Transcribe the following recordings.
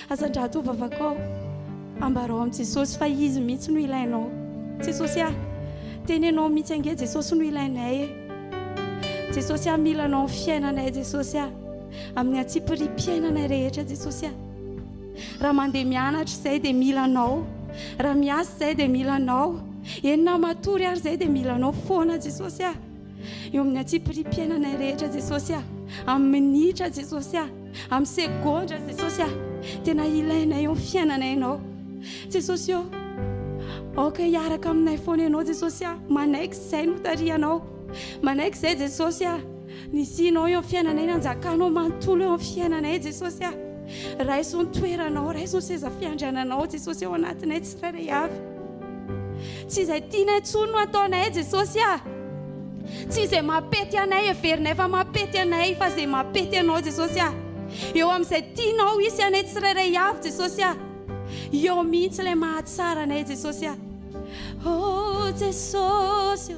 Azandrato vavakao ambarao am Jesosy fa izy mihitsy no ilainao. Jesosy tenenao mihitsy ange Jesosy no ilainay. Jesosy milanao ny fiainanay Jesosy amin'ny atsipiri-piainanay rehetra Jesosy. Raha mandeha mianatra izay dia milanao, raha miasa izay dia milanao, enina matory ary izay dia milanao foana Jesosy. Eo amin'ny atsipiri-piainanay rehetra Jesosy, amin'ny minitra Jesosy, amin'ny segondra Jesosy, tena ilainay eo fiainanay ianao Jesosy. Aoka hiaraka aminay foana ianao Jesosy, manaiky izay no tarihanao, manaiky izay Jesosy nisianao eo fiainanay, nanjakanao manontolo eo fiainanay Jesosy. Raiso ny toeranao, raiso ny seza fiandriananao Jesosy ao anatinay tsirairay avy. Tsy izay tianay intsony no ataonay Jesosy, tsy izay mampety anay everinay fa mampety anay fa izay mampety anao Jesosy. Eo amin'izay tianao isy anay tsirairay avy Jesosy, eo mihitsy ilay mahatsara anay Jesosy. Oh Jesosy,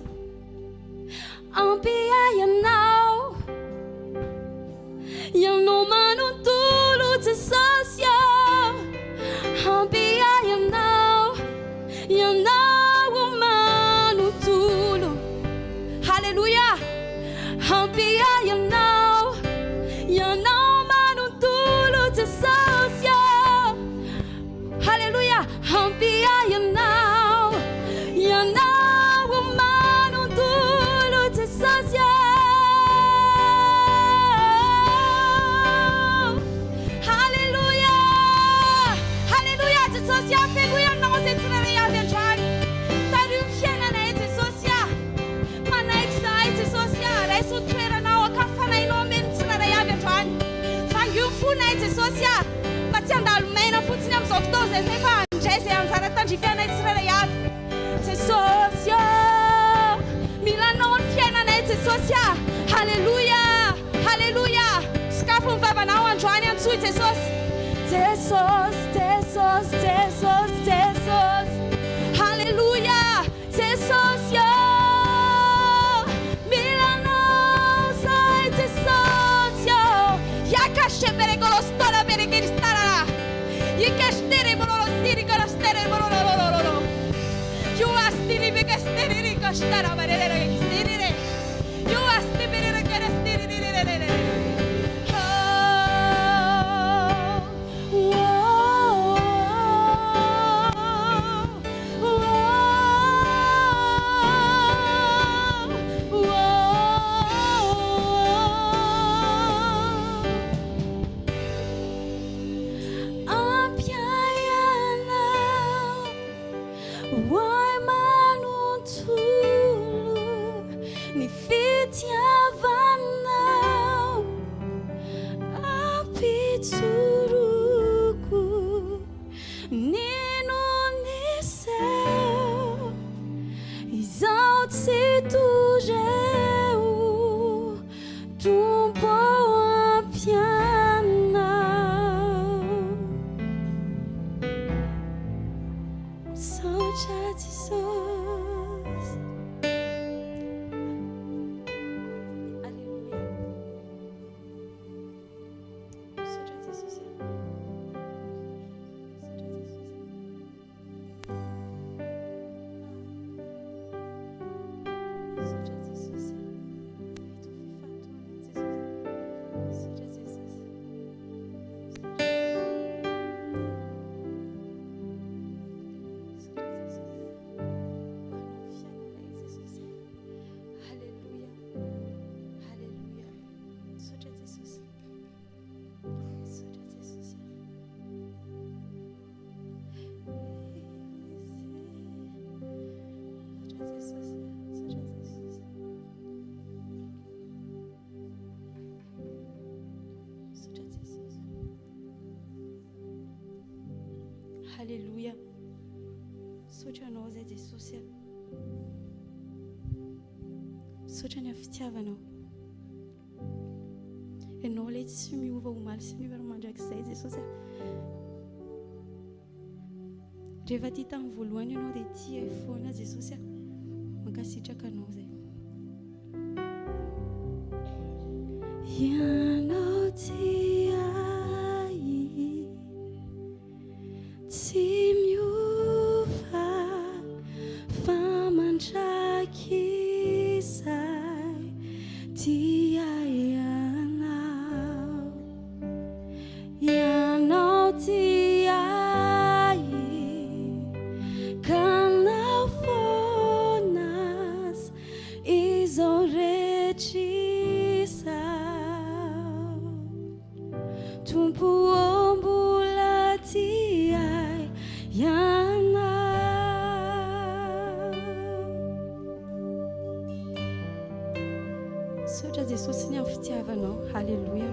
ampy ahy ianao, ianao manontolo Jesosy, ampy ahy ianao, ianao manontolo. Halleluja, ampy ahy ianao, ianao manontolo Jesosy. Halleluja, ampy ahy ianao, ianao manontolo Jesosy. Alléluia. Sotra nao zay Jesosy. Sotra ny fitiavanao. Ianao ilay tsy miova omaly sy miova mandrakizay Jesosy. Rehefa tia tamin'ny voalohany ianao dia tia foana Jesosy. Mankasitraka anao zay. Ianao tia tsy miova fa mandrakizay tia ianao. Ianao tia kanao fonas izao rehetraizao. Tompo mbola tiai ianao. Sotra Jesosy ny amin'ny fitiavanao. Halleluja.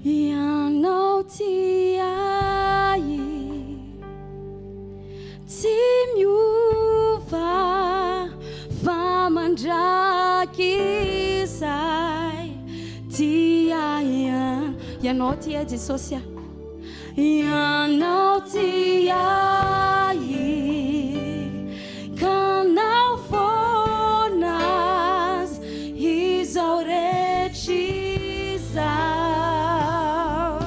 Ianao tiai tsy miova fa mandrakizay tia ianao tia Jesosy. Ianao tiai kanao fonas izao rehetraizao.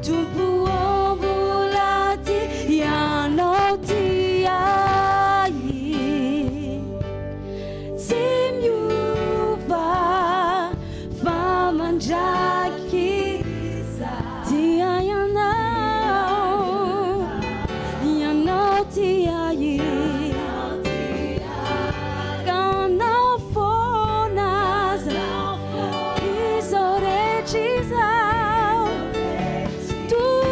Tompo mbola ianao tiai tsy miova fa mandrakizay tia ianao. Ianao tiai kanao fonas izao rehetraizao. Tompo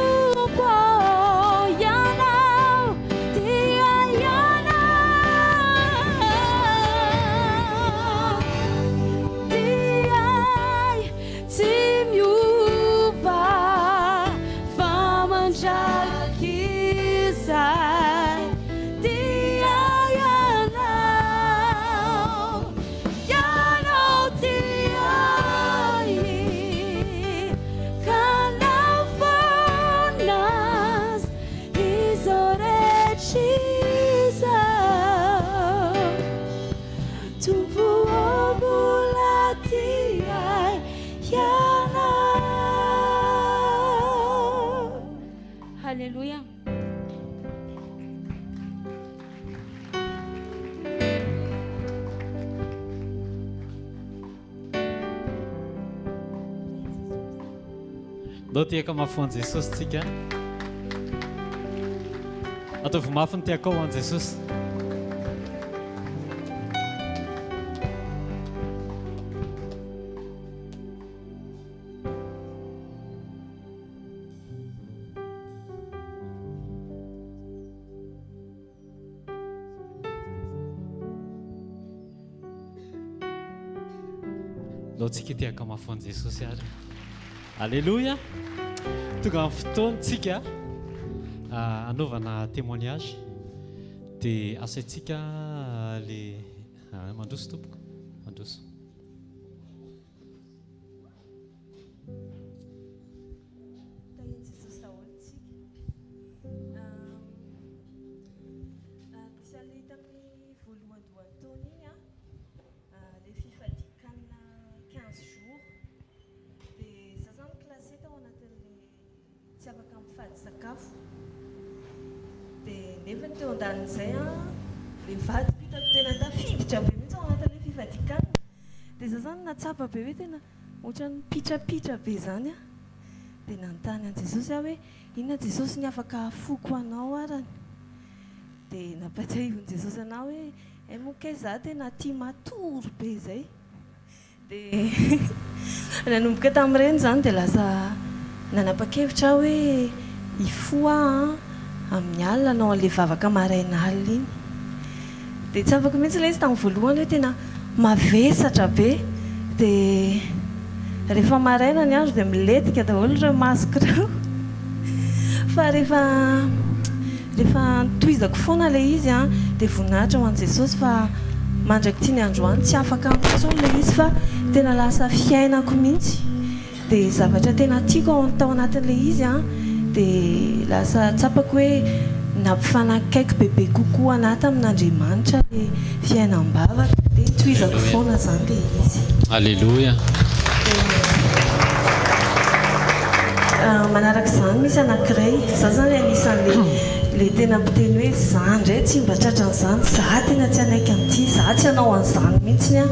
ianao tia ianao. Tiai tsy miova fa mandrakizay tia ianao. Ianao tiai kanao fonas izao rehetraizao. Tompo mbola tiai ianao. Alléluia. Ndao tiaka mafy an Jesosy tsika. Ataovy mafy ny tiaka ao an Jesosy. Ndao tsika tiaka mafy an Jesosy ary. Alléluia. Tonga amin'ny fotoantsika anaovana témoignage dia asaitsika le mandroso tompoko mandroso. Nefa teo andanin'izay le vady pitako tena tafiditra be mihitsy ao anatin'ilay fivadikana dia za zany natsapa be hoe tena ohatrany pitrapitra be zany dia nanontany an Jesosy aho hoe inona Jesosy ny afaka afoko anao arany dia nampatsiahivon Jesosy anao hoe moka za tena tia matory be zay dia nanomboka tamin'ireny zany dia lasa nanapa-kevitra hoe hifoa amin'ny alina anao an'ilay vavaka maraina alina iny dia tsy afaka mihitsy ilay izy tamin'ny voalohany hoe tena mavesatra be dia rehefa maraina ny andro dia miletika daholo ireo masoko ireo fa rehefa toizako foana ilay izy dia voninahitra ho an Jesosy fa mandraky tia ny androany tsy afaka amin'intsony ilay izy fa tena lasa fiainako mihitsy dia zavatra tena tiako tao anatin'ilay izy dia lasa tsapako hoe nampifanakaiky bebe kokoa anaty amin'Andriamanitra le fiainam-bavaka dia toizako foana zany le izy. Alléluia. Manaraka izany misy anankiray za zany anisan'le tena mpiteny hoe za indray tsy mba tratran'izany za tena tsy anaiky amin'ity za tsy hanao an'izany mihitsiny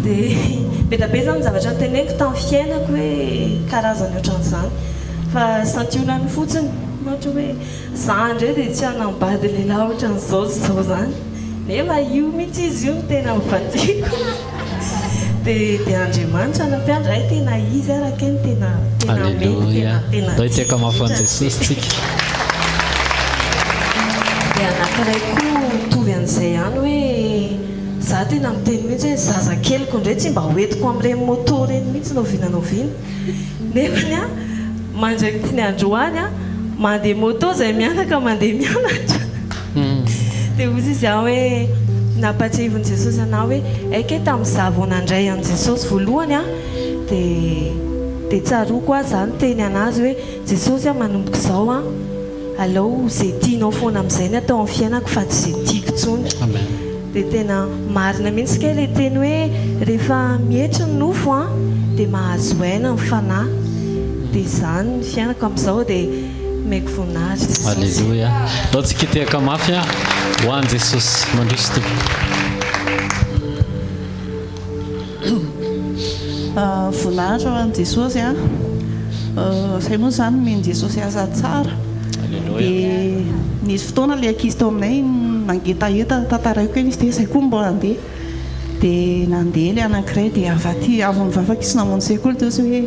dia be da be zany zavatra nyteneniko tamin'ny fiainako hoe karazany ohatran'izany fa santionany fotsiny ohatra hoe za indray dia tsy hanambady lehilahy ohatran'izao zao zany nefa io mihitsy izy io no tena mivadiko dia Andriamanitra nampiandra tena izy araka ny tena mety tena ndao tiaka mafy an Jesosy tsika. dia anankiray koa mitovy an'izay ihany hoe za tena miteny mihitsy hoe zazakeliko indray tsy mba hoentiko amin'ireny moto reny mihitsy novinanoviana nefany mandraky tiany androany mandeha moto zay mianaka mandeha mianatra dia ozy izy aho hoe nampatsiahivon Jesosy anao hoe aika tamin'ny zavo nandray an Jesosy voalohany dia tsaroko aho zany teny anazy hoe Jesosy manomboka izao alao zay tianao foana amin'izay ny atao amin'ny fiainako fa tsy zay tiako tsony dia tena marina mihitsy kely le teny hoe rehefa mihetry ny nofo dia mahazo aina ny fanahy dia izany ny fiainako amin'izao dia maiko voninahitra. Alléluia. Ndao tsika tiaka mafy ho an Jesosy mandroso tompoko. Voninahitra ho an Jesosy izay moa zany meny Jesosy asa tsara dia nisy fotoana ilay ankizy tao aminay nangetaheta tantaraiko hoe izy dia izay koa mba handeha dia nandeha ilay anankiray dia avy mivavaka izy namonjy sekoly dia hoe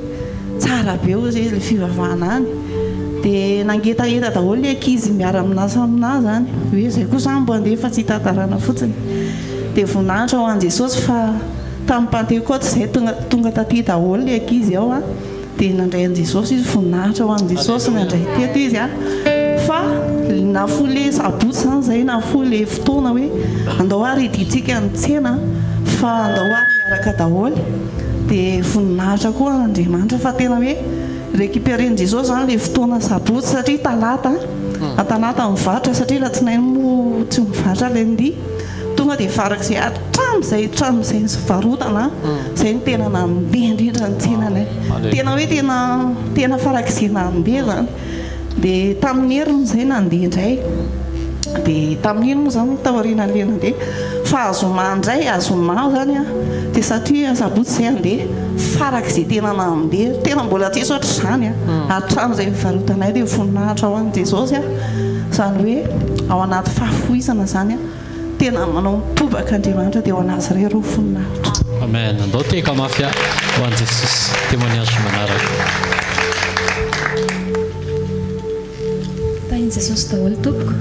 tsara be ozy ilay fivavahana any dia nangetaheta daholo ilay ankizy miara aminazy zany hoe izay koa zany mba handeha fa tsy tantarana fotsiny dia voninahitra ho an Jesosy fa tamin'ny Pentecote izay tonga taty daholo ilay ankizy ao dia nandray an Jesosy izy voninahitra ho an Jesosy nandray teto izy fa nafoy ilay sabotsy zany izay nafoy ilay fotoana hoe andao ary hiditsika ny tsena fa andao ary miaraka daholo dia voninahitra koa Andriamanitra fa tena hoe récupéren Jesosy zany ilay fotoana sabotsy satria talata mivarotra satria latsinainy moa tsy mivarotra ilay ndia tonga dia farak'izay hatramin'izay varotana izay ny tena nandeha indrindra ny tsenanay tena hoe tena farak'izay nandeha zany dia tamin'ny heriny izay nandeha indray dia tamin'iny moa zany taoriana le nandeha fa azoma indray azoma zany a dia satria sabotsy izay andeha farak'izay tena nandeha tena mbola tsisy oatra izany a hatrano izay mivarotanay dia voninahitra ho an'i Jesosy a zany hoe ao anaty fahafoizana zany a tena manao mitobaka Andriamanitra dia ao anazy iray reo voninahitra. Amen. Andao teka mafy ho an'i Jesosy témoignage manaraka. Tahin Jesosy daholo tompoko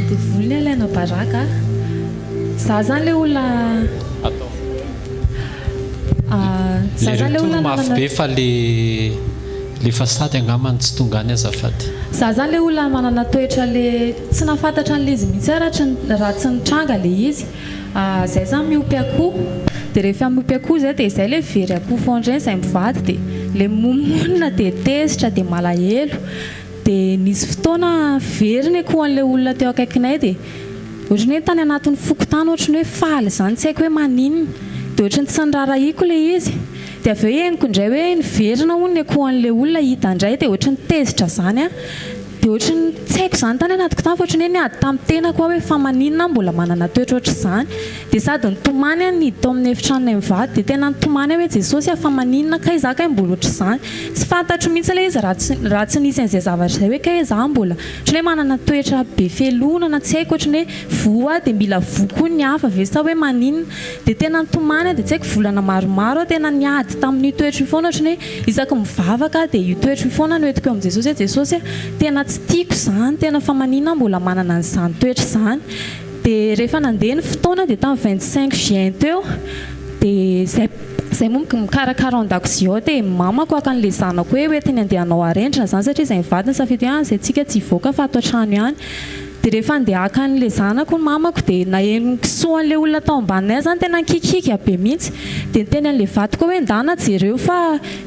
dia volony alaina baraka za zany le olona za zany le olona mafy be fa le fasady angamany tsy tonga any azafady. Za zany le olona manana toetra le tsy nafantatra an'le izy mihitsy raha tsy nitranga le izy zay zany miompy akoho dia rehefa miompy akoho zay dia izay le very akoho foandray izay mivady dia le momonina dia tesitra dia malahelo dia nisy fotoana very ny akoho an'le olona teo akaikinay dia ohatrany hoe tany anatin'ny fokotany ohatrany hoe faly zany tsy haiko hoe maninona dia ohatrany tsy niraraiko le izy dia avy eo heniko indray hoe niverina hono ny akoho an'le olona hita indray dia ohatrany tezitra zany a dia ohatrany tsy haiko zany tany anatiko tany fa ohatrany hoe niady tamin'ny tena koa hoe fa maninona mbola manana toetra ohatr' izany dia sady nitomany a nidito amin'ny efitranonay mivady dia tena nitomany hoe Jesosy a fa maninona kay za kay mbola ohatr' izany tsy fantatro mihitsy ilay izy raha tsy nisy an'izay zavatra izay hoe kay za mbola ohatrany hoe manana toetra be felonana tsy haiko ohatrany hoe voa dia mila vokoa ny hafa ve sa hoe maninona dia tena nitomany a dia tsy haiko volana maromaro tena niady tamin'ny toetra io foana ohatrany hoe isaky mivavaka dia io toetra io foana no entiko eo amin'i Jesosy hoe Jesosy tena tsy tiako zany tena fa maninona mbola manana an'izany toetra izany dia rehefa nandeha ny fotoana dia tamin'ny 25 juin teo dia zay moa mikarakara an-dakozia ao dia mamako akan'le zanako hoe teny andeha hanao arendrina zany satria izay mivady ny safidy hoe izay tsika tsy hivoaka fa ato an-trano ihany dia rehefa andeha akan'le zanako ny mamako dia naheno kisoa an'le olona tao ambaninay zany tena nikikika be mihitsy dia niteny an'le vadiko hoe ndana jereo fa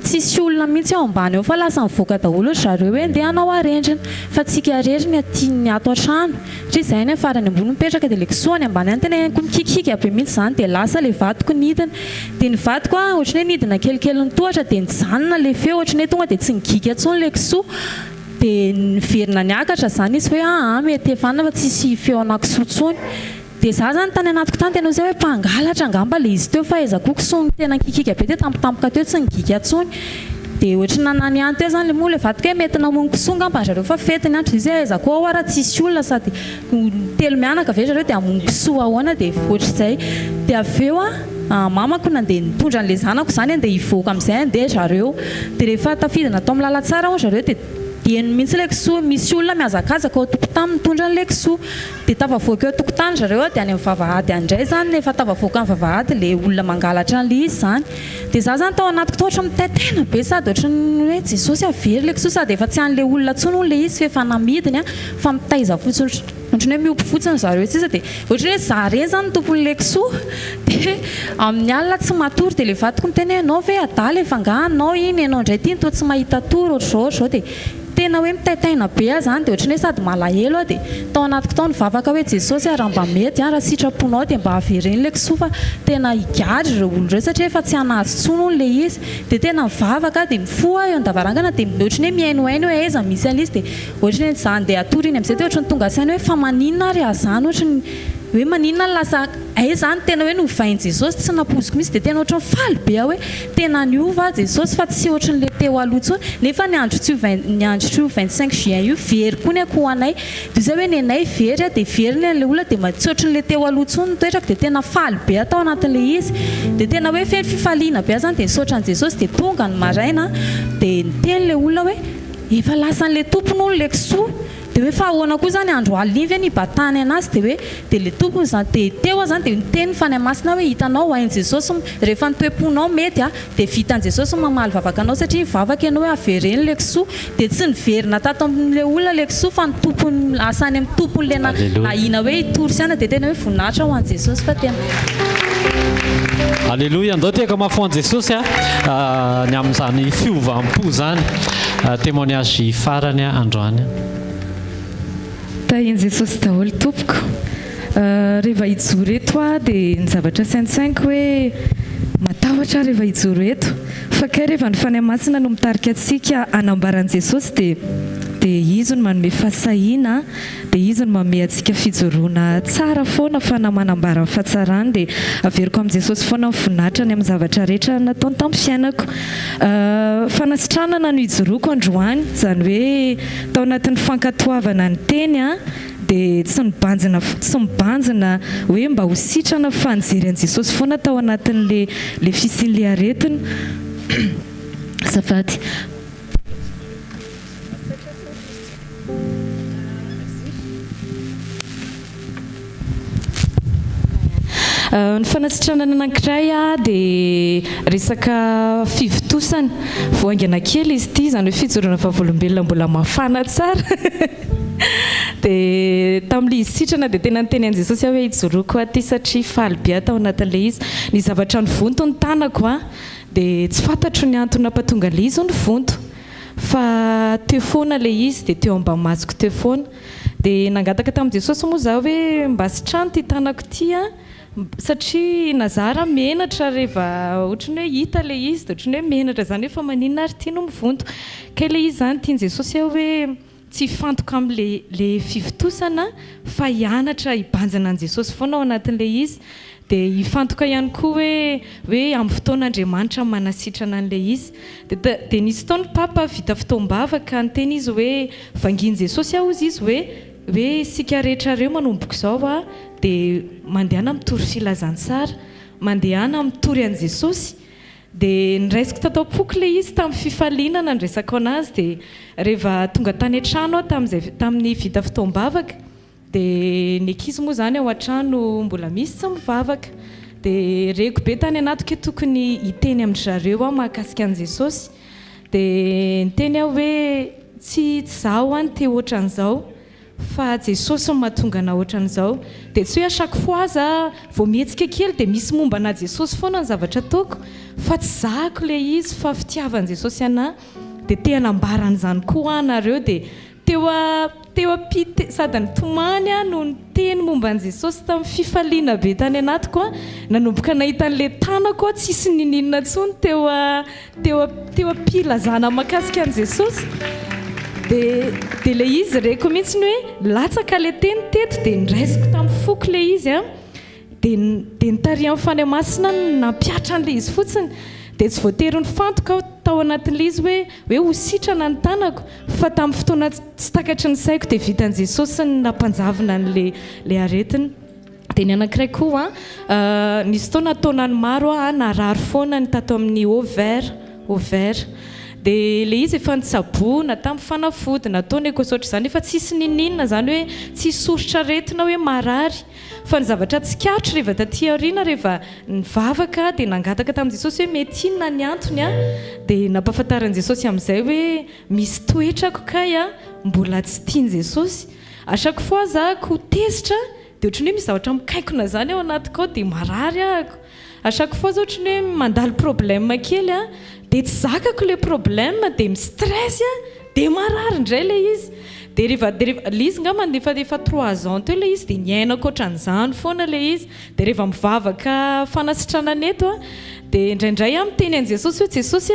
tsisy olona mihitsy ao ambany eo fa lasa mivoaka daholo zareo hoe andeha hanao arendrina fa tsika rery ny atiany ato an-trano satria izay ny farany ambony mipetraka dia le kisoa ny ambany any tena henoko mikikika be mihitsy zany dia lasa le vadiko nidina dia ny vadiko ohatrany hoe nidina kelikely ny tohatra dia nijanona le feo ohatrany hoe tonga dia tsy nigika intsony le kisoa dia niverina niakatra zany izy hoe mety efanina fa tsisy feo anakisotsony dia za zany tany anatiko tany tena zay hoe mpangalatra angamba le izy teo fa ezako kisoa tena kikika be teo tampotampoka teo tsy nigika intsony dia ohatrany nanany any teo zany le moa le vadika hoe mety namono kisoa ngamba zareo fa fety ny andro izy hoe ezako ao raha tsisy olona sady telo mianaka ve zareo dia hamono kisoa ahoana dia ohatr' izay dia avy eo mamako nandeha nitondra an'le zanako zany andeha hivoaka amin'izay andeha zareo dia rehefa tafidina tao amin'ny lalatsara ao zareo dia dieny mihitsy le kisoa misy olona mihazakazaka ao tokotany mitondra an'le kisoa dia tavavoaka eo tokotany zareo dia any amin'ny vavahady andray zany efa tavavoaka amin'ny vavahady le olona mangalatra an'le izy zany dia za zany tao anatiko tao ohatra mitaitaina be sady ohatrany hoe Jesosy avery le kisoa sady efa tsy an'le olona tsony le izy fa efa namidiny fa mitaiza fotsiny ohatrany hoe miopy fotsiny zareo sisa dia ohatrany hoe za re zany tompon'le kisoa dia amin'ny alina tsy matory dia le vadiko miteny hoe anao ve adala efa nga anao iny ianao indray ty to tsy mahita tory ohatr'izao dia tena hoe mitaitaina be zany dia ohatrany hoe sady malahelo dia tao anatiko tao nivavaka hoe Jesosy raha mba mety raha sitraponao dia mba avereny le kisoa fa tena higadry ireo olo ireo satria efa tsy hanazy tsony le izy dia tena mivavaka dia mifoa eo an-davarangana dia ohatrany hoe mihainohaino hoe aiza misy an'izy dia ohatrany hoe za andeha atory iny amin'izay dia ohatrany tonga sainy hoe fa maninona ary azany ohatrany hoe maninona ny lasa ay zany tena hoe novain' Jesosy tsy napoziko misy dia tena ohatrany faly be hoe tena niova Jesosy fa tsy ohatrany le teo aloha tsony nefa ny andro trio 25 juin io very koa ny akoho anay dia zay hoe ny anay very dia very ny an'le olona dia tsy ohatrany le teo aloha tsony toetrako dia tena faly be atao anatin'le izy dia tena hoe feno fifaliana be zany dia nisaotra an'i Jesosy dia tonga ny maraina dia niteny le olona hoe efa lasan'le tompony hono le kisoa dia hoe fa ahoana koa zany andro alivy any batany anazy dia hoe dia le tompony zany dia teo zany dia niteny fany masina hoe hitanao hain'i Jesosy rehefa nitoeponao mety dia vitan'i Jesosy mamaly vavakanao satria nivavaka ianao hoe avereny le kisoa dia tsy niverina tato amin'le olona le kisoa fa ny tompony asany amin'ny tompony le nahina hoe hitory siana dia tena hoe voninahitra ho an'i Jesosy fa tena Alléluia, andao teka mafy ho an'i Jesosy ny amin'izany fiovam-po zany témoignage farany androany tahin' Jesosy daholo tompoko rehefa hijoro eto dia ny zavatra saintsainko hoe matahotra rehefa hijoro eto fa kay rehefa ny fanahy masina no mitarika antsika anambaran'i Jesosy dia izy no manome fahasahiana dia izy no manome antsika fijoroana tsara foana fa namanambara ny fahatsarany dia averiko amin'i Jesosy foana mivoninahitra ny amin'ny zavatra rehetra nataony tamin'ny fiainako. Fanasitranana no hijoroako androany, izany hoe tao anatin'ny fankatoavana ny teny dia tsy mibanjina hoe mba ho sitrana fa nijery an'i Jesosy foana tao anatin'le fisian'le aretina. Azafady. Ny fanasitranana anankiray dia resaka fivitosana voaingana kely izy ity, izany hoe fijoroana vavolombelona mbola mafana tsara. Dia tamin'ilay izy sitrana dia tena niteny an'i Jesosy hoe hijoroako aty satria faly be tao anatin'ilay izy. Ny zavatra ny vonto ny tanako dia tsy fantatro ny antony nampahatonga ilay izy ny vonto fa teo foana ilay izy dia teo ambamatsiko teo foana. Dia nangataka tamin'i Jesosy moa zaho hoe mba sitrano ty tanako ty satria nazara menatra rehefa ohatrany hoe hita ilay izy dia ohatrany hoe menatra izany hoe fa maninona ary ty no mivonto. Ka ilay izy izany tian'i Jesosy hoe tsy hifantoka amin'le fivitosana fa hianatra hibanjana an'i Jesosy foana ao anatin'ilay izy. Dia hifantoka ihany koa hoe amin'ny fotoan'Andriamanitra manasitrana an'ilay izy. Dia nisy fotoana papa vita fotoam-bavaka niteny izy hoe vangian'i Jesosy hozy izy hoe sika rehetrareo manomboko izao dia mandehana mitory filazantsara, mandehana mitory an'i Jesosy. Dia niraisiko tatao-poko ilay izy tamin'ny fifaliana nresako anazy. Dia rehefa tonga tany an-trano tamin'ny vita fotoam-bavaka dia ny ankizy moa izany ao an-trano mbola misy tsy mivavaka. Dia reko be tany anatiko tokony hiteny amin'ny zareo mahakasika an'i Jesosy. Dia niteny aho hoe tsy izaho te ohatran'izao fa Jesosy no mahatonga ana ohatran'izao. Dia tsy hoe à chaque fois vao mihetsika kely dia misy momba ana Jesosy foana ny zavatra ataoko fa tsy zahako ilay izy fa fitiavan'i Jesosy ana. Dia te hanambaran'izany koa anareo dia teo ampita sady nitomany no niteny momba an'i Jesosy tamin'ny fifaliana be tany anatiko nanomboka nahita an'ilay tanako tsisy nininona intsony teo ampilazana mahakasika an'i Jesosy. Dia ilay izy reko mihitsy ny hoe latsaka ilay teny teto dia niraisiko tamin'ny foko ilay izy dia nitarian'ny fanahy masina nampiatra an'ilay izy fotsiny. Dia tsy voatery ny fantoka tao anatin'ilay izy hoe ho sitrana ny tanako fa tamin'ny fotoana tsy takatry ny saiko dia vitan'i Jesosy ny nampanjavina n'ilay aretina. Dia ny anankiray koa nisy fotoana taonany maro narary foana ny tato amin'ny ovaire. Dia ilay izy efa nitsaboana tamin'ny fanafody nataony ekosotra izany efa tsisy nininona izany hoe tsy soritra aretina hoe marary fa ny zavatra tsikatro rehefa taty aoriana rehefa nivavaka dia nangataka tamin'i Jesosy hoe mety inona ny antony dia nampahafantaran'i Jesosy amin'izay hoe misy toetrako kay mbola tsy tian'i Jesosy. À chaque fois zahako tezitra dia ohatrany hoe misy zavatra mikaikona izany ao anatiko ao dia marary ahako. À chaque fois zao ohatrany hoe mandalo problème kely dia tsy zakako ilay problème dia mistress dia marary indray ilay izy. Dia rehefa izy nga mandefa 3 ans teo ilay izy dia niainako ohatran'izany foana ilay izy. Dia rehefa mivavaka fanasitranana eto dia indraindray miteny an'i Jesosy hoe Jesosy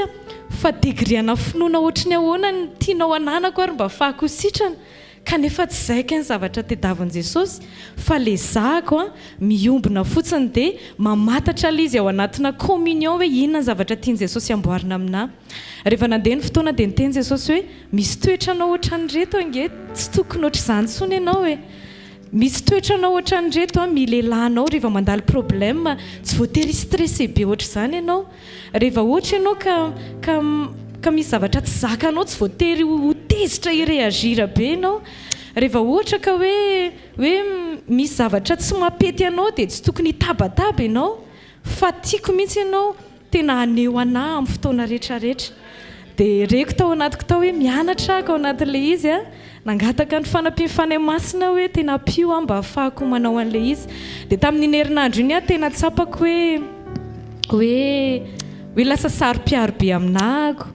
fa degriana finoana ohatrany ahoana ny tianao ananako ary mba ahafahako sitrana. Kanefa tsy zaika ny zavatra tediavin'i Jesosy fa ilay zahako miombona fotsiny dia mamantatra ilay izy ao anatina communion hoe inona ny zavatra tian'i Jesosy amboarina aminahy. Rehefa nandeha ny fotoana dia niteny Jesosy hoe misy toetranao ohatran'ireto ange tsy tokony ohatr'izany intsony ianao hoe misy toetranao ohatran'ireto milelanao rehefa mandalo problème tsy voatery stressé be ohatr'izany ianao. Rehefa ohatra ianao ka misy zavatra tsy zakanao tsy voatery ho tezitra ireagira be ianao. Rehefa ohatra ka hoe misy zavatra tsy mampety ianao dia tsy tokony hitabataba ianao fa tiako mihitsy ianao tena aneo anahy amin'ny fotoana rehetrarehetra. Dia reko tao anatiko tao hoe mianatra ako ao anatin'ilay izy nangataka ny fanampian'ny fanahy masina hoe tena pio mba ahafahako manao an'ilay izy. Dia tamin'iny herinandro iny tena tsapako hoe lasa sarom-piaro be aminahako.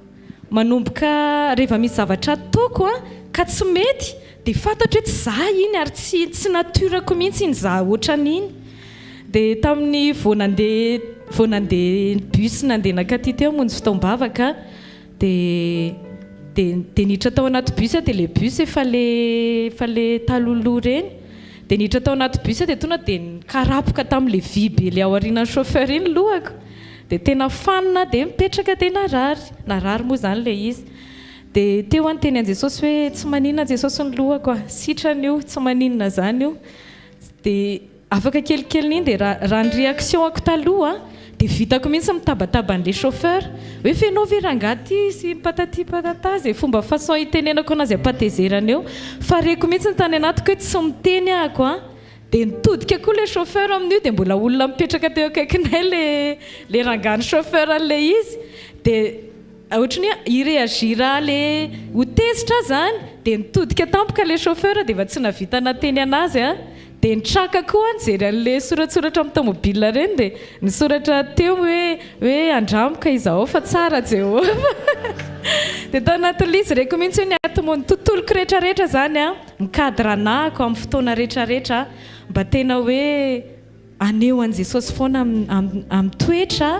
Manomboka rehefa misy zavatra ataoko ka tsy mety dia fantatra hoe tsy zaho iny ary tsy natyrako mihitsy iny zaho ohatran'iny. Dia tamin'ny vao nandeha vao nandeha bus nandeha nakaty teo monjy fotoam-bavaka dia niditra tao anaty bus dia le bus efa le taloloha reny dia niditra tao anaty bus dia tonga dia karapoka tamin'le vy be le ao aorianan'ny chauffeur iny lohako dia tena fanina dia mipetraka dia narary moa zany le izy dia teo anteny an Jesosy hoe tsy maninona Jesosy ny lohako sitrany io tsy maninona zany io dia afaka kelikely iny dia raha ny réaction ako taloha dia vitako mihitsy mitabataba an'le chauffeur hoe fenao ve rangaty sy patati patata zay fomba façon itenenako anazy apatezerana eo fa reko mihitsy ny tany anatiko hoe tsy miteny ahako dia nitodika koa le chauffeur amin'io dia mbola olona mipetraka teo akaikinay le rangany chauffeur an'le izy dia ohatrany hoe iréagira le ho tezitra zany dia nitodika tampoka le chauffeur dia efa tsy navita nateny anazy dia nitraka koa nijery an'le soratsoratra amin'ny tomobile reny dia nisoratra teo hoe andramoka izaho fa tsara Jehovah dia tao anatin'ilay izy reko mihitsy hoe niatimo ny tontoloko rehetrarehetra zany mikadranahako amin'ny fotoana rehetrarehetra mba tena hoe aneo an Jesosy foana amin'ny toetra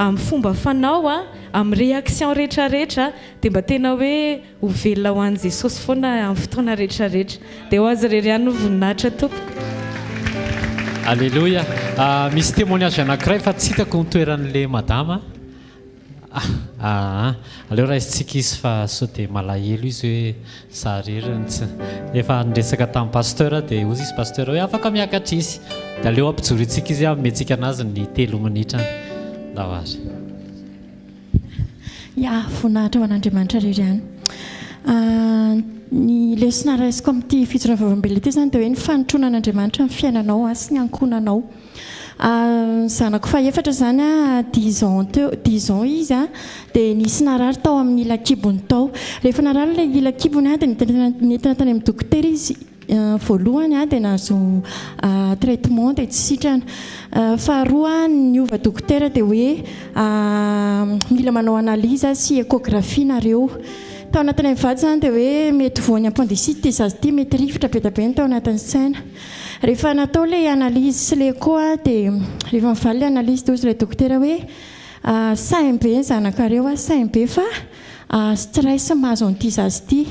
amin'ny fomba fanao amin'ny réaction rehetrarehetra dia mba tena hoe ho velona ho an Jesosy foana amin'ny fotoana rehetrarehetra dia ho azy rery ihany no voninahitra tompoko. Alléluia. Misy témoignage anankiray fa tsy hitako ny toeran'le madama. Aleo raha izitsika izy fa sao dia malahelo izy hoe sarirany efa niresaka tamin'ny pasteur dia ozy izy pasteur hoe afaka miakatra izy dia aleo ampijoro itsika izy ametsika anazy ny 3 minitra la hoazy. Ya voninahitra ho an'Andriamanitra rery ihany. Ny lesona raisiko amin'ity fijoroana vavambelona ity zany dia hoe ny fanotrona an'Andriamanitra amin'ny fiainanao sy ny ankonanao. Zanako fa efatra zany 10 ans izy dia nisy narary tao amin'ny ilakibony tao. Rehefa narary ilay ilakibony dia nentina tany amin'ny dokotera izy voalohany dia nahazo traitement dia tsy sitrana. Faharoa niova dokotera dia hoe mila manao analyse sy échographie nareo. Tao anatin'ny mivady zany dia hoe mety voany appendicite dia zazy ity mety rivotra be dia be tao anatin'ny saina. Rehefa natao ilay analyse sy ilay écho dia rehefa mivaly ilay analyse dia ozy ilay dokotera hoe saimbe ny zanakareo saimbe fa stress mahazo an'ity zazy ity.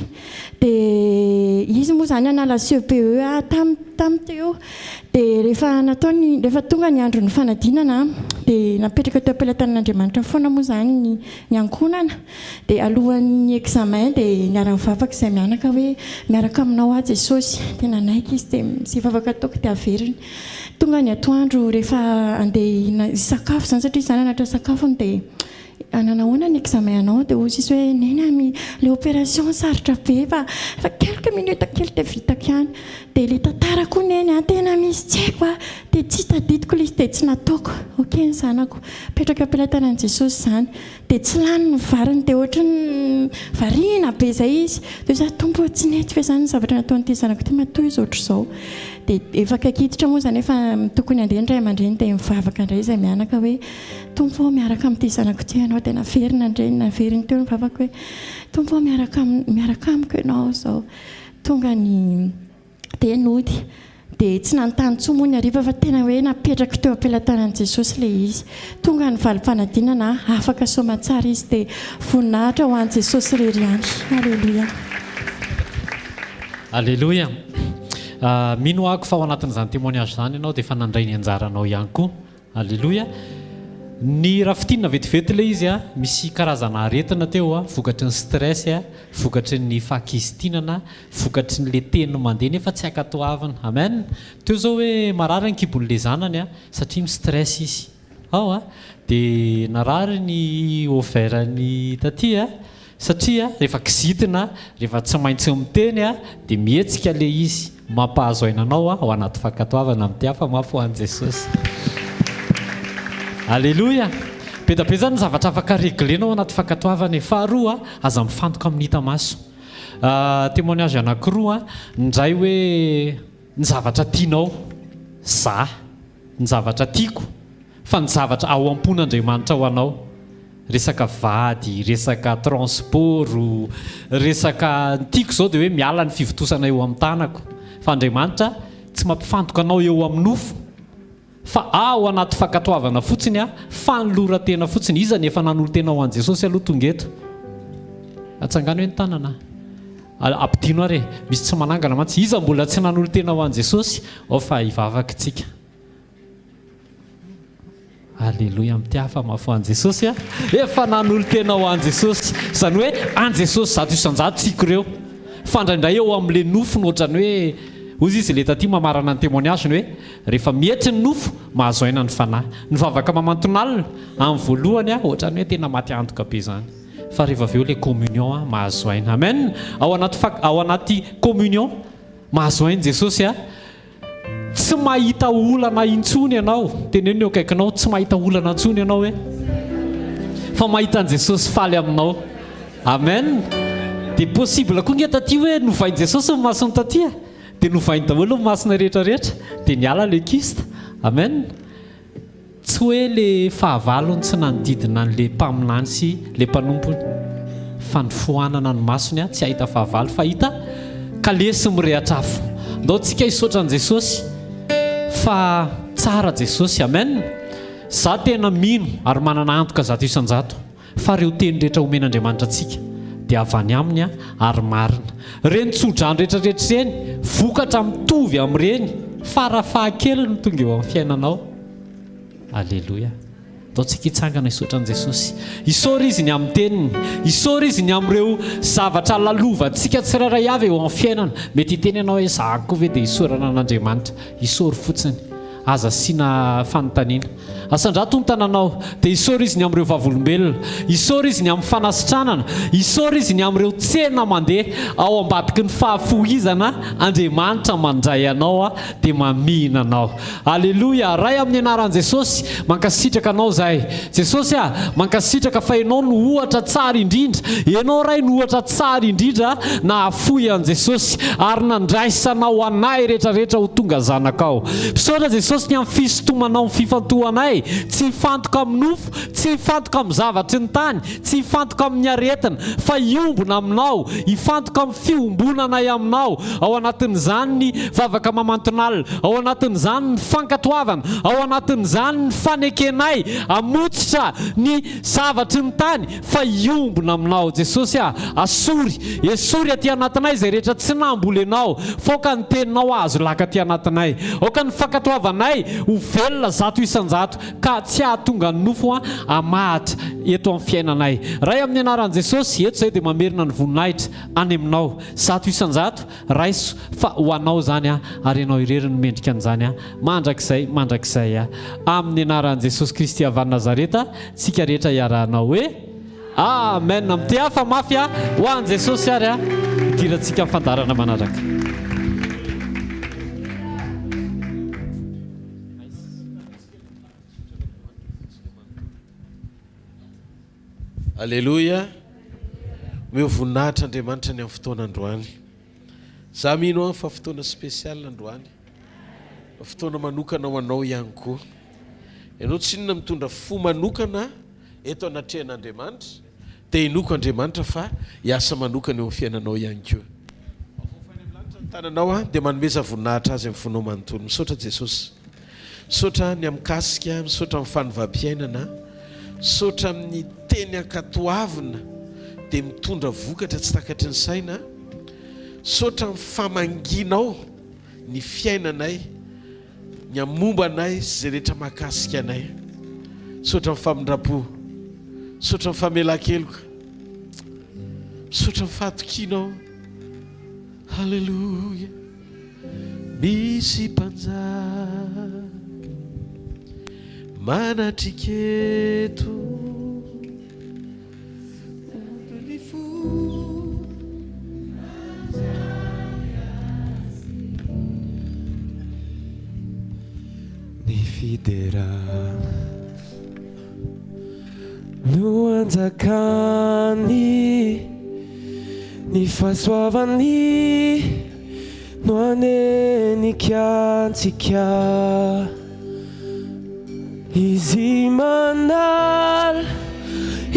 Dia izy moa zany anala CPE tamin'ny teo. Dia rehefa tonga ny andro ny fanadinana dia napetraka teo am-pelatanan'Andriamanitra foana moa zany ny ankonana. Dia alohan'ny examen dia niara-mivavaka izay mianaka hoe miaraka aminao Jesosy. Tena naiky izy dia sy vavaka ataoko dia averiny. Tonga ny atoandro rehefa andeha sakafo zany satria zany anatra sakafo dia nanahona ny examen anao dia ozy izy hoe neny le opération sarotra be fa quelques minutes kely dia vitako ihany. Dia le tantara koa neny tena misy tsy haiko dia tsy tadidiko ilay izy dia tsy nataoko. Ok ny zanako petraka am-pelatanan'i Jesosy zany dia tsy lany ny variny dia ohatrany variana be izay izy dia za tombo tsy nety fa zany ny zavatra nataon'ity zanako ity matoy izy ohatr'izao. Dia efa kakiditra moa zany efa tokony handeha ny ray aman-dreny dia mivavaka indray izay mianaka hoe tombo miaraka amin'ity zanako ity ianao dia naverina indray naveriny teo ny vavaka hoe tombo miaraka amiko ianao izao. Tonga ny dia nody dia tsy nanontany tsoa moa ny hariva fa tena hoe napetraka teo am-pelatanan'i Jesosy ilay izy. Tonga ny valim-panadinana afaka soamantsara izy dia voninahitra ho an'i Jesosy rery ihany. Alleluia. Alléluia. Mino ahako fa ao anatin'izany témoignage zany ianao dia efa nandray ny anjaranao ihany koa. Alléluia. Ny rafitinina vetivety ilay izy misy karazana aretina teo vokatry ny stress vokatry ny fahakizitinana vokatry ny le teny mandeha nefa tsy ankatoavana. Amen. Teo zao hoe marary ny kibon'le zanany satria mi stress izy ao dia narary ny ovairany taty satria rehefa kizitina rehefa tsy maintsy miteny dia mihetsika le izy mampahazo ainanao ao anaty fankatoavana amin'ity hafa mafy ho an'i Jesosy. Alléluia. Be da be zany ny zavatra afaka réglenao anaty fankatoavana. Faharoa aza mifantoka amin'ny hita maso. Témoignage anankiroa ndray hoe ny zavatra tianao za ny zavatra tiako fa ny zavatra ao am-pon'Andriamanitra ho anao. Resaka vady, resaka transport, resaka tiako zao dia hoe miala ny fivitosana eo amin'ny tanako. Fa Andriamanitra tsy mampifantoka anao eo amin'ny nofo fa ao anaty fankatoavana fotsiny a fanolora-tena fotsiny izany efa nanolo tena ho an' Jesosy aloha tonga eto atsangany hoe ny tanana ampidino ary misy tsy manangana mantsy iza mbola tsy nanolo tena ho an' Jesosy ao fa hivavaka tsika alleloia amitiafa mafo an' Jesosy a efa nanolo tena ho an' Jesosy zany hoe an' Jesosy zato isan-jato tsika ireo fandraindray eo amin'le nofo nohatrany hoe ozy izy le taty mamarana ny témoignage ny hoe rehefa mihetry ny nofo mahazo aina ny fanahy nivavaka mamantonalina amin'ny voalohany a ohatrany hoe tena maty antoka be zany fa rehefa aveo le communion a mahazo aina amen ao anaty communion mahazo aina Jesosy a tsy mahita olana intsony ianao teneno eo akaikinao tsy mahita olana intsony ianao hoe fa mahita an' Jesosy faly aminao amen dia possible koa nge taty hoe novain' Jesosy ny masony taty a dia novainy daholo ny masina rehetrarehetra dia niala le kista amen tsy hoe le fahavalony tsy nanodidina n'le mpaminany sy le mpanompony fa ny foanana ny masony a tsy ahita fahavalo fa hita kalesy mirehatra afo ndao tsika hisaotra an' Jesosy fa tsara Jesosy amen za tena mino ary manana antoka zato isan-jato fa reo teny rehetra omen'Andriamanitra antsika dia avy any aminy a ary marina reny tsodrano rehetrarehetra ireny vokatra mitovy amin'ireny farafahakely no tonga eo amin'ny fiainanao alleloia ataontsika hitsangana hisaotra an' Jesosy isaora izy ny amin'ny teniny isaora izy ny amin'ireo zavatra lalovantsika tsirairay avy eo amin'ny fiainana mety hiteny ianao hoe za koa ve dia isaorana an'Andriamanitra isaory fotsiny aza siana fanontaniana asandrato ny tananao dia isaora izy ny amin'ireo vavolombelona isaora izy ny amin'ny fanasitranana isaora izy ny amin'ireo tsena mandeha ao ambadiky ny fahafohizana Andriamanitra mandray anao a dia mamina anao alleloia ray amin'ny anaran'i Jesosy mankasitraka anao zahay Jesosy a mankasitraka fa ianao no ohatra tsara indrindra ianao ray no ohatra tsara indrindra na afoy an' Jesosy ary nandraisanao anay rehetrarehetra ho tonga zanakao misaotra Jesosy ny amin'ny fisintomanao ny fifantohanay tsy hifantoka amin'ny nofo tsy hifantoka amin'ny zavatry ny tany tsy hifantoka amin'ny aretina fa hiombona aminao hifantoka amin'ny fiombonanay aminao ao anatin'izany ny vavaka mamantonalina ao anatin'izany ny fankatoavana ao anatin'izany ny fanekenay amotsitra ny zavatry ny tany fa hiombona aminao Jesosy a asory esory aty anatinay izay rehetra tsy namboly anao foka ny teninao azo laka aty anatinay oka ny fankatoavanay ho velona zato isan-jato ka tsy ahatonga ny nofo a amahatra eto amin'ny fiainanay ray amin'ny anaran'i Jesosy eto izay dia mamerina ny voninahitra any aminao zato isan-jato raiso fa ho anao zany a ary ianao irery no mendrika an'izany a mandrakizay a amin'ny anaran'i Jesosy Kristy avy any Nazareta tsika rehetra iarahanao hoe amen amin'ity hafa mafy a ho an'i Jesosy ary a idirantsika amin'ny fandarana manaraka alleloia meo voninahitra Andriamanitra ny amin'ny fotoana androany za mino fa fotoana spesial androany fotoana manokana ho anao ihany koa ianao tsy inona mitondra fo manokana eto anatrehan'Andriamanitra dia inoko Andriamanitra fa hiasa manokana eo amin'ny fiainanao ihany koa tananao a dia manomeza voninahitra azy amin'ny fonao manontolo misaotra Jesosy misaotra ny amikasika misaotra amin'ny fanovam-piainana misaotra amin'ny teny ankatoavina dia mitondra vokatra tsy takatry ny saina misaotra amin'ny famanginao ny fiainanay ny amomba anay zay rehetra mahakasika anay misaotra amin'ny famindrapo misaotra amin'ny famelan-keloka misaotra amin'ny fahatokianao halleluia misy mpanjaka manatriketo ny fidera no anjakany ny fahasoavany no anenikantsika izy manala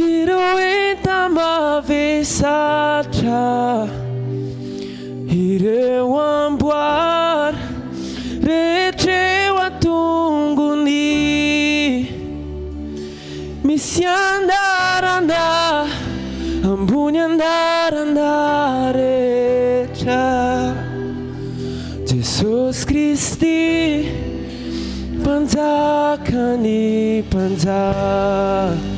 ireo enta mavesatra ireo amboara rehetreo atongony misy andarana ambony andarana rehetra Jesosy Kristy mpanjakany mpanjaka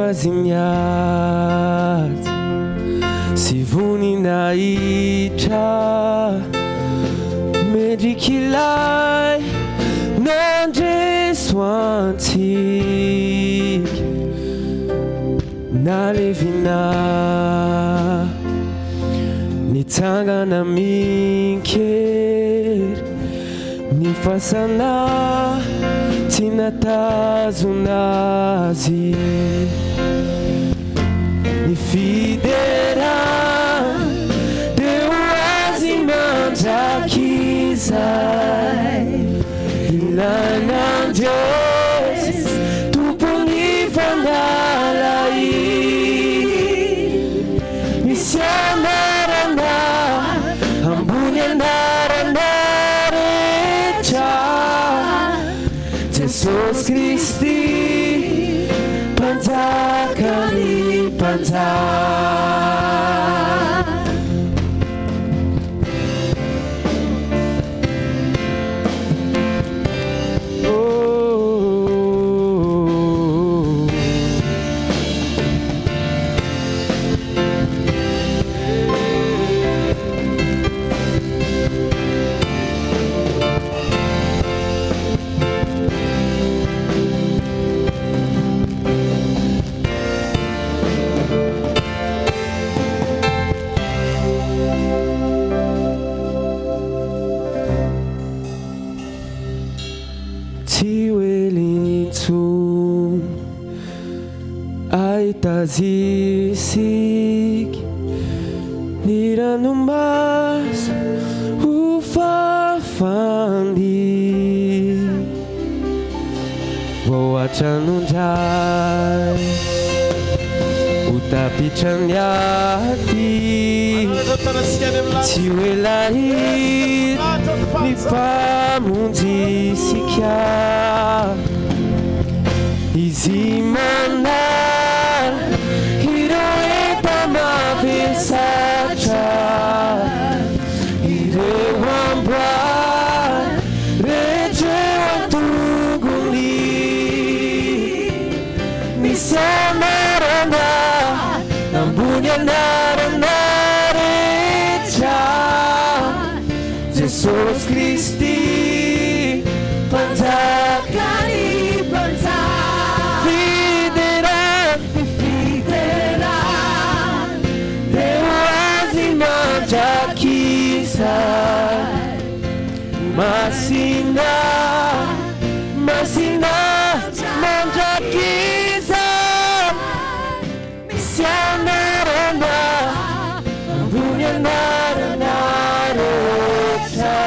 Oaziniazy sy voninahitra mendriky ilay nandreso antsika nalevina nitsangana minkery ny fasana tsy natazonazy ny fidera deo azy mandrakizay ilanandresy tompony fangalay misy anarana ambony anarana rehetra Jesosy Kristy mpanjakany mpanjaka Zisik ni ranomaso ho fafandi voatranondray ho tapitrany aty tsy hoe lahit ny mpamonjisika izy manala ireo entamavesatra ireo amboary rehetreo antongony misy anarana ambony anarana rehetra Jesosy Kristy mpanjakany mpanjaka fidera deo azy mandrakizay masina mandrakizay misy anarana ambony anarana rehetra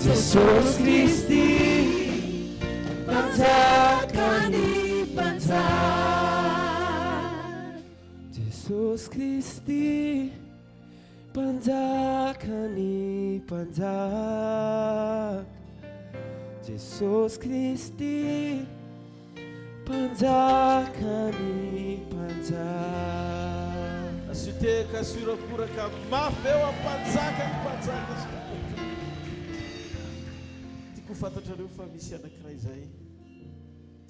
Jesosy Kristy mpanjakany mpanjaka Jesosy Kristy mpanjakany mpanjaka Jesosy Kristy mpanjakany mpanjaka asiteka suraporaka mafy eo ampanjaka ny mpanjaka tiako fantatrareo fa misy anankiray zay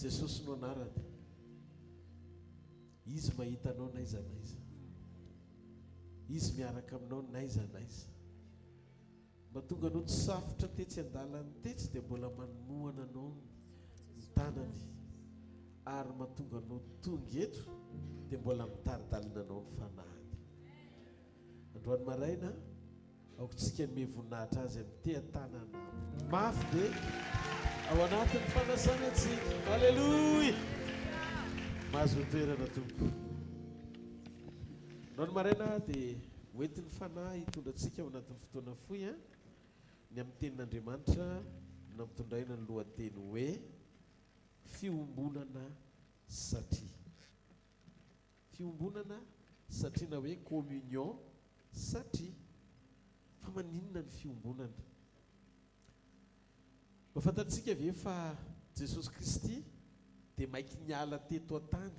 Jesosy no anarany izy mahita anao naiza naiza izy miaraka aminao naiza naiza mahatonga anao tsy safotra tetsy an-dalany tetsy dia mbola manohana anao ny tanany ary mahatonga anao tonga eto dia mbola mitaridalina anao ny fanahany androany maraina aokontsika ny voninahitra azy amin'ny te-tanana mafy dia ao anatin'ny fanasana antsika halleloia mahazo toerana tompo androany maraina dia hoentin'ny fanahy hitondrantsika ao anatin'ny fotoana foy ny amin'ny tenin'Andriamanitra nampitondraina ny lohateny hoe fiombonana satria fiombonana satria na hoe communion satria fa maninona ny fiombonana. Mafantatsika ve fa Jesosy Kristy dia maiky niala teto an-tany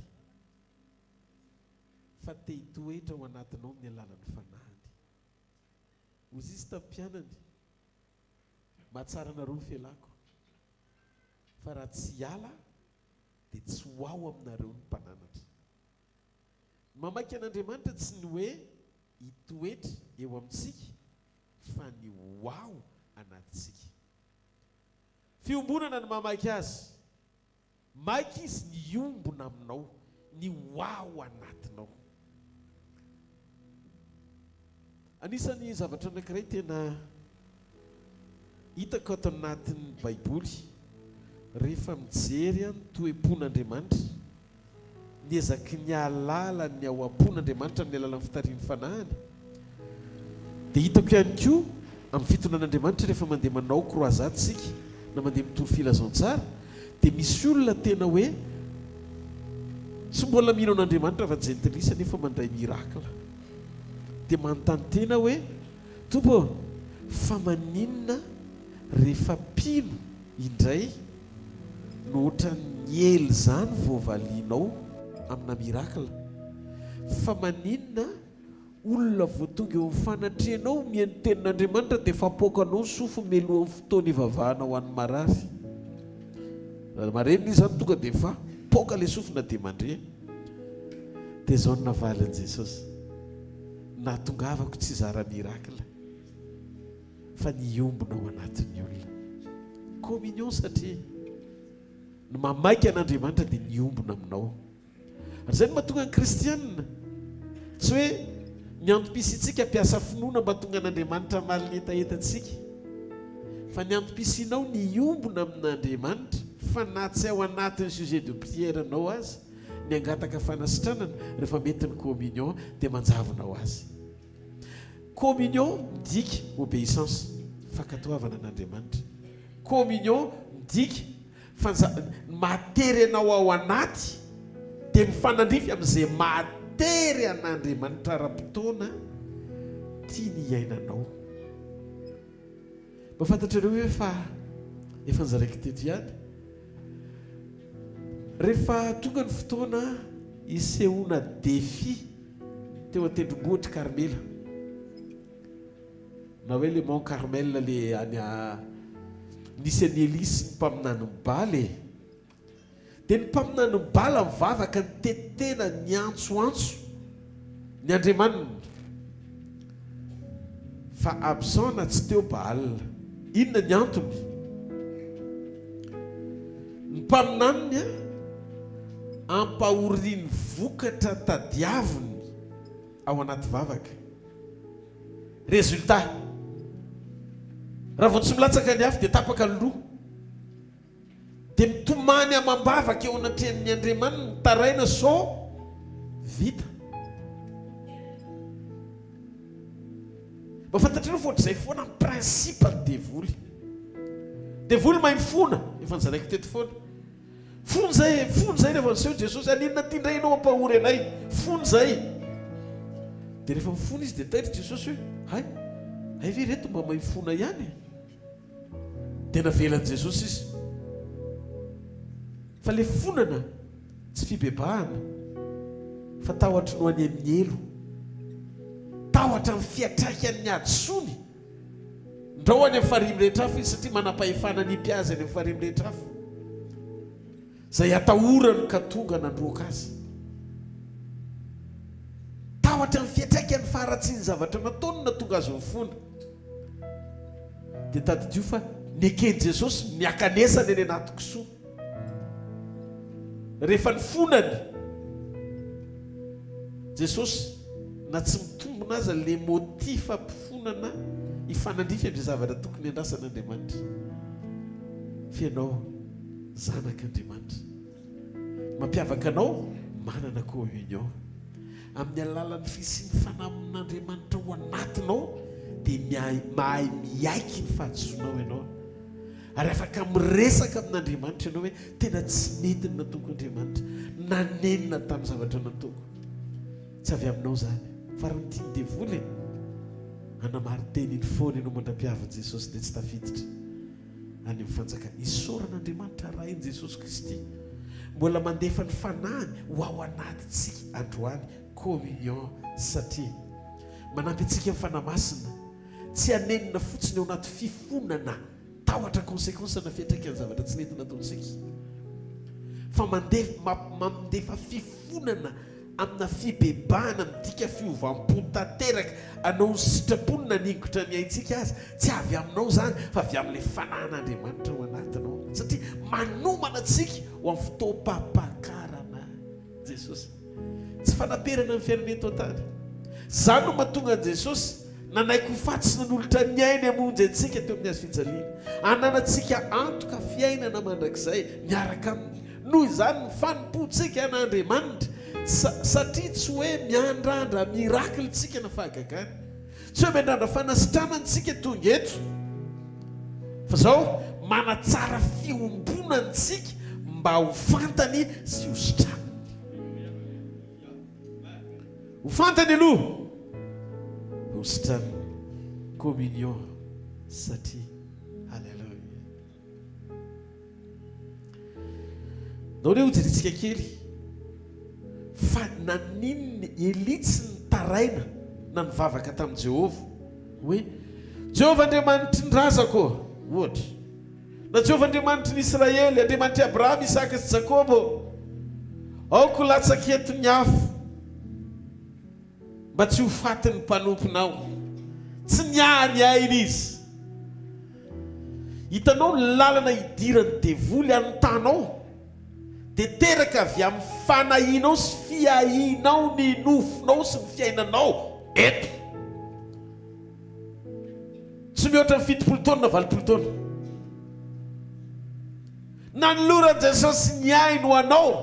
fa te hitoetra ao anatinao ny alalan'ny fanahiny. Ozy izy tamin'ny mahatsara nareo ny fialako fa raha tsy hiala dia tsy ho ao aminareo ny mpananatra. Mamaky an'Andriamanitra tsy ny hoe hitoetra eo amintsika fa ny ho ao anatintsika. Fiombonana ny mamaky azy, maiky izy ny iombona aminao, ny ho ao anatinao. Anisan'ny zavatra anankiray tena hitako ato anatin'ny Baiboly rehefa mijery ny toe-pon'Andriamanitra, niezaky ny alala ny ao am-pon'Andriamanitra ny alalan'ny fitarian'ny fanahiny, dia hitako ihany koa amin'ny fitonan'Andriamanitra rehefa mandeha manao croisade tsika na mandeha mitoro filazantsara, dia misy olona tena hoe tsy mbola mino an'Andriamanitra fa jentilisa nefa mandray mirakla, dia manontany tena hoe tompo fa maninona rehefa pino indray no ohatra ny ely zany voavalianao amina mirakla, fa maninona olona voatonga eo amin'ny fanatrehanao mihaino tenin'Andriamanitra dia fapokanao sofo melohan'ny fotoana ivavahana ho an'ny marary. Marenina izy zany tonga dia fa poka ilay sofina dia mandre. Dia izao no navalin'i Jesosy, nahatongavako tsy zara mirakla fa niombona ao anatin'ny olona. Communion satria ny mamaiky an'Andriamanitra dia niombona aminao. Ary izay no mahatonga ny kristianina tsy hoe ny antom-pisitsika mpiasa finoana mba tonga an'Andriamanitra malina etaetantsika, fa ny antom-pisinao niombona amin'Andriamanitra fa na tsy ao anatin'ny sujet de prière anao azy, ny angataka fanasitranana rehefa mety ny communion dia manjavonao azy. Communion midika obéissance, fankatoavana an'Andriamanitra. Communion midika matery anao ao anaty dia mifanandrify amin'izay matery an'Andriamanitra ara-potoana tia ny iainanao. Mafantatrareo hoe fa efa nizaraiko teto ihany, rehefa tonga ny fotoana isehoana défi teo an-tendrombohitra Karmela, na hoe le Mont Carmel le nisy any Elisy ny mpaminany mibaly, dia ny mpaminany mibaly mivavaka ny tetena ny antsoantso ny Andriamanina, fa Absana tsy teo Baal. Inona ny antony? Ny mpaminaniny ampahoriany vokatra tadiaviny ao anaty vavaka. Résultat, raha vao tsy milatsaka ny afo dia tapaka ny loha, dia mitomany amam-bavaka eo anatrehan'ny Andriamanina, mitaraina sao vita. Mafantatrareo fa ohatr'izay foana ny prinsipa ny devoly. Devoly mahay mifona, efa nizaraiko teto foana. Fony zay rehefa niseho Jesosy, aninona tindrainao ampahory anay? Fony zay. Dia rehefa mifona izy dia taitra Jesosy hoe hay ve reto mba mahay mifona ihany? Dia navelan'i Jesosy izy. Fa le fonana tsy fibebahana, fa tahotra no any amin'ny elo, tahotra amin'ny fiatraikan'ny adsony. Ndrao any amin'ny farimy rehetra afo izy satria manam-pahefana ny mpiazy any amin'ny farimy rehetra afo, izay atahorany ka tonga nandroaka azy. Tahotra amin'ny fiatraikany faharatsiany zavatra nataony na tonga azy mifona. Dia tadidio fa nekeny Jesosy niakanesany eny anaty kisoa. Rehefa ny fonany Jesosy na tsy mitombona aza le motif ampifonana hifanandrify amin'izay zavatra tokony andrasan'Andriamanitra. Fianao zanak'Andriamanitra, mampiavaka anao manana communion amin'ny alalan'ny fisiany fanamon'Andriamanitra ao anatinao, dia mahay miaiky ny fahadisoanao ianao, ary afaka miresaka amin'Andriamanitra ianao hoe tena tsy mety ny nataoko Andriamanitra, nanenina tamin'ny zavatra nataoko. tsy avy aminao zany fa raha nytiany devoly anamary teny iny foana ianao mandra-piavan Jesosy dia tsy tafiditra any amin'ny fanjakana isaoran'Andriamanitra raha iny Jesosy Kristy mbola mandefa ny fanahiny ho ao anatintsika androany communion satria manampy antsika amin'ny fanamasina tsy hanenina fotsiny ao anaty fifonana tahotra konsekonsy na fiatraikany zavatra tsy nentina ataontsika fa mandefa fifonana amina fibebahana midika fiovam-po tanteraka anao ny sitraponina ningotra ny aintsika azy tsy avy aminao zany fa avy amin'ilay fanahin'Andriamanitra ao anatinao satria manomana antsika ho amin'ny fotoam-pampakarana Jesosy tsy fanaperana amin'ny fiainana eto an-tany zany no mahatonga an Jesosy nanaiko fatsina n'olotra ny ainy amonjy antsika teo amin'ny azy fijaliana ananantsika antoka fiainana mandrakizay miaraka aminy noho izany ny fanompontsika an'Andriamanitra satria tsy hoe miandrandra mirakletsika na fahagagany tsy hoe miandrandra fanasitranantsika tonga eto fa zao manatsara fiombonantsika mba ho fantany sy ho sitraniny ho fantany aloha ho sitraniny communion satria halleluja naoreo ho jeritsika kely fa naninny elitsy ny taraina na nivavaka tamin'i Jehova hoe Jehova Andriamanitry ny razako ohatra na Jehova Andriamanitry ny Israely Andriamanitry Abrahama Isaka sy Jakobo aoko latsaka eto ny afo mba tsy ho faty ny mpanomponao tsy niany aina izy hitanao ny lalana hidirany devoly anotanao dia teraka avy amin'ny fanahinao sy fiahinao ny nofinao sy ny fiainanao eto tsy mihoatra ny 70 taona na 80 taona na ny loran Jesosy ny ainy ho anao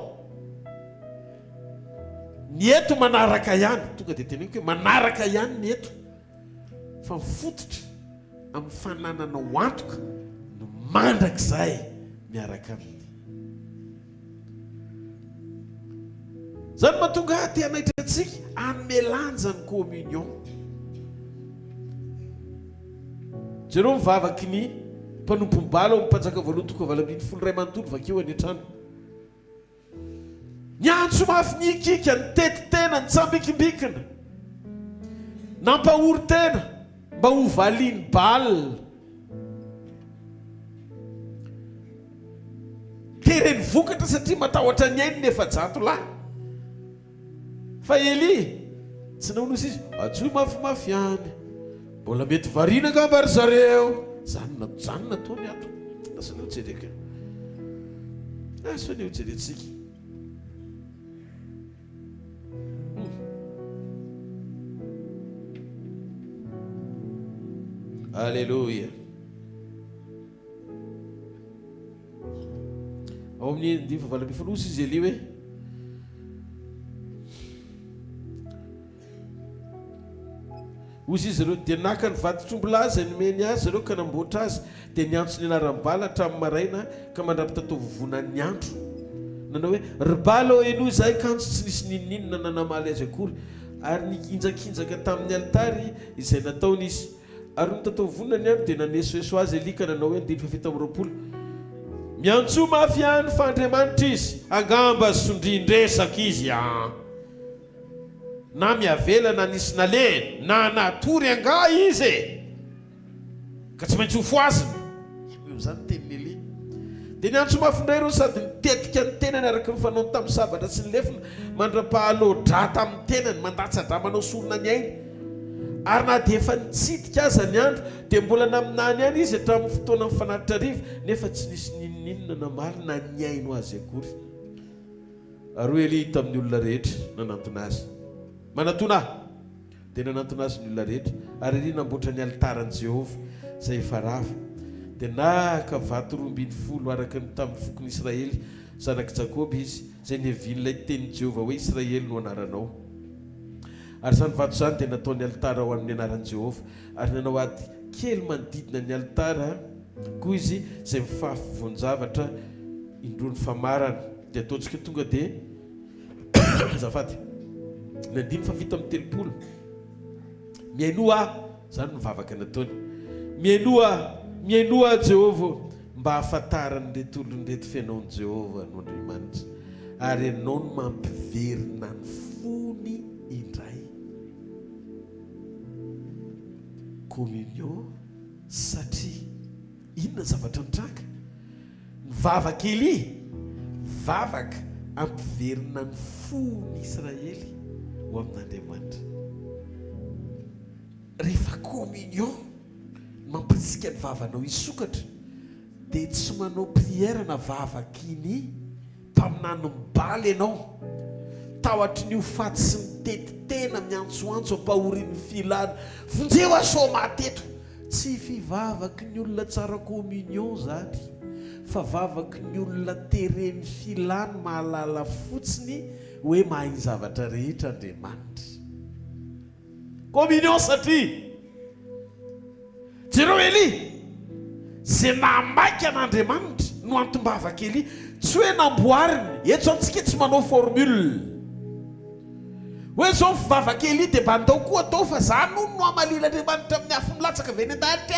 ny eto manaraka ihany tonga dia teneniko hoe manaraka ihany ny eto fa mifototra amin'ny fanananao antoka no mandrakizay miaraka aminy zany mahatonga ty anaitra antsika amelanja ny communion jereo mivavaky ny mpanompombala ao mpanjaka voalohany toko valambiny folo ray manontolo vakeo any an-trano nyantso mafy nyikika ny tety tena ny tsambikimbikina nampahory tena mba ho valiny balina tereny vokatra satria matahotra ny ainy nefa jato lahy fa Eli tsy naonosy izy atsoy mafimafy any mbola mety varina angamba ry zareo zany natao ny ato asa neo jereka asa neo jerentsika alleluia ao amin'ny ndifa valamifolosa izy Eli hoe ozy izy ireo dia naka ny vady-trombola zay nomeny azy ireo ka namboatra azy dia niantso ny anaram-bala hatramin'ny maraina ka mandrapitataovovona ny andro nanao hoe ribala o eno zahay kanjo tsy nisy nininina nanamaly azy akory ary nikinjakinjaka tamin'ny altary izay nataony izy ary nitataovovona ny andro dia nanesoeso azy elika nanao hoe ndiny fafita am'roapolo miantso mafy any fa Andriamanitra izy angamba sondrin-dresaka izy na miavela na nisy naleny na natory anga izy ka tsy maintsy ho foaziny io zany teniny Eli dia niantso mafindray ireo sady nitetika ny tenany araka ny fanaony tamin'ny sabatra sy ny lefina mandra-pahalodra tamin'ny tenany mandatsadra manao sorona ny ainy ary na dia efa nitsidika aza ny andro dia mbola naminany any izy hatramin'ny fotoana ny fanaritra riva nefa tsy nisy nininina namaly na ny aino azy akory ary Eli tamin'ny olona rehetra nanantona azy manatona dia nanantona azy ny olona rehetra ary ry namboatra ny altarany Jehova izay efa rava dia naka vato 12 araka ny tamin'ny fokony Israely zanaky Jakoby izy izay nevin'ilay tenin'i Jehova hoe Israely no anaranao ary zany vato zany dia natao ny altara ho amin'ny anaran'i Jehova ary nanao ady kely manodidina ny altara koa izy izay mifafy voan-javatra indroany famarana dia ataontsika tonga dia azafady ny 7:30 miainoa zany mivavaka nataony miainoa Jehova mba hahafantarany reto olony reto fiainaon'i Jehova no Andriamanitra ary ianao no mampiverina ny fony indray. Communion satria inona zavatra mitranga? Ny vavakely vavaka ampiverina ny fony Israely ho amin'Andriamanitra. Rehefa communion mampirisika ny vavanao hisokatra dia tsy manao prière na vavakiny mpaminano mibaly ianao tahotra ny hofaty sy mitety tena miantsoantso ampahorian'ny filana vonjeo asoma teto. Tsy fivavaky ny olona tsara communion zany fa vavaky ny olona tereny filany mahalala fotsiny hoe mahay ny zavatra rehetra Andriamanitra. Communion satria jereo Eli zay namaika an'Andriamanitra no antombavaka Eli tsy hoe namboariny. Eto antsika tsy manao formule hoe zao fivavaka Eli dia mba andao koa atao fa zany no amalila Andriamanitra amin'ny afo milatsaka ve ny an-danitra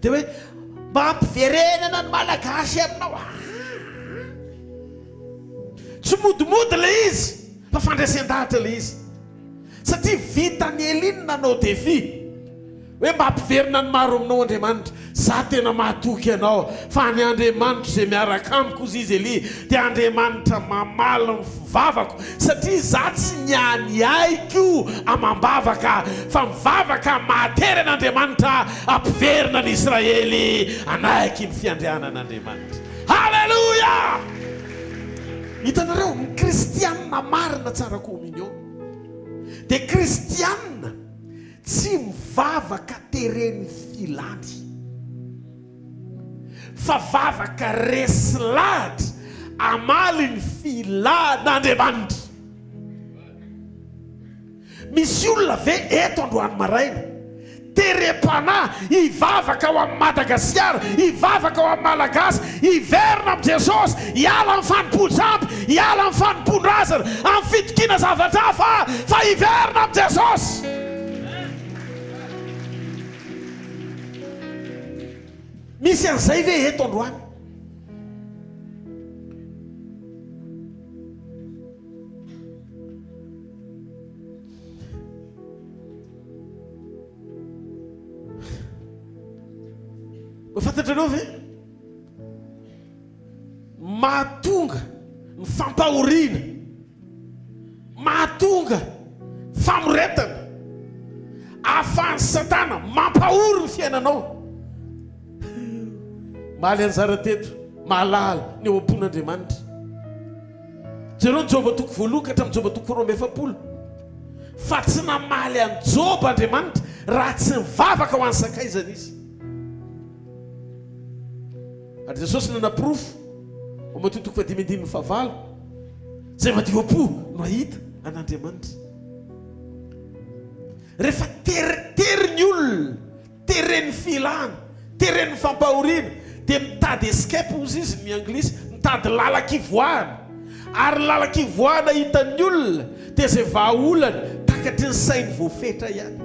dia hoe mba ampiverenana ny malagasy aminao. Tsy modimody le izy fa fandraisan-dahatra le izy satria vitany Eli nanao defi hoe mba ampiverina ny maro aminao Andriamanitra. Za tena mahatoky ianao fa ny Andriamanitra zay miaraka amiko ozy izy Eli dia Andriamanitra mamala ny fivavako satria za tsy niany aiko amambavaka fa mivavaka mahatery an'Andriamanitra ampiverina ny Israely anaiky ny fiandrianan'Andriamanitra. Halleluja! Hitanareo ny kristianina marina tsara communion dia kristianina tsy mivavaka tereny filany fa vavaka resy lahatra amaly ny filan'Andriamanitra. Misy olona ve eto androany maraina terepana hivavaka ao amin'ny Madagasikara, hivavaka ao amin'ny Malagasy, hiverina amin'ny Jesosy, hiala amin'ny fanimpon-drampy, hiala amin'ny fanimpon-drazana, amin'ny fitokina zavatra hafa fa hiverina amin'ny Jesosy. Misy an'izay ve eto androany? Mafantatrareo ve? Mahatonga ny fampahoriana, mahatonga famoretana, ahafahan'ny Satana mampahory ny fiainanao. Mahaly anjara teto, mahalala ny eo am-pon'Andriamanitra. Jereo ny Joba toko 1 ka hatramin'ny Joba toko 2:7 fa tsy namaly an Joba Andriamanitra raha tsy mivavaka ho an'ny sakaizana izy. Ary Jesosy nanapirofo ao Mateo toko 5:9 zay madio po no ahita an'Andriamanitra. Rehefa tery ny olona, tereny filana, tereny fampahoriana dia mitady escape ozy izy ny anglisy, mitady lalakivoahana. Ary lalakivoahana hitan'ny olona dia zay vahaolana takatry ny sainy voafetra ihany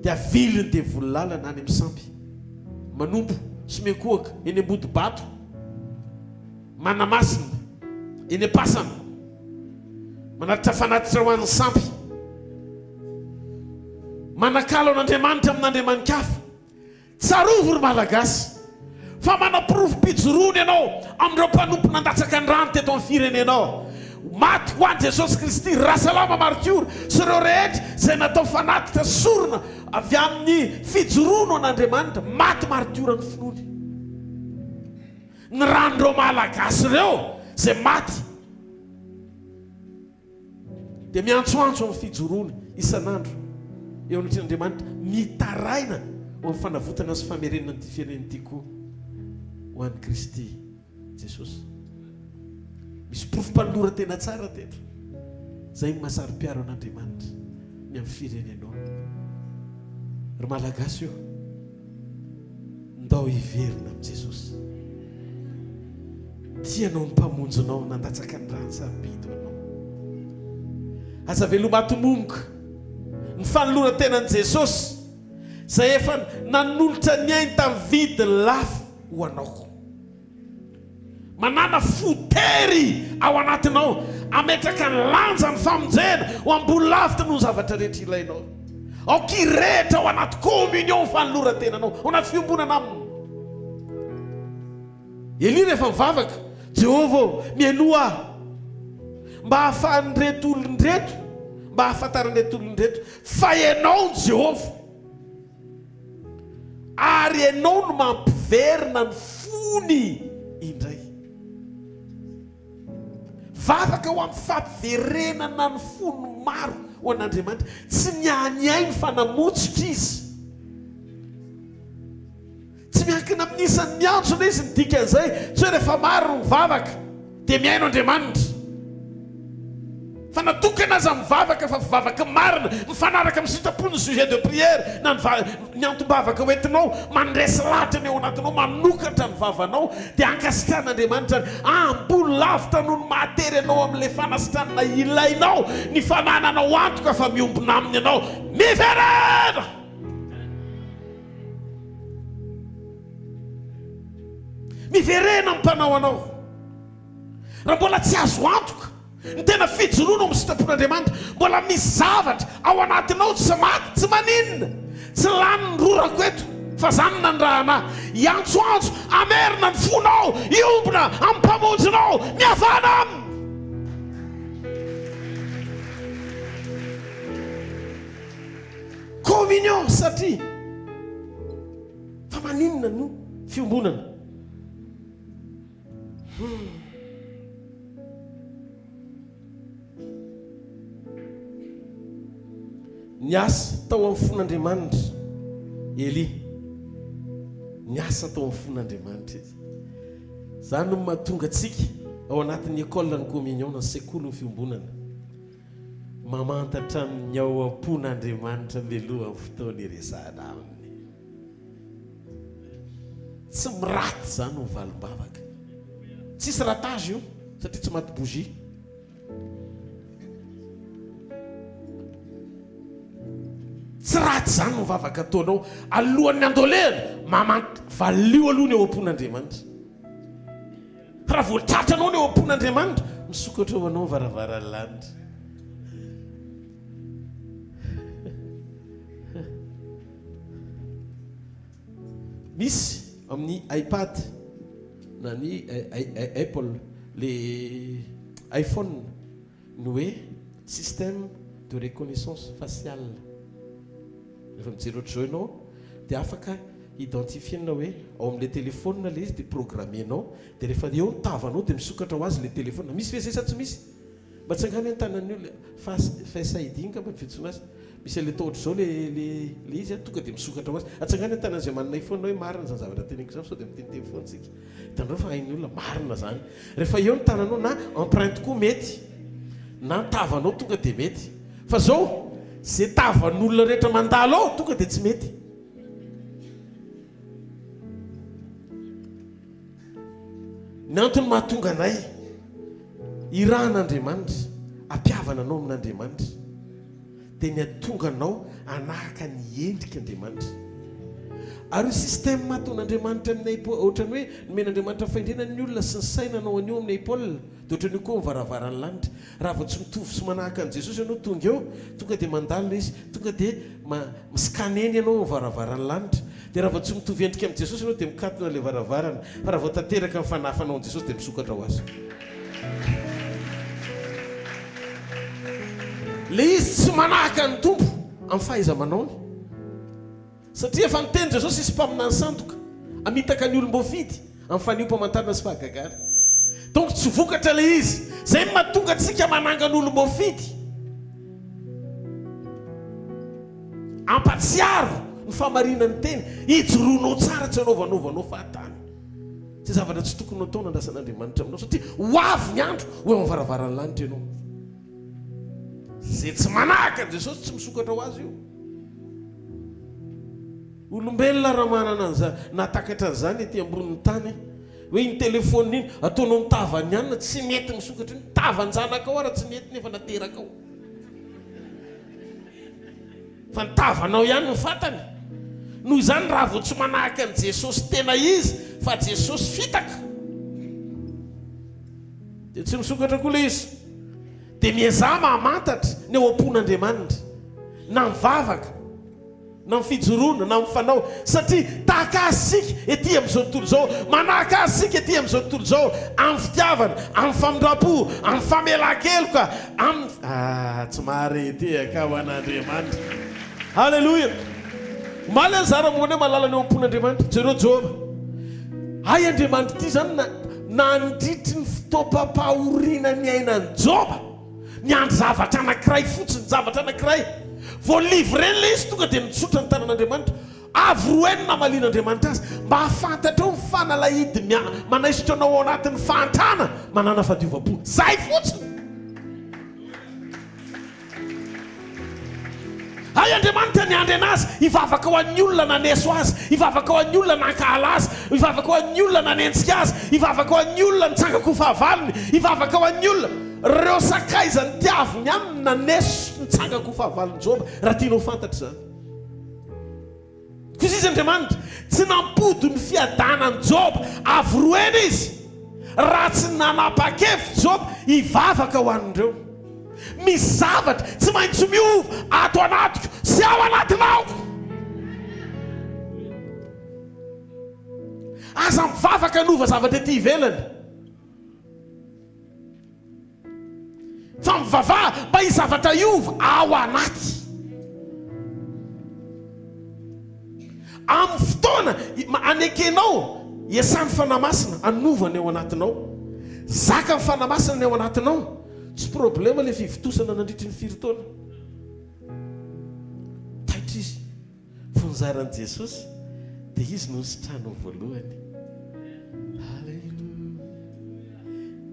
dia viliny dia volalana any amin'ny sampy manompo sy miankohaka eny ambody bato, manamasina eny am-pasana, manatitra fanatitra ho an'ny sampy, manakalo an'Andriamanitra amin'Andriamanikafa. Tsarovo ry Malagasy fa manapirofo mpijoroany ianao amin'ireo mpanompo nandatsaka ny rano teto amin'ny firenenao. Maty ho an'i Jesosy Kristy rasalama martiora sy ireo rehetra zay natao fanatitra sorona avy amin'ny fijoroano an'Andriamanitra, maty martiora ny finoany. Ny ranon'ireo Malagasy ireo zay maty dia miantsoantso amin'ny fijoroany isan'andro eo an'Andriamanitra, mitaraina ho amin'ny fanavotana sy famerenana ny firenena ity koa ho an'i Kristy Jesosy. Misy porofom-panolora tena tsara teto, zay mahasari-piaro an'Andriamanitra ny amin'ny firenenao. Ry Malagasy io ndao hiverina amin'i Jesosy. Tianao ny mpamonjonao nandatsaka ny rano sarobidy anao. aza velomatonomboka ny fanolona tenan'i Jesosy zay efa nanolotra ny ainy tamin'ny vidiny lafo ho anao. Manana fotery ao anatinao ametraka ny lanja ny famonjena ho ambony lavitra noho ny zavatra rehetra ilainao. Ao kirehitra ao anaty communion fanoloran-tenanao ao anaty fiombonana aminy. Elia rehefa mivavaka, Jehovah mialoha mba hahafahan'ireto olon-dreto, mba hahafantaran'ireto olon-dreto fa ianao Jehovah, ary ianao no mampiverina ny fony indray. Vavaka ho amin'ny fampiverenana ny fony maro ho an'Andriamanitra, tsy mianiainy fanamotsitra izy, tsy miankina amin'ny isan'ny miantsona izy ny dikan'izay, tsy hoe rehefa maro ny vavaka dia miaino Andriamanitra. Fa natokana aza mivavaka fa mivavaka marina mifanaraka amin'ny sitrapony sujet de prière na ny antom-bavaka hoentinao mandresy lahatra ny ao anatinao, manokatra ny vavanao dia ankasitrahan'Andriamanitra ny ambony lavitra noho ny mahatery anao amin'ilay fanasitranana ilainao, ny fanananao antoka fa miombona aminy ianao. Miverena! Miverena amin'ny mpanao anao. Raha mbola tsy azo antoka ny tena fijoroana amin'ny sitrapon'Andriamanitra, mbola misy zavatra ao anatinao tsy maty, tsy maninona, tsy lany ny rorako eto, fa zany nandrahana iantsoantso amerina ny fonao, iombona amin'ny mpamonjinao, miavana aminy. Communion satria fa maninona no fiombonana. Niasa tao amin'ny fon'Andriamanitra Elia, niasa tao amin'ny fon'Andriamanitra izy. Zany no mahatonga antsika ao anatin'ny école ny communion na sekoly ny fiombonana mamantatra amin'ny ao am-pon'Andriamanitra mialoha amin'ny fotoana iresahana aminy. Tsy miraty zany ny valim-bavaka, tsisy ratage io satria tsy maty bougie. Tsy raty zany ny mivavaka ataonao alohan'ny andolehana, valio aloha ny eo am-pon'Andriamanitra. Raha voatratranao ny eo am-pon'Andriamanitra, misokatra ho anao varavaran'ny lanitra. Misy amin'ny iPad na ny Apple, les iPhone ny hoe système de reconnaissance faciale. Rehefa mijery ohatr'izao ianao dia afaka identifienao hoe ao amin'ilay téléphone ilay izy dia programmenao, dia rehefa eo ny tavanao dia misokatra ho azy ilay téléphone. Misy vezesa tsy misy? Mba tsy angano an-tanan'io Face ID ngamba ny fihetsona azy. Misy ilay tao ohatr'izao le izy tonga dia misokatra ho azy. Atsangano an-tanana izay manana iPhone hoe marina zany zavatra teneniko izany, sao dia miteny téléphone-tsika. Hitanao fa hain'ny olona marina zany. Rehefa eo ny tananao na empreinte koa mety, na ny tavanao tonga dia mety. Fa zao zay tavan'olona rehetra mandalo ao tonga dia tsy mety. Ny antony mahatonga anay irahan'Andriamanitra, ampiavana anao amin'Andriamanitra, dia ny atonga anao anahaka ny endrik'Andriamanitra. Ary io système ataon'Andriamanitra amin'ny ohatrany hoe nomen'Andriamanitra faindrenany ny olona sy ny sainanao anio amin'ny Paul, dia ohatrany koa mivaravarany lanitra. Raha vao tsy mitovy sy manahaka an'i Jesosy ianao tonga eo, tonga dia mandalina izy, tonga dia miskaneny ianao mivaravarany lanitra. Dia raha vao tsy mitovy endrika amin'i Jesosy ianao dia mikatona ilay varavarana. Fa raha vao tanteraka amin'ny fanafanao an'i Jesosy dia misokatra ho azy. Le izy tsy manahaka ny tompo amin'ny fahaiza-manaony, satria efa niteny Jesosy isy mpaminany sandoka amitaka ny olom-boafidy amin'ny fanio-pamantarana sy fahagagara. Donc tsy vokatra le izy, zay mahatonga antsika mananga ny olom-boafidy, ampatsiaro ny famarinany teny, hijoroanao tsara tsy anaovanao fahatany. Tsy zavatra tsy tokony atao nandrasan'Andriamanitra aminao, satria ho avy ny andro ho eo amin'ny varavaran'ny lanitra ianao. Zay tsy manahaka an' Jesosy tsy misokatra ho azy io. Olombelona raha manana an'izany, natakatra an'izany ety ambonin'ny tany, hoe iny telefôny iny ataonao mitavany ihany, tsy mety misokatra iny, tavan-janaka ao raha tsy mety nefa nateraka ao. fa nitavanao ihany ny fantany noho izany raha vo tsy manahaka an' Jesosy tena izy fa Jesosy fitaka dia tsy misokatra koa le izy dia miezah mamantatra ny eo am-pon'Andriamanitra na mivavaka na mifijoroana na mifanao satria tahaka asika ety amin'izao tontolo izao manahaka asika ety amin'izao tontolo izao amin'ny fitiavana amin'ny famindram-po amin'ny famelan-keloka amin'ny tsy mahare aka ho an'Andriamanitra halleloia maly anzara moana hoe malala ny eo am-pon'Andriamanitra jereo Jehova ay Andriamanitra ity zany nandritry ny fitaopam-pahoriana ny ainan'ny Joba ny andro zavatra anankiray fotsiny zavatra anankiray voalivreny le izy tonga dia mitsotra ny tanan'Andriamanitra avroeny na malian'Andriamanitra azy mba hafantatra ny fanalahidy manaisitra anao ao anatin'ny fahantrana manana fahadiova-po zay fotsiny ay Andriamanitra ny andry anazy hivavaka ho an'ny olona naneso azy hivavaka ho an'ny olona nankala azy hivavaka ho an'ny olona nanentsika azy hivavaka ho an'ny olona nitsangako fahavalony hivavaka ho an'ny olona reo sakaizany tiaviny aminy naneso nitsangako fahavalony Joba raha tianao fantatra zany kosa izy Andriamanitra tsy nampody ny fiadanany Joba avroeny izy raha tsy nanapa-kevitra Joba hivavaka ho an'ireo misy zavatra tsy maintsy miova ato anatiko sy ao anatinao aza mivavaka nova zavatra ety ivelany fa mivavaha mba izavatra iova ao anaty amin'ny fotoana anekenao iasany fanamasina anovana eo anatinao zaka ny fanamasina ny eo anatinao tsy problema le fivitosana nandritry ny firy-taona taitra izy fonzaran'i Jesosy dia izy no sitrano voalohany halleluia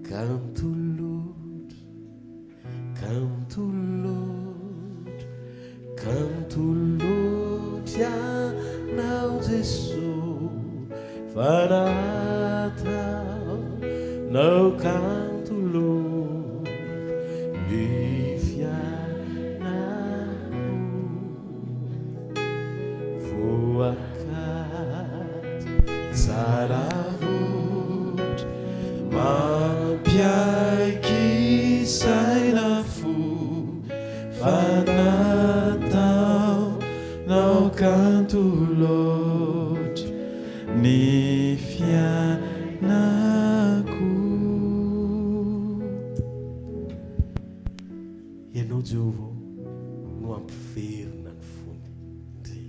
come to Lord come to Lord come to Lord ianao Jesosy fanatao no come to Lord Saravut mampiaiky saina fo fanatao nao kanto loatra ny fianako ianao Jehova no ampiverina ny fony ndre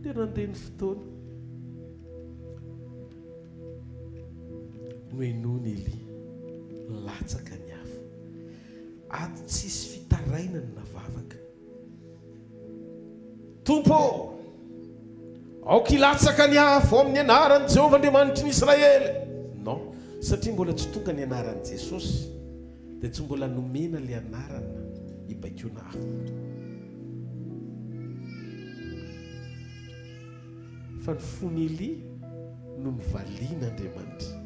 dia nandeha ny fotoana no enony Eli latsaka ny afo ato tsisy fitarainany navavaka tompo aoka ilatsaka ny afo amin'ny anaran'i Jehova Andriamanitry ny Israely non satria mbola tsy tonga ny anaran'i Jesosy dia tsy mbola nomena le anarana hibaikona afo fa ny fony Eli no nivaliana Andriamanitra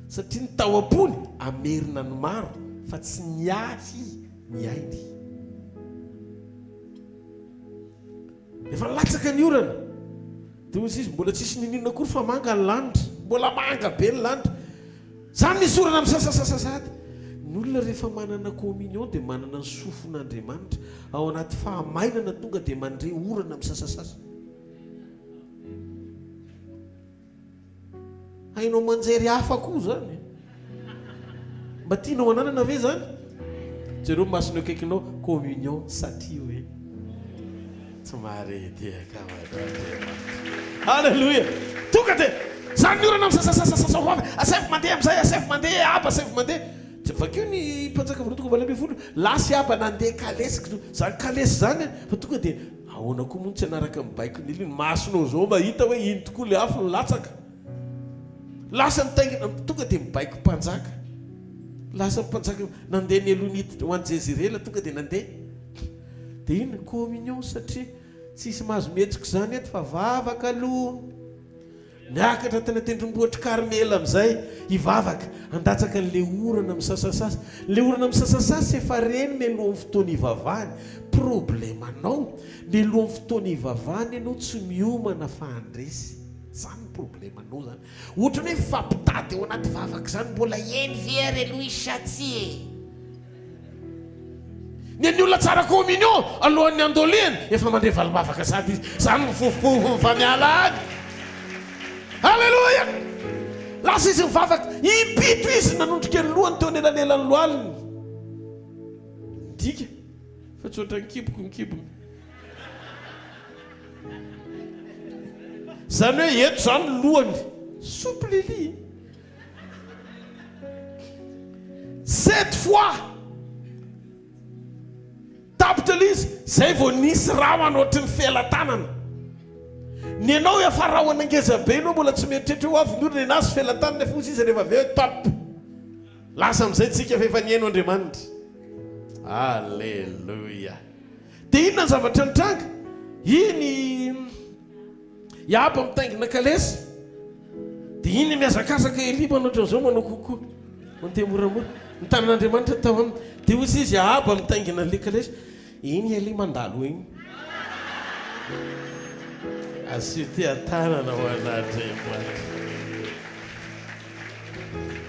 satria ny tao am-pony amerina ny maro fa tsy niahy ny ainy efa latsaka ny orana dia ozy izy mbola tsisy ninina kory fa manga ny lanitra mbola manga be ny lanitra zany nisy orana amin'ny sasasasasady ny olona rehefa manana communion dia manana ny sofon'Andriamanitra ao anaty fahamainana tonga dia mandre orana amin'ny sasasasa hainao manjery hafa koa zany mba tianao ananana ve zany jereo masonao akaikinao communion satria hoe tsy marety halleluia tonga dia zany niorana amin'ny sasasasasa hoavy asefy mandeha amin'izay asefy mandeha aba asefy mandeha tsy vakeo ny mpanjaka vola tonga valambe folo lasy aba nandeha kalesika zany kalesy zany fa tonga dia ahoana koa moa tsy anaraka mibaiko ny liny masonao zao mahita hoe iny tokoa le afo ny latsaka lasa mitaingina tonga dia mibaiko mpanjaka lasa mpanjaka nandeha ny elonita ho an'i Jezirela tonga dia nandeha dia iny communion satria tsisy mahazo metsika zany eto fa vavaka aloha niakatra tena tendrombohatra Karmela amin'izay hivavaka andatsaka n'le orana amin'ny sasasasa. Le orana amin'ny sasasasa efa reny mialohan'ny fotoana hivavahany. Problemanao mialohan'ny fotoana hivavahany ianao tsy miomana fahandresy. Zany problemanao zany. Ohatra hoe fampitady eo anaty vavaka zany mbola eny very aloha isatsy. Ny olona tsara communion alohan'ny andoliany efa mandray valom-bavaka sady izy. Zany mifofofo famiala any. Halleluja! Lasa izy mivavaka ipito izy nanondrika ny lohany teo anelanelan'ny lohaliny. Dika fa tsy ohatra nkiboko nkibony. Zany hoe eto zany lohany soupleli 7 fois tapitra l'izy zay vao nisy rahona ohatry ny felatanana. Ny anao efa rahona angeza be anao mbola tsy mieritreritra ho avy ny olona enazy felatanana nefa ozy izy rehefa avy eo top. Lasa amin'izay tsika fa efa nihaino Andriamanitra. Alleluia. Dia inona ny zavatra nitranga? Iny Iaba mitaingina kalesa. Dia iny miazakazaka Eli manao ohatran'izao manao kokoa. Mandeha moramora. Ny tanan'Andriamanitra tao aminy. Dia ozy izy Iaba mitaingina an'ilay kalesa. Iny Eli mandalo iny. Asity atanana ho an'Andriamanitra.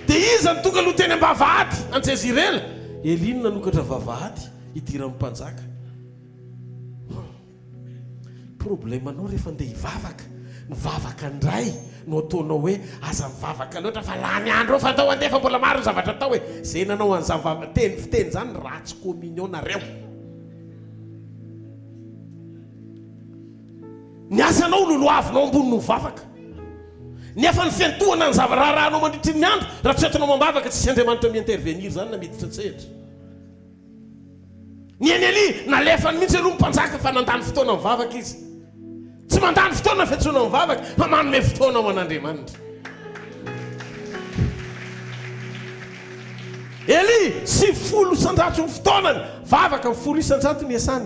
Dia izy ny tonga aloha teny am-bavahady an-Jezirela. Eli nanokatra vavahady hidiran'ny mpanjaka. Problemanao rehefa andeha hivavaka, mivavaka indray no ataonao hoe aza mivavaka loatra fa lany andro fa atao andefa mbola maro ny zavatra atao hoe zay nanao an'izany teny fiteny zany ratsy communion nareo. Ny asanao loloavinao ambony no mivavaka. Nefa ny fiantohana ny zavarahanao mandritry ny andro raha tsy atonao mambavaka tsy Andriamanitra mi-intervenir zany na miditra tsehatra. Ny Eli nalefany mihitsy aloha mpanjaka fa nandany fotoana mivavaka izy. Tsy mandany fotoana fiantsoana mivavaka fa manome fotoana ho an'Andriamanitra. Eli 70 isan-jato ny fotoanany, vavaka 10 isan-jato ny asany.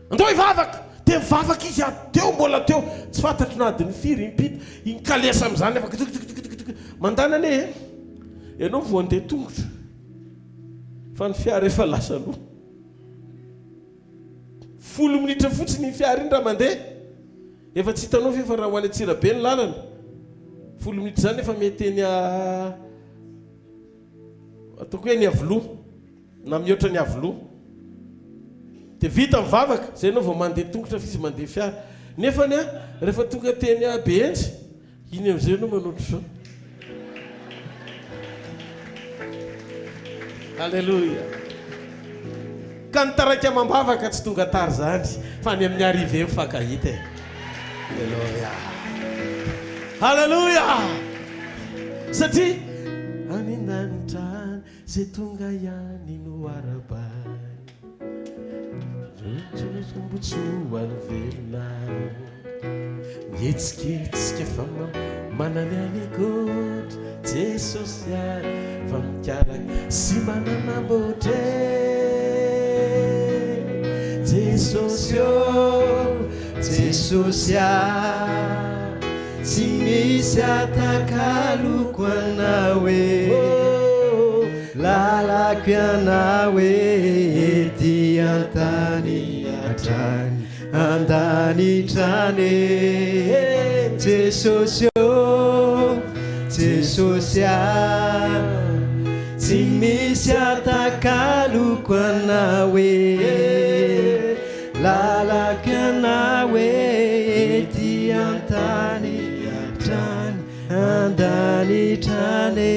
Andao hivavaka, dia mivavaka izy teo mbola teo tsy fantatro na adiny firy impito iny kalesa amin'izany efa mandana ne ianao vo andeha tongotra fa ny fiara efa lasa aloha 10 minitra fotsiny ny fiara iny raha mandeha efa tsy hitanao fa efa raha ho any Antsirabe ny lalana 10 minitra zany efa mety eny ataoko hoe ny Avoloha na mihoatra ny Avoloha. Dia vita mivavaka zay anao vao mandeha tongotra fizy mandeha fiara nefa ny rehefa tonga teny Behenjy iny amin'izay anao manotro zao. Halleluja. Ka ny taraiky mambavaka tsy tonga tary zany fa ny amin'ny arrivé mifankahita. Halleluja. Halleluja. Satria anindanitra zay tonga ihany no arabany rotsombotsomboany velona mihetsiketsika fa manany an'ikoatra Jesosy any fa mikaraka sy mananamboatra Jesosy ô Jesosy tsy misy atakaloko anao lalako ianao ety antany atrany andanitrany Jesosy ô Jesosy tsy misy atakaloko anao lalako ianao ety antany atrany andanitrany.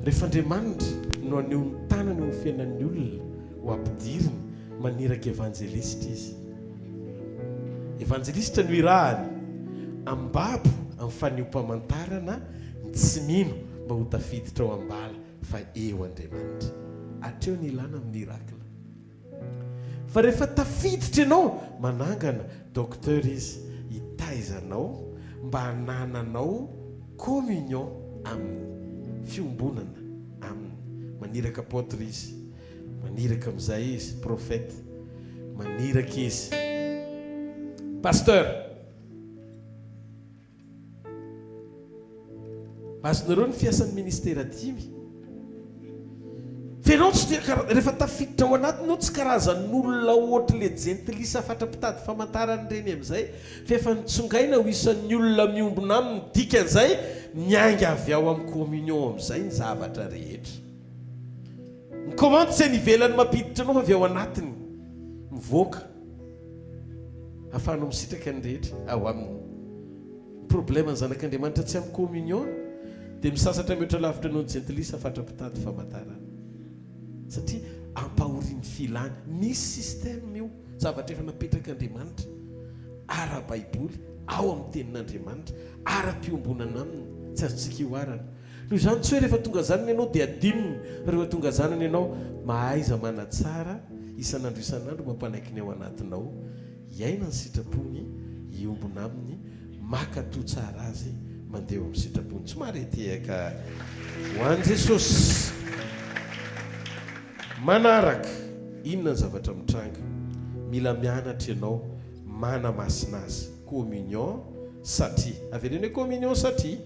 Rehefa Andriamanitra no aneho ny tanany ho fiainan'ny olona ho ampidiriny maniraka evanjelistra izy. Evanjelistra no irahany ambabo amin'ny faneom-pamantarana ny tsy mino mba ho tafiditra ao ambala fa eo Andriamanitra. Hatreo ny ilana amin'ny mirakla. Fa rehefa tafiditra ianao manangana docteur izy hitaizanao mba hanananao communion aminy fiombonana aminy maniraka apôtre izy maniraka amin'izay izy profeta maniraka izy pasteur azonareo ny fiasan'ny ministera dimy fenao tsy dia rehefa tafiditra ao anatinao tsy karazan'olona ohatra le jentilisa fatrapitady famantarany reny amin'izay fa efa nitsongaina ho isan'ny olona miombona aminy dika an'izay mianga avy ao amin'ny communion amin'izay ny zavatra rehetra ny commande tsy nivelany mampiditra anao avy ao anatiny mivoaka ahafahanao misitraka ny rehetra ao amin'ny problème ny zanak'Andriamanitra tsy amin'ny communion dia misasatra mihoatra lavitra noho ny jentilisa fatrapitady famantarana satria ampahoriany filany misy système io zavatra efa napetraka Andriamanitra ara-baiboly ao amin'ny tenin'Andriamanitra ara-piombonana aminy tsy azontsika io arana noho izany tsy hoe rehefa tonga zanany ianao dia adinony rehefa tonga zanany ianao mahaiza manatsara isan'andro isan'andro mampanaiky ny ao anatinao iaina ny sitrapony iombona aminy makatoa tsara azy mandeha amin'ny sitrapony tsy maretehaka ho an'i Jesosy manaraka inona ny zavatra mitranga mila mianatra ianao mana masina azy communion satria avereny hoe communion satria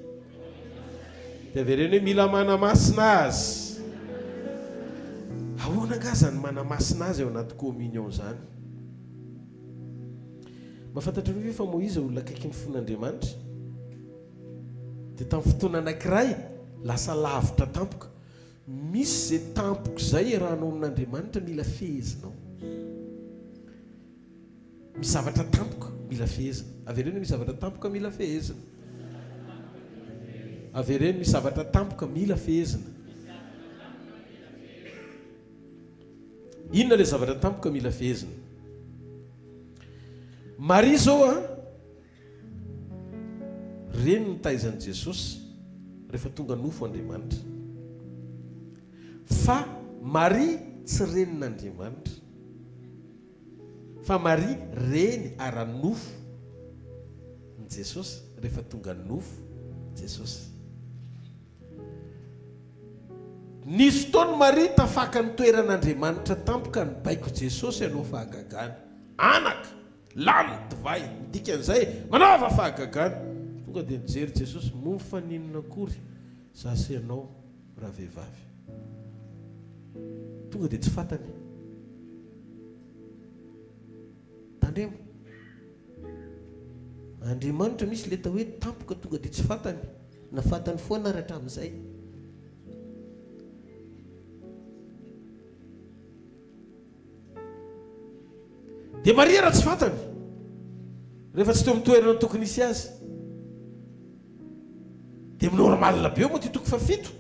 dia avereny hoe mila mana masina azy ahoana nga zany mana masina azy ao anaty communion zany mahafantatra hoe fa Moïse olona akaiky ny fon'Andriamanitra dia tamin'ny fotoana anankiray lasa lavitra tampoka misy zay tampoka zay rahanao amin'Andriamanitra mila fehezinao misy zavatra tampoka mila fehezina avereny misy zavatra tampoka mila fehezina avereny misy zavatra tampoka mila fehezina inona le zavatra tampoka mila fehezina Maria zao reny ny taizan'i Jesosy rehefa tonga nofo Andriamanitra fa Maria tsy renin'Andriamanitra fa Maria reny ara-nofo ny Jesosy rehefa tonga nofo Jesosy nisy fotoany Maria tafaka ny toeran'Andriamanitra tampoka ny baiko Jesosy anao fahagagana anaka lany divay midika an'izay manaova fahagagana tonga dia nijery Jesosy mofa ninona akory zasy ianao raha vehivavy tonga dia tsy fantany tandremo Andriamanitra misy leta hoe tampoka tonga dia tsy fantany na fantany foana raha hatramin'izay dia Maria raha tsy fantany rehefa tsy teo amin'ny toerana tokony hisy azy dia normalina be moa ty toko fafito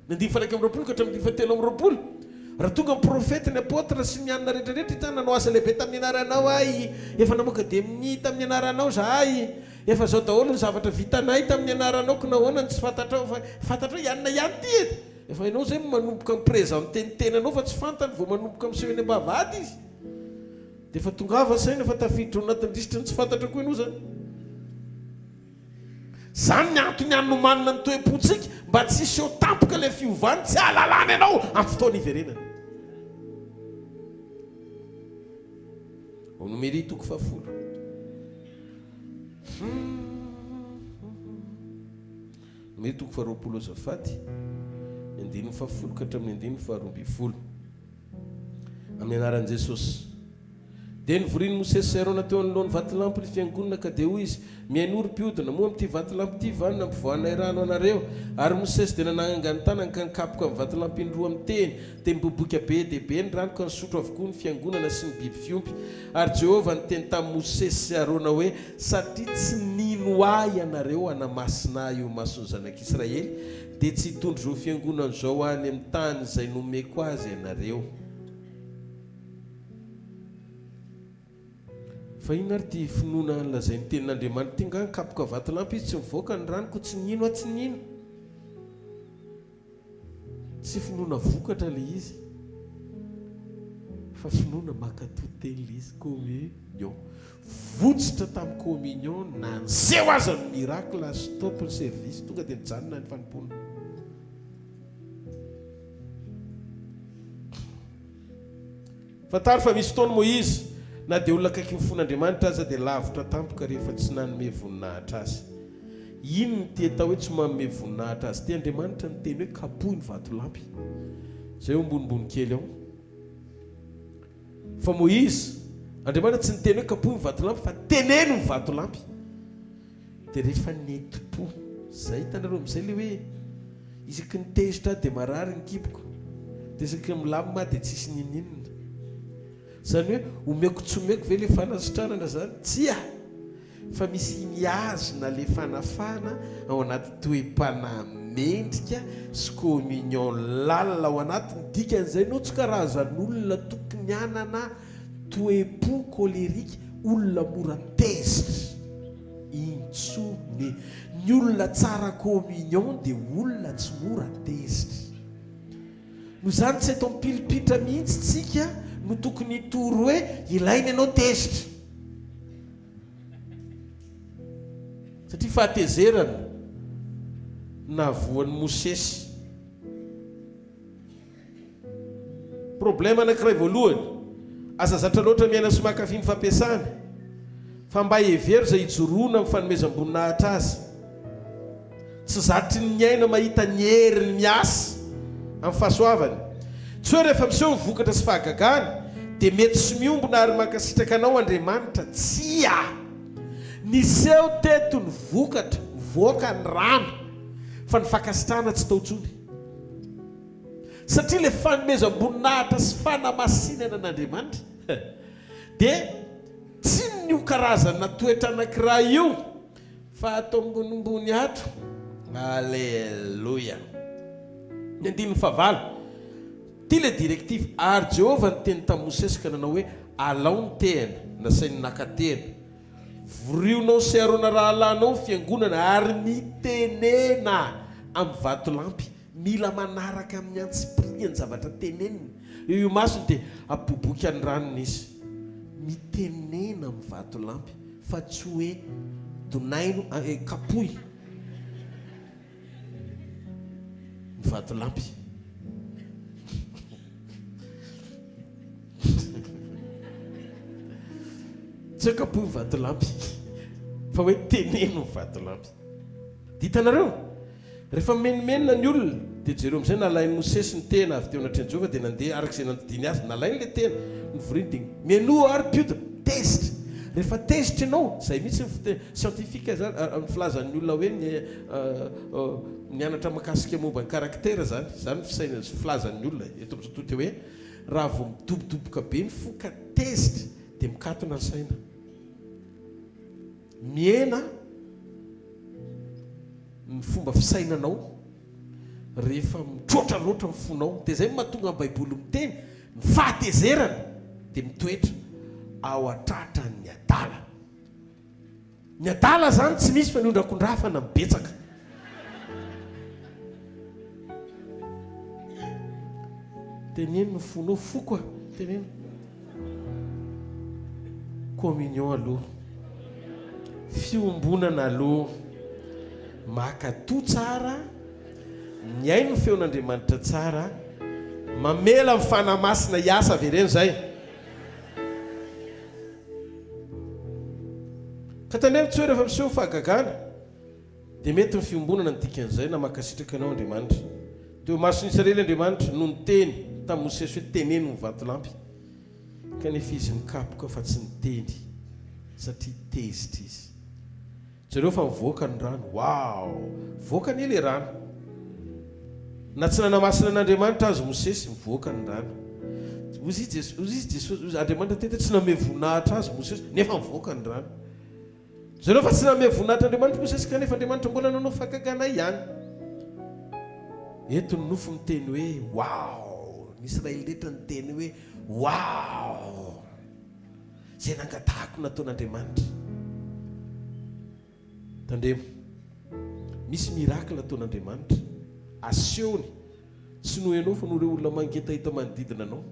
ny 9:20 ka hatramin'ny 7:20 raha tonga amin'ny profeta ny apôtra sy ny anina rehetrarehetra hitany nanao asa lehibe tamin'ny anaranao ahy efa namoaka deminy tamin'ny anaranao zahay efa zao daholo ny zavatra vitanay tamin'ny anaranao ko nahoana ny tsy fantatrao fa fantatrao ianina ihany ty edy efa ianao zay manomboka amin'ny présentenitenanao fa tsy fantany vao manomboka amin'ny sehony ambavady izy dia efa tongava saina fa tafiditra anatin'ny risitra ny tsy fantatra koa ianao zany zany ny antony anomanina ny toe-pontsika mba tsy iseho tampoka ilay fiovany tsy ahalalana ianao amin'ny fotoana iverenana ao nomeri toko 10 nomeri toko 20 azafady 9:10 ka hatramin'ny 9:12 amin'ny anaran'i Jesosy dia nivoriny Mosesy sy Arona teo anoloan'ny vatolampy ny fiangonana ka dia hoy izy miainorom-piodina moa amin'ity vatolampy ity vanina ampivoana rano anareo ary Mosesy dia nanangana tanany ka nikapoka amin'ny vatolampy indroa amin'ny teny dia miboboka be dia be ny rano ka nisotro avokoa ny fiangonana sy ny biby fiompy ary Jehovah niteny tamin'ny Mosesy sy Arona hoe satria tsy nino ahy ianareo anamasina io mason'ny zanak'Israely dia tsy hitondry ireo fiangonana izao any amin'ny tany izay nomeko azy ianareo fa ino ary ty finoana nylazay ny tenin'Andriamanitra ty nga nikapoka vatolampy izy tsy mivoaka ny ranoko tsy nino tsy nino tsy finoana vokatra le izy fa finoana makatoa teny le izy communion votsitra tamin'ny communion na nseho aza ny miracle stop ny service tonga dia nijanona ny fanompona fatary fa misy fotoana Moïse na dia olona akaiky mifon'Andriamanitra aza dia lavitra tampoka rehefa tsy nanome voninahitra azy. Ino ny tia tao hoe tsy manome voninahitra azy? Tia Andriamanitra ny teny hoe kapohy ny vatolampy. Zay ambonimbony kely ao. Fa Moïse, Andriamanitra tsy niteny hoe kapohy ny vatolampy fa teneno ny vatolampy. Dia rehefa netipo, zay hitanareo amin'izay le hoe isaky ny tezitra dia marary ny kiboko, dia isaky ny milamina dia tsisy nininina. Zany hoe omeko tsy omeko ve le fanasitranana zany? Tsia! Fa misy miazona le fanafana ao anaty toe-panahy mendrika sy communion lalina ao anatiny. Dikan'izay no tsy karazan'olona tokony hanana toe-po kolerika, olona mora tezitra. Intsony ny olona tsara communion dia olona tsy mora tezitra. No zany tsy eto mpilipitra mihitsy tsika no tokony hitory hoe ilaina ianao tezitra. Satria fahatezerana na voan'ny Mosesy. Problema anankiray voalohany, asa zatra loatra miaina sy mankafy ny fampiasana, fa mba hevery izay hijoroana amin'ny fanomezam-boninahitra azy. Tsy zatry ny aina mahita ny heriny miasa amin'ny fahasoavany. Tsy hoe rehefa miseho ny vokatra sy fahagagana dia mety sy miombona ary mankasitraka anao Andriamanitra. Tsia! Niseho teto ny vokatra, voaka ny rano, fa ny fakasitrahana tsy tao intsony. Satria le fanomezam-boninahitra sy fanamasinana an'Andriamanitra dia tsy nio karazana toetra anankiray io fa atao ambonimbony ato. Alleluia. Ny 15 ty le directive ary Jehova ny teny tamin'ny Mosesy ka nanao hoe alao ny tena nasainy nakatena, vorionao sy arona rahalanao fiangonana ary mitenena amin'ny vatolampy. Mila manaraka amin'ny antsipriany zavatra tenenina. Io masony dia apoboky any ranony izy. Mitenena amin'ny vatolampy fa tsy hoe donaino kapohy ny vatolampy. Tsy hoe kapohy ny vatolampy fa hoe teneno ny vatolampy. Ditanareo, rehefa menimenina ny olona dia jereo amin'izay nalain'ny Mosesy ny tena avy teo anatrany Jehova dia nandeha araka izay nanodidiny azy, nalainy le tena novoriny dia menoa ary piodra tezitra. Rehefa tezitra ianao, izay mihitsy ny scientifique amin'ny filazan'ny olona hoe mianatra mahakasika momba ny karaktera zany. Zany fisaina filazan'ny olona eto amin'izao toa hoe raha vao midobodoboka be ny fo ka tezitra dia mikatona ny saina. Miena ny fomba fisainanao rehefa mitroatra loatra ny fonao. Dia zay mahatonga amin'ny Baiboly miteny ny fahatezerana dia mitoetra ao atratrany adala. Ny adala zany tsy misy fa ny ondrakondrafana mibetsaka. Teneno ny fonao fo koa, teneno. Communion aloha, fiombonana aloha, makatoa tsara, miaino ny feon'Andriamanitra tsara, mamela amin'ny fanamasina hiasa avereny zay. Ka tandremo tsy hoe rehefa miseho fahagagana dia mety ny fiombonana ny dikan'izay na makasitraka anao Andriamanitra. Dia masony Israely Andriamanitra no niteny tamin'ny Mosesy hoe teneno ny vatolampy, kanefa izy nikapoka fa tsy niteny satria tezitra izy. Jereo fa mivoaka ny rano. Wow! Voaka ny le rano. Na tsy nanamasina an'Andriamanitra azy Mosesy mivoaka ny rano. Ozy Jesosy Andriamanitra tety tsy nanome voninahitra azy Mosesy nefa mivoaka ny rano. Jereo fa tsy nanome voninahitra Andriamanitra Mosesy kanefa Andriamanitra mbola nanao fahagagana ihany. Eto ny nofo miteny hoe wow! Ny Israely rehetra niteny hoe wow! Zay nangatahako nataon'Andriamanitra. Tandremo, misy miracle ataon'Andriamanitra asehony tsy noho ianao fa noho ireo olona mangetahita manodidina anao.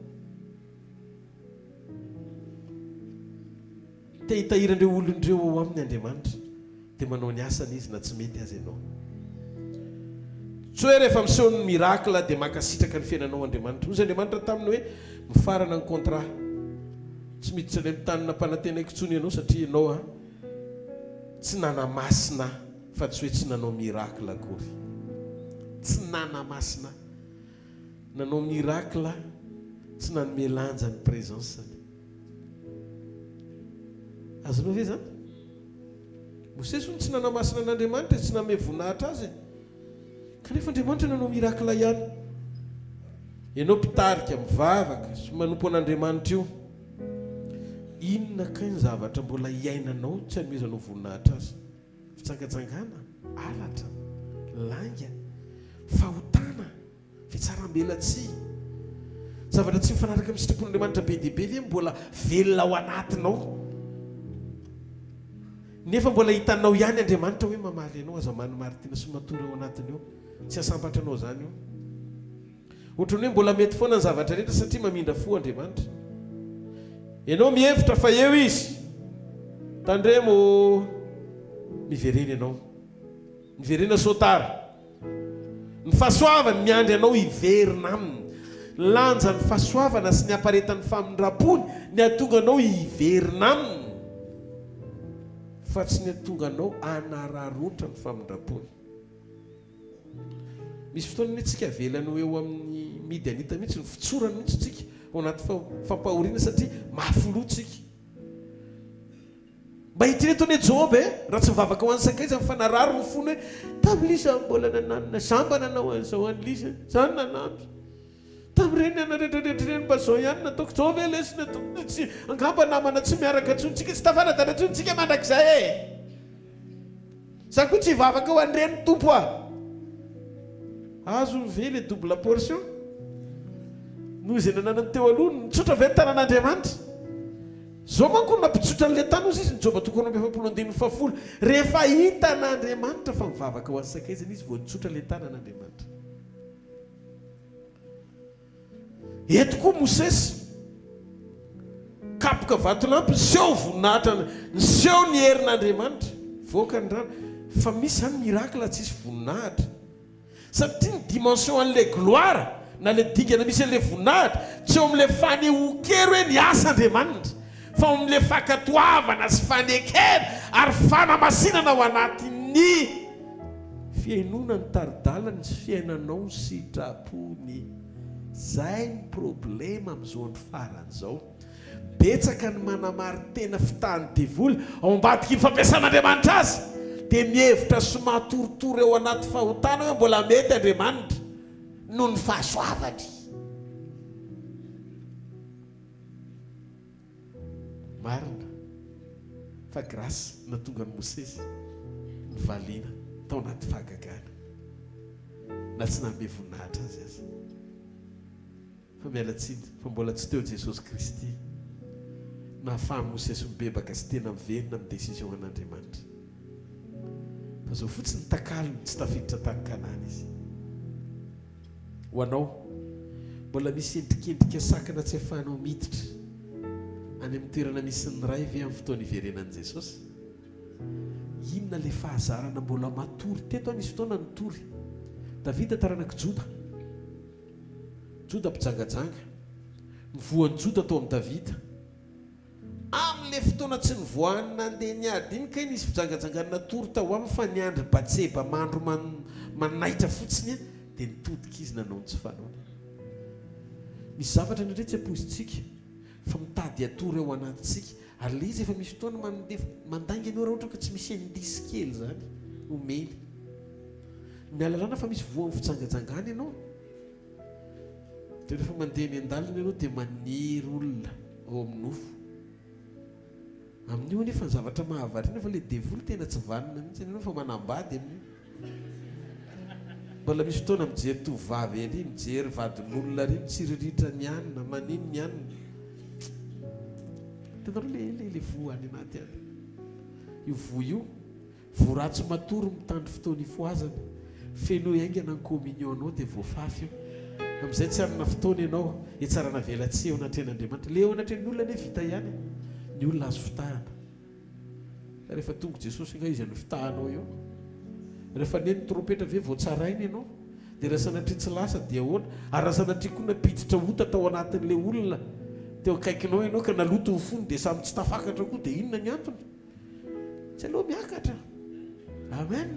Te hitahirandreo olondreo ao amin'ny Andriamanitra dia manao ny asany izy na tsy mety azy ianao. Tsy hoe rehefa miseho ny miracle dia mankasitraka ny fiainanao Andriamanitra. Ozy Andriamanitra taminy hoe mifarana ny contrat tsy miditra le mitanina mpanantena ikitsony ianao satria ianao a tsy nanamasina fa tsy hoe tsy nanao miracle akory tsy nanamasina nanao miracle tsy nanome lanja ny présenceny azonao ve zany Mosesy tsy nanamasina an'Andriamanitra tsy nanome voninahitra azy kanefa Andriamanitra nanao miracle ihany ianao mpitarika mivavaka sy manompo an'Andriamanitra io inona kay zavatra mbola iainanao tsy anomezanao voninahitra azy fitsangatsangana alatra langa fahotana fitsaram-belatsy zavatra tsy mifanaraka amin'ny sitrapon'Andriamanitra be dia be ve mbola velona ao anatinao nefa mbola hitanao ihany Andriamanitra hoe mamaly ianao aza manimaritiana sy matory ao anatiny eo tsy asambatra anao zany io ohatrany hoe mbola mety foana ny zavatra rehetra satria mamindra fo Andriamanitra ianao mihevitra fa eo izy tandremo miverena ianao miverena sotara ny fahasoavany miandry anao hiverina aminy lanja ny fahasoavana sy ny aparetan'ny famindram-pony ny atonga anao hiverina aminy fa tsy ny atonga anao anararotra ny famindram-pony misy fotoana netsika velany eo amin'ny midianita mihitsy ny fitsorany mihitsy tsika ao anaty fampahoriana satria mafolotsika mba hitiretony Job raha tsy mivavaka ho an'ny sakaiza mifanararo ny fony hoe tamilisa mbola nananina zamba nanao an'izao an'lisa zany nanampy tamin'ireny anarehetrarehetrareny mba zao ihany nataoko zao ve lesy nataoko tsy angamba namana tsy miaraka tsontsika tsy tafanadana tsontsika mandrakizay za koa tsy hivavaka ho an'ireny tompo azo ve le double portion noho izay nananany teo aloha nitsotra ve ny tanan'Andriamanitra zao manko nampitsotra n'le tany ozy izy nijoba tokony amby efapolo andiny fafolo rehefa hita n'Andriamanitra fa mivavaka ho an'ny sakaizany izy vao nitsotra le tanan'Andriamanitra eto koa Mosesy kapoka vatolampy niseho voninahitra niseho ny herin'Andriamanitra voaka ny rano fa misy zany miracle tsy isy voninahitra satria ny dimension an'le gloire na le dingana misy an'le voninahitra tsy eo amin'le fanehokery hoe ny asa Andriamanitra fa amin'le fakatoavana sy fanekena ary fanamasinana ao anatin'ny fiainona ny taridalany sy fiainanao sitrapony zay ny problema amin'izao ny farany zao betsaka ny manamary tena fitany devoly ao ambadiky ny fampiasan'Andriamanitra azy dia mihevitra sy matoritory ao anaty fahotana hoe mbola mety Andriamanitra noho ny fahasoavany marina fa grâce natonga ny Mosesy ny valiana tao anaty fahagagana na tsy nanome voninahitra azy azy fa mialatsiny fa mbola tsy teo Jesosy Kristy nahafahan'ny Mosesy mibebaka sy tena miverina amin'ny décision an'Andriamanitra fa zao fotsiny takalony tsy tafiditra tany Kanana izy ho anao mbola misy endrikendrika sakana tsy ahafahanao miditra any amin'ny toerana misy ny ray ve amin'ny fotoana iverenan'i Jesosy inona le fahazarana mbola matory teto misy fotoana nitory Davida taranaka Joda mpijangajanga nivoan'ny Joda tao amin'ny Davida amin'le fotoana tsy nivoahany nandeha niady iny kay nisy fijangajangany natory tao aminy fa niandry Batseba mandro manaitra fotsiny dia nitodika izy nanao ny tsy fanona misy zavatra indray tsy ampoizitsika fa mitady atory ao anatintsika ary le izy efa misy fotoana mandanga ianao raha ohatra ka tsy misy indisy kely zany omeny mialalana fa misy voan'ny fijangajangana ianao dia rehefa mandeha ny an-dalana ianao dia maniry olona ao amin'ny nofo amin'io nefa ny zavatra mahavarina fa le devoly tena tsy vanina mihitsy ianao fa manambady amin'io mbola misy fotoana mijery tovavy ary mijery vadin'olona ary mitsiriritra ny anina manino ny anina tenareo le vo any anaty any io vo io vo ratsy matory mitandry fotoana ifoazana feno aingana ny communion anao dia voafafy io amin'izay tsy arina fotoana ianao itsarana velatsy eo anatren'Andriamanitra le eo anatren'ny olona ne vita ihany ny olona azo fitahana rehefa tonga Jesosy nga izy any fitahanao eo rehefa neny trompetra ve voatsaraina ianao dia raha sanatria tsy lasa dia ahoana ary raha sanatria koa napiditra ota tao anatin'le olona teo akaikinao ianao ka naloto ny fony dia samy tsy tafakatra koa dia inona ny antony tsy aloha miakatra. Amen.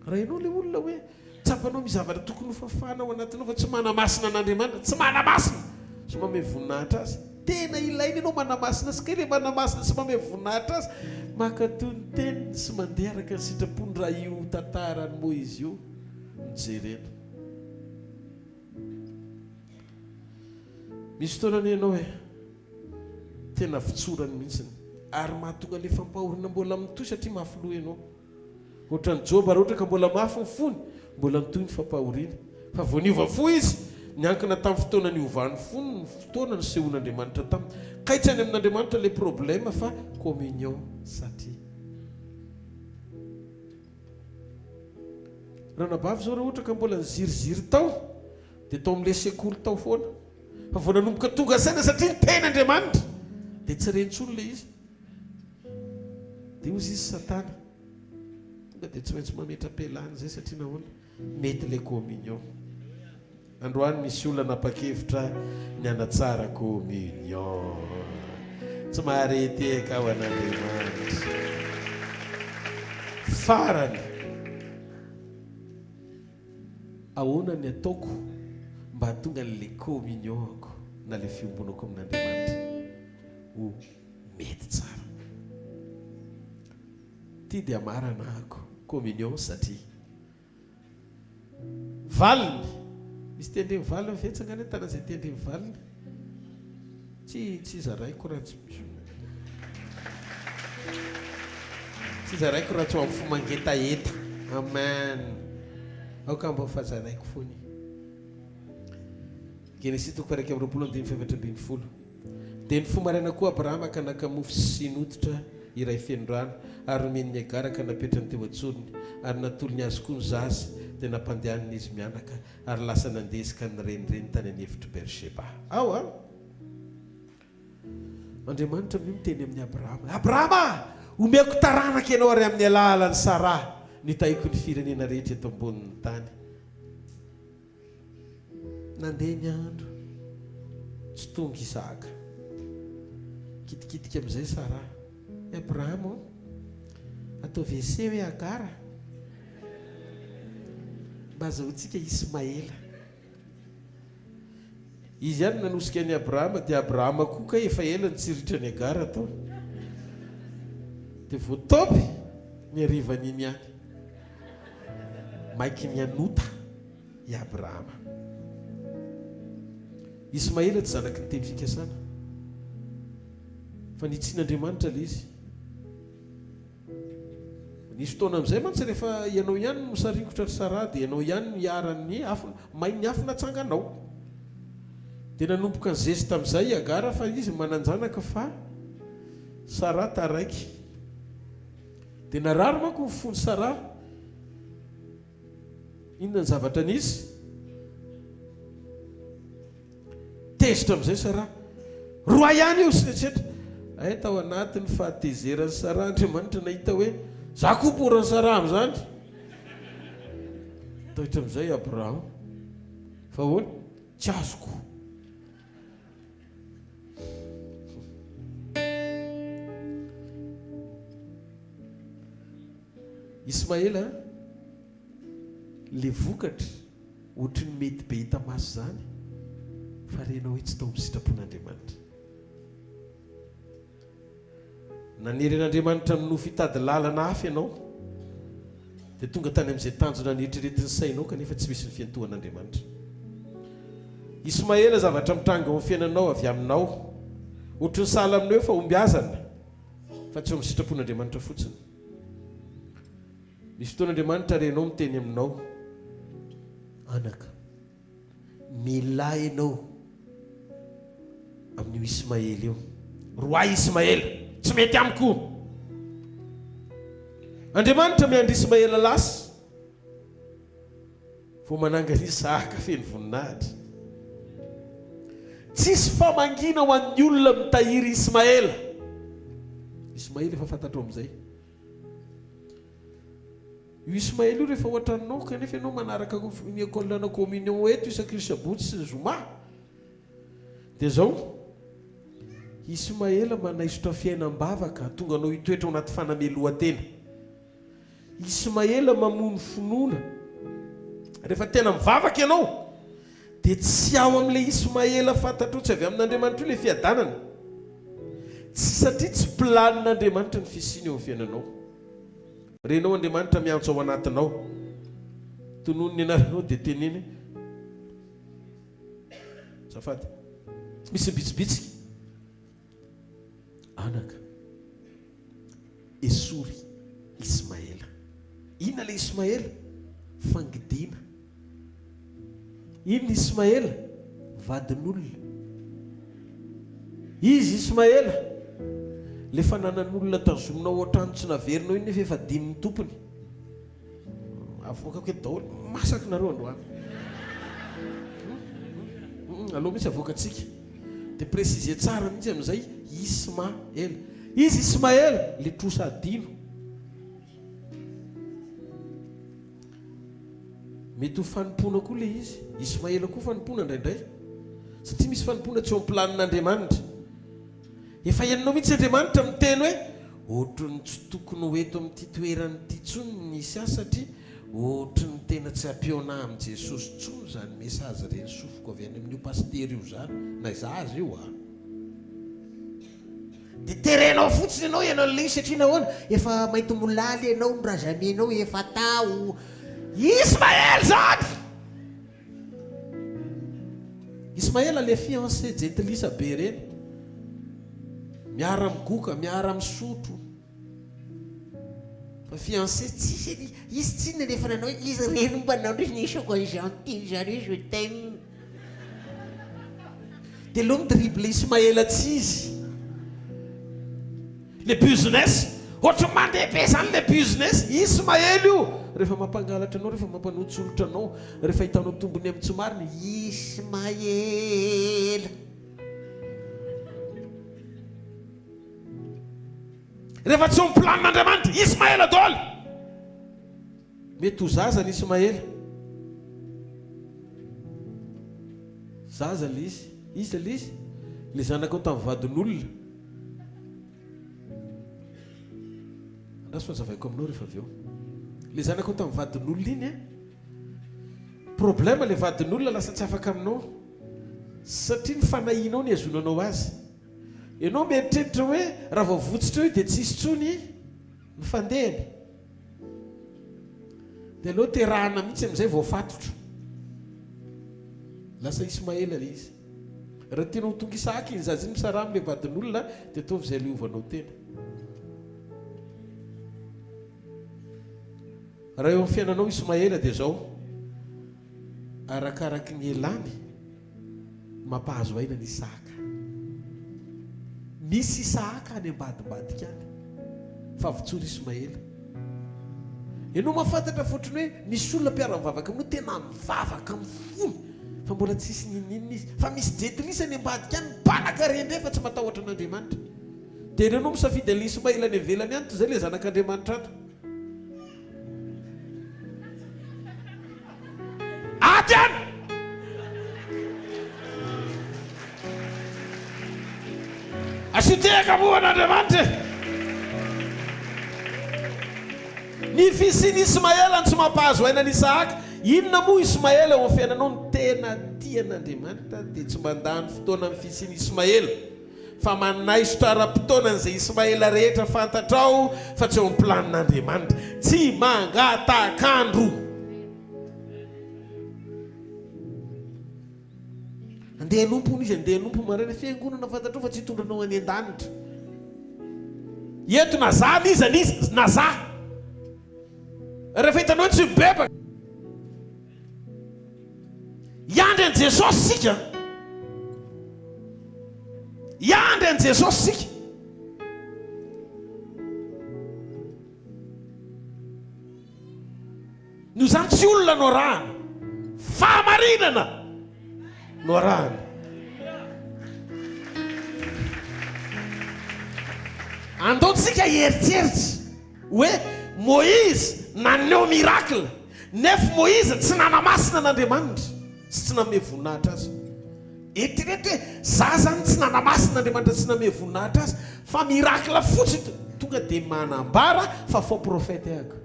Raha ianao ilay olona hoe tsapanao mizavatra tokony ho fafana ao anatinao fa tsy manamasina an'Andriamanitra, tsy manamasina sy mamay voninahitra azy. Tena ilaina ianao manamasina sy kely manamasina sy mamay voninahitra azy maka toy ny teniny sy mandeha araka ny sitrapony raha io tantarany Moizy io mijerena. Misy fotoana ny ianao hoe tena fitsorany mihitsiny ary mahatonga ilay fampahorina mbola mitoy satria mafy ianao. Ohatra ny Joba raha ohatra ka mbola mafy ny fony mbola mitoy ny fampahoriana fa vao niova fo izy niankina tamin'ny fotoana niovany fony ny fotoana ny sehon'Andriamanitra taminy. Ka tsy any amin'Andriamanitra ilay problème fa communion satria. Ranabavy zao raha ohatra ka mbola niziriziry tao dia tao amin'ilay sekoly tao foana fa vao nanomboka tonga saina satria ny ten'Andriamanitra dia tsy rentsolo ilay izy dia ozy izy Satana tonga dia tsy maintsy mametra-pialana zay satria nahoana mety ilay communion. Androany misy olona napakevitra ny anatsara communion tsy maharety eka ao an'Andriamanitra farany. Ahoana ny ataoko mba hatonga n'ilay communionako na ilay fiombonako amin'Andriamanitra ho mety tsara. Ty dia marana ako communion satria valiny misy tendreny valiny vetsaka ny tana izay tendreny valiny tsy zaraiko raha tsy zaraiko raha tsy ho amin'ny fo mangetaeta. Amen. Aoka mba fazaraiko foany. Genesis 1:20 dia ny fomaraina koa Abrahama ka naka-mofo sy nototra iray feno rano ary nomeny ny Agara ka napetrany teo an-tsorony ary natolony azy koa ny zazy dia nampandehaniny izy mianaka ary lasa nandesika ny renireny tany an'efitry Bersheba. Ao a Andriamanitra miteny amin'ny Abrahama, Abrahama omeko taranaka ianao ary amin'ny alalan'ny Sara nitahiko ny firenena rehetra eto ambonin'ny tany. Nandeha ny andro tsy tonga Isaka kitikitika amin'izay Sara. Abrahama atao WC hoe Agara mba azahoantsika Ismaela. Izy ihany nanosika ny Abrahama dia Abrahama koa ka efa ela nitsiritra ny Agara tao dia voatopy ny arivan'iny ihany maiky ny anota i Abrahama. Ismaela tsy zanaky ny teny fikasana fa nitsin'Andriamanitra ilay izy. Nisy fotoana amin'izay mantsy rehefa ianao ihany no misarikotra ry Sara dia ianao ihany miarany mainy afo natsanganao. Dia nanomboka ny zesy tamin'izay Agara fa izy mananjanaka fa Sara taraiky. Dia narary manko ny fony Sara. Inona ny zavatra nisy? Tezitra amin'izay Sara. Roa ihany io syretsetra. Ay tao anatin'ny fahatezerany Sara Andriamanitra nahita hoe za koa porany Sara amin'izany. Toetra amin'izay Abrahama fa hoana tsy azoko. Ismaela le vokatra ohatry ny mety be hita maso zany fa renao hoe tsy tao amin'ny sitrapon'Andriamanitra. Naneren'Andriamanitra ny nofo hitady lalana hafa ianao dia tonga tany amin'izay tanjona nieritreretin'ny sainao kanefa tsy misy ny fiantohan'Andriamanitra. Ismaela zavatra mitranga amin'ny fiainanao avy aminao ohatry ny sahala aminao efa ombiazana fa tsy eo amin'ny sitrapon'Andriamanitra fotsiny. Misy fotoan'Andriamanitra renao miteny aminao, anaka milay ianao amin'io Ismaela io. Roa Ismaela tsy mety amiko. Andriamanitra miandry Ismaela lasa vao manangana Isaka feno voninahitra. Tsisy famangina ho an'ny olona mitahiry Ismaela. Ismaela efa fantatro amin'izay. io Ismaël io rehefa ohatranao kanefa ianao manaraka ny école na communion eto isakrisy sabotsy sy zoma dia zao Ismaël manaisotra fiainam-bavaka tonga anao hitoetra ao anaty fanamelohan-tena. Ismaël mamono finoana rehefa tena mivavaka ianao dia tsy ao amin'ilay Ismaël fantatro tsy avy amin'Andriamanitra io ilay fiadanana, tsy satria tsy planin'Andriamanitra ny fisiany eo amin'ny fiainanao. Renao Andriamanitra miantso ao anatinao, tonono ny anaranao dia teneny safady misy bitsibitsika anaka esory Ismaël. Inona le Ismaël? Fangidina. Inona Ismaël? Vadin'olona. Izy Ismaël le fananan'olona tazominao ohatrano tsy naverinao iny nefa efa dininy tompony. Avoakako eto daholo masaky nareo androany. Aloha misy avoakatsika dia préciser tsara mihitsy amin'izay Ismaël. Izy Ismaël le trosa adino. Mety ho fanimpona koa le izy Ismaël koa fanimpona indraindray satria misy fanimpona tsy eo amin'ny planin'Andriamanitra. Efa ianao mihitsy Andriamanitra miteny hoe ohatrany tsy tokony ho eto amin'ity toerany ity tsony nisy azy satria ohatrany tena tsy ampiona amin'i Jesosy tsony zany mesazy reny sofiko avy any amin'io pastery io zany na izazy io dia terenao fotsiny ianao ianao satria nahoana efa mainty molaly ianao ny razamenao efa tao Ismaël zany. Ismaël le fiancé jentilisa be reny, miara migoka miara misotro. Fa fiancé tsisy izy tsy nefa nanao izy reny mbanao ny chocolat gentil zany je t'aime. Dia aloha midrible Ismaël tsy izy. Le business ohatra mandeha be zany le business Ismaël io. Rehefa mampangalatra anao, rehefa mampanotsolotra anao, rehefa hitanao tombony amin'ny tsy mariny Ismaël. Rehefa tsy ho planin'Andriamanitra Ismaël daholo. Mety ho zaza ny Ismaël. Zaza le izy. Izy le izy le zanaka ao tamin'ny vadin'olona. Andraso fanazavaiko aminao rehefa avy eo. Le zanaka ao tamin'ny vadin'olona iny problème le vadin'olona lasa tsy afaka aminao satria ny fanahinao ny azonanao azy. Ianao mieritreritra hoe raha vao votsitra io dia tsisy tsony ny fandehany. Dia aloha terahana mihitsy amin'izay vao fatotra. Lasa Ismaël le izy. Raha tianao tonga Isaka iny zazy iny misara amin'ilay vadin'olona dia ataovy izay liovanao tena. Raha eo amin'ny fiainanao Ismaël dia zao arakaraky ny elany mampahazo aina ny Isaka. Misy Isaka any ambadimbadika any fa vitsory Ismaël. Ianao mahafantatra fotriny hoe misy olona mpiara-mivavaka aminao tena mivavaka mifony fa mbola tsisy ninninina izy fa misy jetilisa any ambadika any mpanaka rendre fa tsy matahotra an'Andriamanitra. Dia ianao misafidy an'ilay Ismaël any ivelany any toy izay le zanak'Andriamanitra any. Aty any asiteka moa an'Andriamanitra. Ny fisiany Ismaël ny tsy mampahazo aina ny Isaka. Inona moa Ismaël eo amin'ny fiainanao ny tena tian'Andriamanitra dia tsy mandany fotoana amin'ny fisiany Ismaël fa manaisotra ara-potoanan'izay Ismaël rehetra fantatrao fa tsy eo amin'ny planin'Andriamanitra. Tsy mangatakandro. Andeha anompony izy andeha anompo maraina fiangonana fantatrao fa tsy hitondranao any an-danitra. Eto naza izy anizy naza. Rehefa hitanao tsy mibebaka. Iandry an' Jesosy sika. Iandry an' Jesosy sika. Noho izany tsy olona no arahana, fahamarinana no arahana. Andaontsika heritreritra hoe Moïse naneo miracle nefa Moïse tsy nanamasina n'Andriamanitra sy tsy nanome voninahitra azy. Eritrereto hoe za zany tsy nanamasina n'Andriamanitra tsy nanome voninahitra azy fa miracle fotsiny tonga dia manambara fa faux prophète ahako.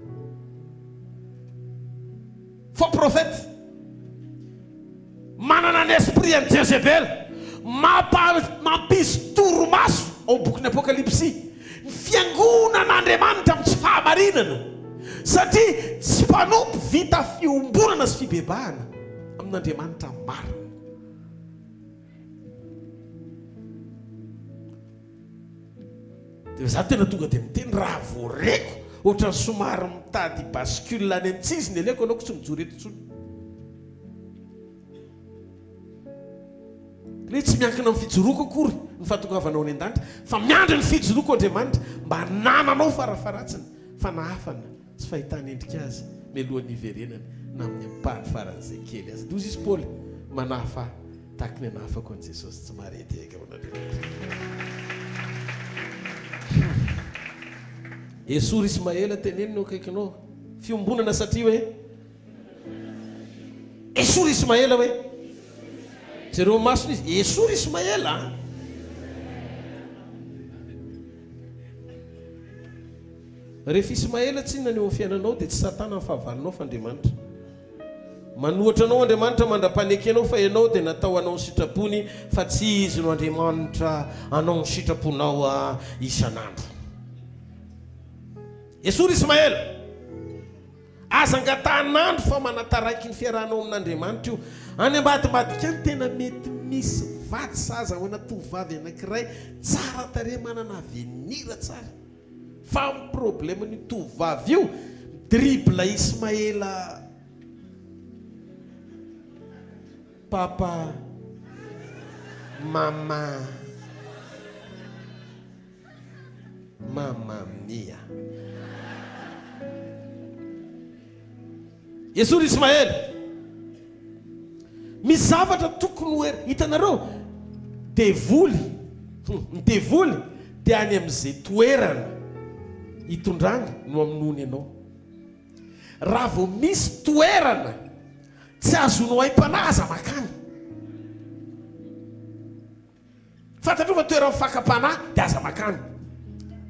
Faux prophète manana ny esprit en Jezebel mampisy toromaso ao bokin'ny Apokalipsy ny fiangonan'Andriamanitra amin'ny tsy fahamarinana satria tsy mpanompo vita fiombonana sy fibebahana amin'Andriamanitra marina. Dia za tena tonga dia miteny raha voareko ohatran'ny somary mitady bascule any amin'ny ny aleko anao ko tsy mijoro eto intsony. Le tsy miankina amin'ny fijoroako akory ny fahatongavanao any an-danitra fa miandry ny fijoroako Andriamanitra mba nananao farafaratsiny fa nahafana tsy fahitany endrika azy mialohan'ny iverenany na amin'ny ampahany faran'izay kely azy. Dozy izy Paoly manafa tahaka ny anahafako an' Jesosy tsy marety eka amin'Andriamanitra. Esory Ismaela teneniny akaikinao fiombonana satria hoe esory Ismaela hoe zereo masony izy esory Ismaela. Rehefa Ismaela tsy naneo amin'ny fiainanao dia tsy Satana ny fahavalinao fa Andriamanitra. Manohatra anao Andriamanitra mandra-paneky anao fa ianao dia natao anao ny sitrapony fa tsy izy no Andriamanitra anao ny sitraponao isan'andro. Esory Ismaela aza angatan'andro fa manataraiky ny fiarahanao amin'Andriamanitra io. Any ambadimbadika any tena mety misy vaty saza ho ana tovovavy anankiray tsara tare manana avenira tsara fa ny problème ny tovovavy io dribble Ismaela papa mama mia. Esory Ismaela misy zavatra tokony hoe hitanareo devoly ny devoly dia any amin'izay toerana hitondrana no aminony ianao. Raha vao misy toerana tsy azonao haim-panahy aza makany. Fantatrao fa toerana fakam-panahy dia aza makany.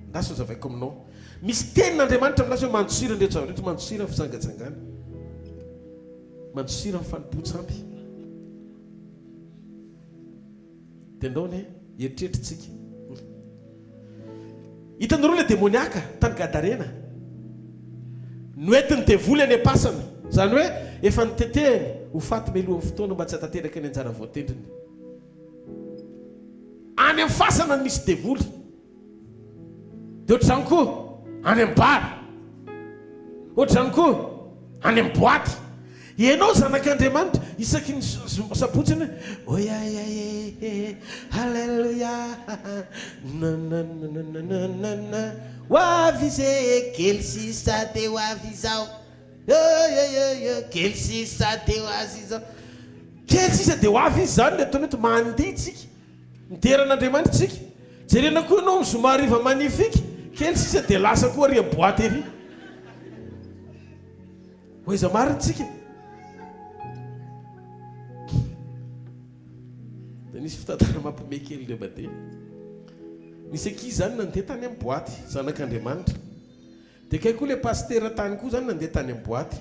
Ndasy zavaiko aminao misy tenin'Andriamanitra amin'asy hoe mandosira ndreto zavareto mandosira ny fisangatsangana mandosira ny fanompontsampy. Tendao ne eritreretritsika hitanareo le demoniaka tany Gadarena noentiny devoly any am-pasana zany hoe efa nitetehany ho faty melohan'ny fotoana mba tsy hatateraka ny anjara voatendriny. Any amin'ny fasana misy devoly dia ohatr'izany koa any amin'ny bara ohatr'izany koa any amin'ny boaty. Ianao zanak'Andriamanitra isaky ny sabotsiny oya halleluja nananananana hoavy zay kely sisa te hoavy zao kely sisa te hoazy zao kely sisa de hoavy izy zany le ataony eto mandeha tsika niteran'Andriamanitra tsika jerena koa ianao mizoma riva magnifique kely sisa de lasa koa ry boaty ery oiza mariny tsika. Nisy fitantara mampime kely le bade misy ankizy zany nandeha tany amin'ny boaty zanak'Andriamanitra dia kay koa le pastera tany koa zany nandeha tany amin'ny boaty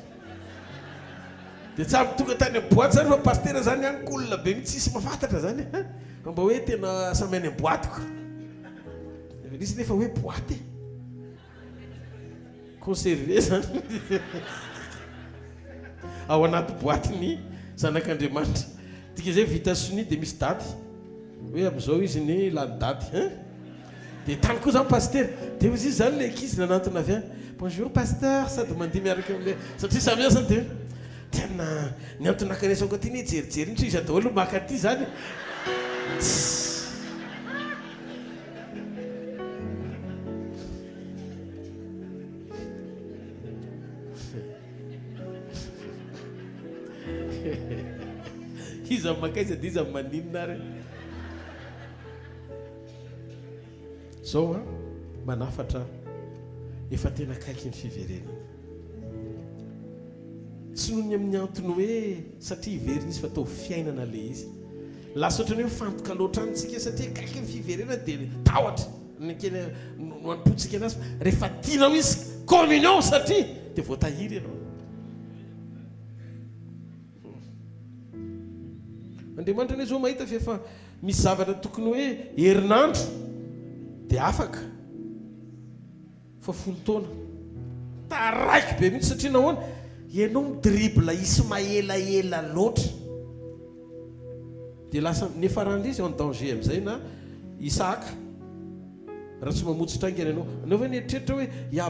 dia tsamy tonga tany amin'ny boaty zany fa pastera zany ankolona be mitsisy mafantatra zany fa mba hoe tena samy any amin'ny boaty ko nisy nefa hoe boaty conservé zany ao anaty boaty ny zanak'Andriamanitra. Tika zay vita soni dia misy daty hoe amin'izao izy ny lany daty dia tany koa zany pasteur dia izy zany le ankizy nanantona avy any bonjour pasteur sady mandeha miaraka amin'le satria samy zany dia tena ny antonakanesako aty ny jerijery nitro izy daholo maka aty zany izy makaiza dia izy maninona ary zao manafatra efa tena akaiky ny fiverenana tsy noho ny amin'ny antony hoe satria iverina izy fa tao fiainana le izy lasa ohatrany hoe fantoka loatra anytsika satria kaiky ny fiverena dia tahotra nkeny no anompontsika anazy rehefa tianao izy communion satria dia voatahiry ianao Andriamanitra anie zao mahita fa efa misy zavatra tokony hoe herinandro dia afaka fa 10 taona taraiky be mihitsy satria nahoana ianao midribla ismaelaela loatra dia lasa nefarandry izy en danger amin'izay na Isaka raha tsy mamotsitra aingana ianao anaova ny eritreritra hoe i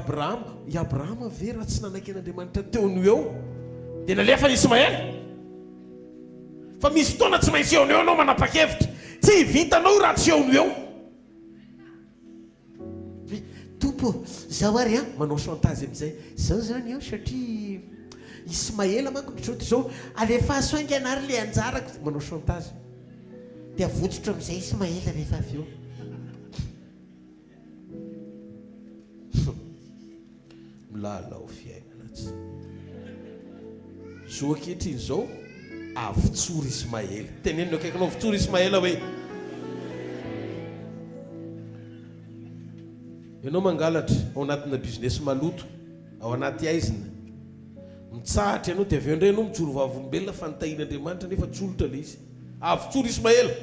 Abrahama ve raha tsy nanaiky an'Andriamanitra teo no eo dia nalefa Ismaela fa misy fotoana tsy maintsy eo no eo anao manapa-kevitra tsy vitanao raha tsy eo no eo tompo zaho ary manao chantage amin'izay zao zany eo satria Ismaela manko nitrota zao alefaso aingana ary le anjarako manao chantage dia avotsotro amin'izay Ismaela rehefa avy eo milalao fiainana tsy zo ankehitriny zao avotsory Ismaela tenenino akaikinao avotsory Ismaela hoe ianao mangalatra ao anatina business maloto ao anaty aizina mitsahatra ianao dia avy eo indray ianao mijoro vavolombelona fantahin'Andriamanitra nefa tsolotra le izy avotsory Ismaela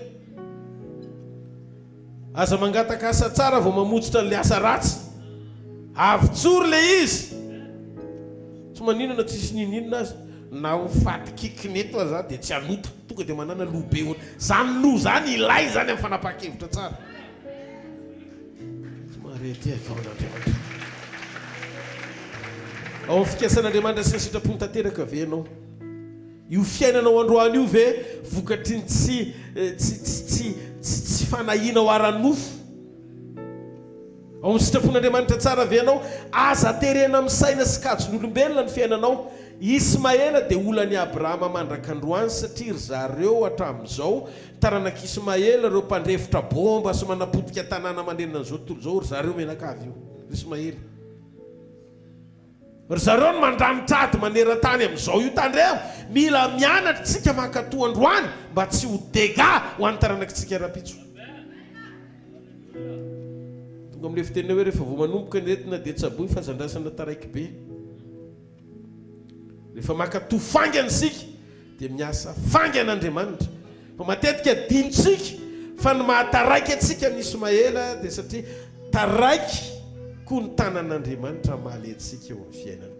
aza mangataka asa tsara vao mamotsitra n'le asa ratsy avotsory le izy tsy maninana tsisy nininona azy na ho fatikikineto aza dia tsy anota tonga dia manana lobe ona zany lo zany ilay zany amin'ny fanapa-kevitra tsara tsy marety akao n'Andriamanitra ao amin'ny fikasan'Andriamanitra sy ny sitrapony tanteraka ve ianao io fiainanao androany io ve vokatry ny tsy fanahiana ho ara-nofo ao amin'ny sitrapon'Andriamanitra tsara ve ianao aza terena amin'ny saina sy kajin'olombelona ny fiainanao Ismaela dia olany Abrahama mandrak'androany satria ry zareo hatramin'izao taranaki Ismaela ireo mpandrefitra bomba sy manapotika tanàna manenina an'izao tontolo izao ry zareo menakavy io Ismaela ry zareo no mandramitrady maneran-tany amin'izao io tandreo mila mianatra tsika mankatoa androany mba tsy ho dega ho an'ny taranakitsika rapitso tonga amin'le fitenina hoe rehefa vao manomboka netina dia tsaboy fazandrasana taraiky be rehefa mankatoa fangana isika dia miasa fangan'Andriamanitra fa matetika dinitsika fa ny mahataraiky atsika ny Ismaela dia satria taraiky koa ny tanan'Andriamanitra mahaly atsika eo amin'ny fiainana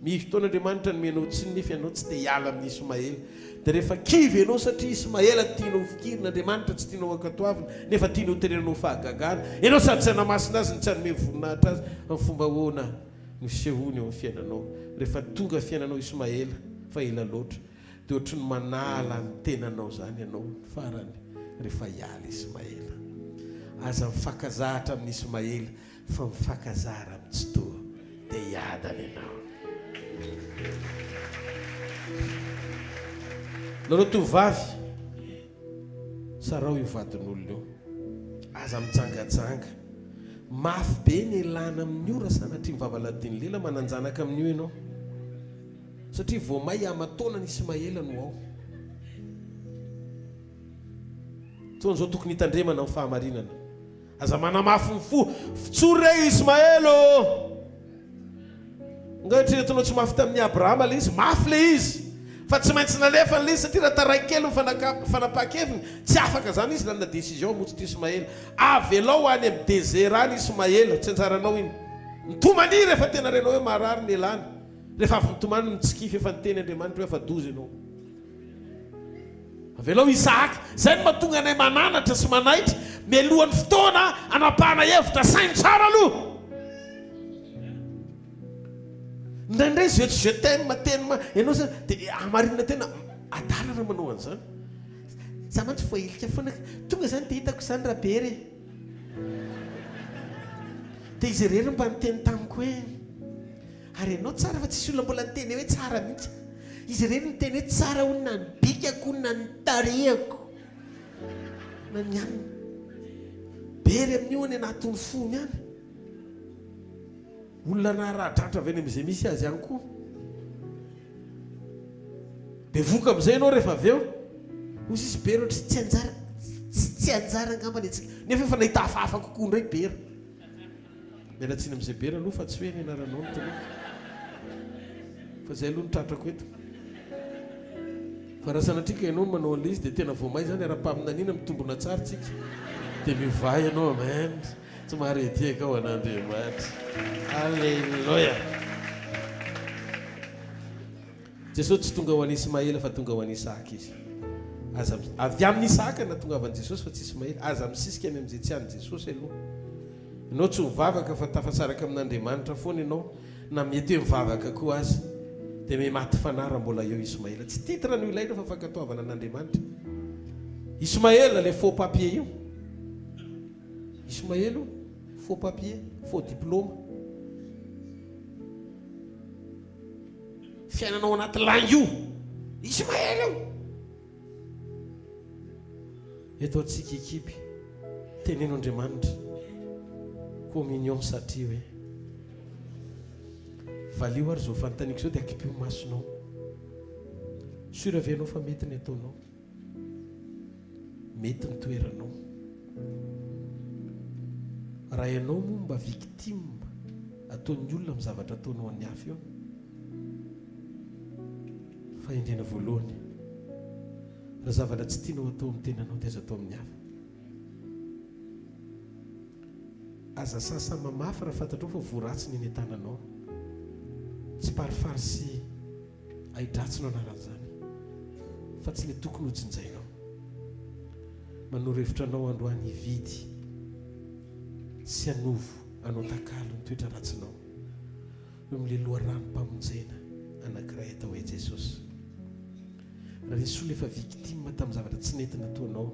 misy fotoan'Andriamanitra nomenao tsy nefy ianao tsy dia hiala amin'ny Ismaela dia rehefa kivy ianao satria Ismaela tianao fikirin'Andriamanitra tsy tianao ankatoavina nefa tianao terenao fahagagana ianao sady tsy hanamasina azy ny tsy hanome voninahitra azy amin'ny fomba hoana no sehony eo amin'ny fiainanao rehefa tonga fiainanao Ismaela fa ela loatra dia ohatry ny manala ny tenanao zany ianao farany rehefa hiala Ismaela aza mifankazahatra amin'ny Ismaela fa mifankazahara amin'ny tsy toa dia hiadana ianao nareo tovavy sarao io vadin'olona io aza mijangajanga mafy be ny elana amin'io raha sanatria mivavaladiny lela mananjanaka amin'io ianao satria vao may amataona ny Ismaela no ao toana zao tokony hitandremana amin'ny fahamarinana aza manamafy ny fotsory re Ismaela nga hitreretinao tsy mafy tamin'ny Abrahama le izy mafy le izy fa tsy maintsy nalefa n'le izy satria raha taraikely fanapa-keviny tsy afaka zany izy nanana décision motsitra Ismaela avelao any amin'ny désert any Ismaela tsy anjaranao iny nitomany rehefa tena renao hoe marary ny elany rehefa avy nitomany mitsikify efa niteny Andriamanitra hoe efa 12 ianao avelao Isaka zay no mahatonga anay mananatra sy manaitra mialohan'ny fotoana anapahana hevitra sainy tsara aloha indraindray je t'aime tena ianao zany dia amarinina tena adala raha manao an'izany za mantsy voailika foana tonga zany dia hitako zany raha be re dia izy rery mba niteny tamiko hoe ary ianao tsara fa tsisy olona mbola niteny hoe tsara mihitsy izy rery niteny hoe tsara olona ny bikako na ny tarehako na ny anina bery amin'io any anatin'ny fony any olona naharadratra avy any amin'izay misy azy ihany koa bevoka amin'izay ianao rehefa avy eo ozy izy bera ohatry tsy anjara angambany atsika nefa efa nahita hafahafa kokoa ndray bera mialatsiny amin'izay bera aloha fa tsy hoe ny anaranao ny toloha fa zay aloha nitratrako eto fa raha sanatrika ianao manao an'ilay izy dia tena voamay zany ara-paminanina mitombona tsara tsika dia mivay ianao amen tsy maharetiaka ao an'Andriamanitra alleloia Jesosy tsy tonga ho an'i Ismaela fa tonga ho an'i Isaka izy aza avy amin'ny Isaka na tonga avan'i Jesosy fa tsy Ismaela aza misisika any amin'izay tsy any Jesosy aloha ianao tsy mivavaka fa tafasaraka amin'Andriamanitra foana ianao na mety hoe mivavaka koa azy dia me maty fanara mbola eo Ismaela tsy titre no ilaina fa fankatoavana an'Andriamanitra Ismaela le faux papier io Ismaela faux papier faux diplôme fiainanao anaty langue io Ismaela eto atsika ekipy teneno Andriamanitra communion satria hoe valio ary zao fanontaniako zao dia akipio masonao suravenao fa mety ny ataonao mety ny toeranao raha ianao moa mba victime ataon'ny olona amin'ny zavatra ataonao amin'ny hafa eo fa indrena voalohany raha zavatra tsy tianao atao amin'ny tenanao dia aza atao amin'ny hafa aza sasa mamafa raha fantatrao fa voaratsy ny eny an-tananao tsy parifary sy ahidratsynao anaran'izany fa tsy le tokony hojinjainao manoro-hevitra anao androany hividy sy anovo anao takalo ny toetra ratsinao eo amin'le loharanom-pamonjena anankiray atao hoe Jesosy raha nisy olona efa victime tamin'ny zavatra tsy nety nataonao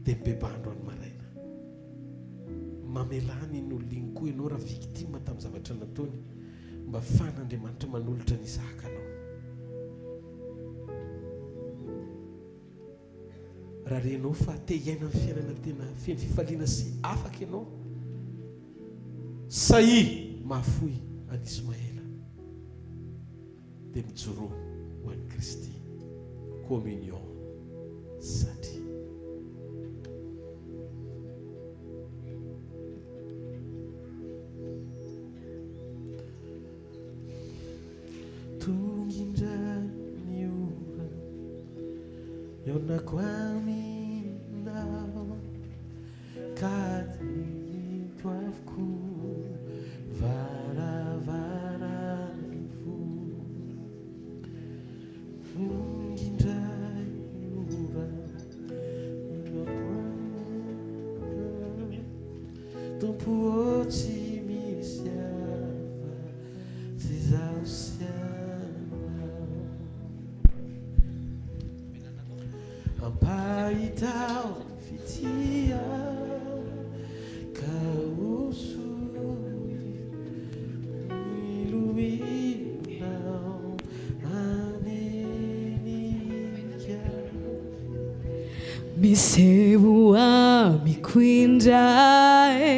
dia mibebandro any maraina mamelany iny olona iny koa ianao raha victime tamin'ny zavatra nataony mba fan'Andriamanitra manolotra ny Isaka anao raha renao fa te hiaina amin'ny fiainana tena feno fifaliana sy afaka ianao sahy mahafoy any Ismaela dia mijoro ho an'i Kristy communion satria tongindra ny ora ionako aminao ka dito avokoa varavarany fo tongindra ny ora tompo tsy misy hafa tsy zaho sy ampahitao fitia ka osory milominao anenika miseho amiko indray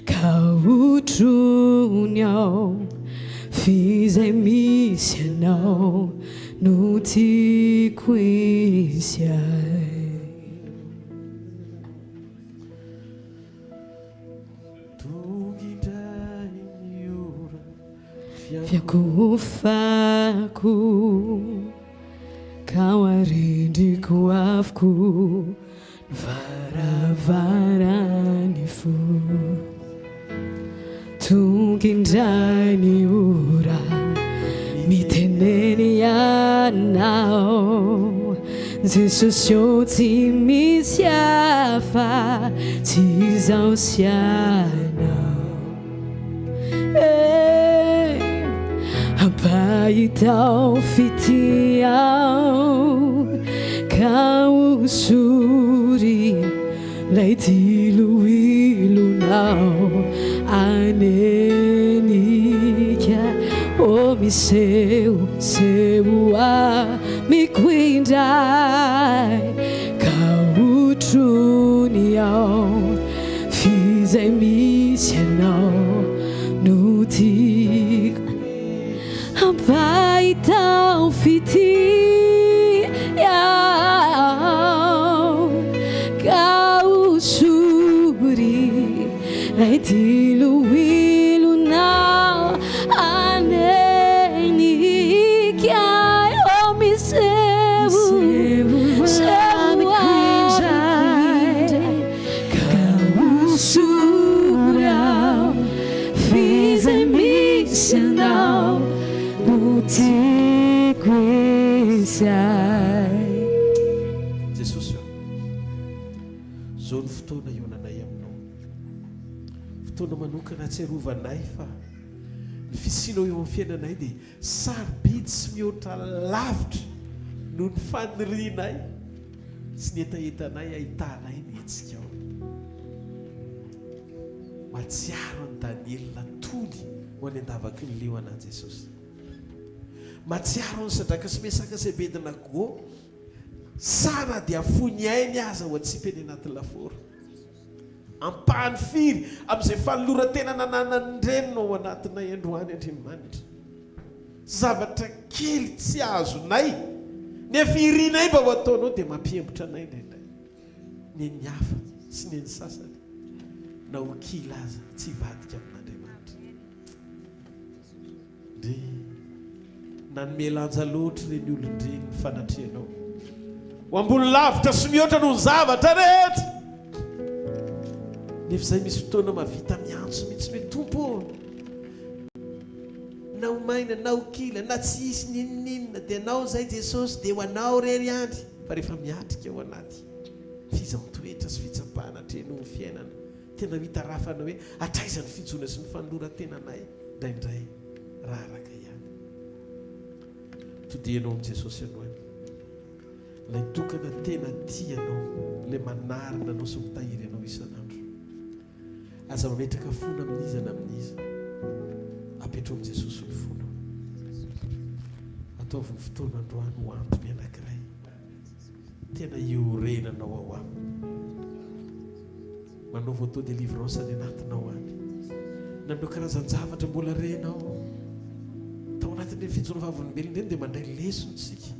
ka otrony ao fizay misy anao no tiako izy ay tongindray ny ora fiako fako ka arendriko avoko varavarany fo tongindray ny ora miteneny ianao Jesosy io tsy misy hafa tsy zaho sy anao ampahitao fitiao ka osory lay tiloilonao anenika o miseho amiko indray ka otrony ao fizay misy anao no tiako ampahitao fitiao zay jesosy zao ny fotoana ionanay aminao fotoana manokana tsy arovanay fa ny fisinao eo amin'ny fiainanay dia sarobidy sy mihoatra lavitra noho ny fanirianay sy ny etaentanay ahitanay mihetsika ao matsiaro ny Daniely natony ho any andavaky ny leo anany Jesosy matsiaro ny Sadraka sy Mesaka sy Abednego sana dia afony ainy aza ho atsipeny anaty laforo ampahany firy amin'izay fanolora-tena nananandrenina ao anatinay androany Andriamanitra zavatra kely tsy azonay nefa irinay mba ho ataonao dia mampiembotra anay ndraindray ny hafa sy ny sasany na ho kila aza tsy vadika amin'Andriamanitra de nanome lanja loatra ireny olon-dreny ny fanatrehanao ho ambony lavitra sy mihoatra noho ny zavatra rehetra nefa izay misy fotoana mavita miantso mihitsy hoe tompo na ho maina na ho kila na tsy hisy ninoninona dia anao zay Jesosy dia ho anao rery andry fa rehefa miatrika ao anaty fiza mitoetra sy fitsapahana treno ny fiainana tena hita rafana hoe atraizany fijona sy ny fanolora-tenanay ndraindray raraka ihany todianao amin'i Jesosy ianao ilay tokana tena tianao ilay manarina anao sy mitahiry anao isan'andro aza mametraka fona amin'iza na amin'iza apetrao amin'i Jesosy ny fona ataovy ny fotoana androany ho ampy anankiray tena iorenanao ao aminy manaova auto délivrance any anatinao any nanao karazan-javatra mbola renao tao anatin'ireny fijona vavolombelona ireny dia mandray lesontsika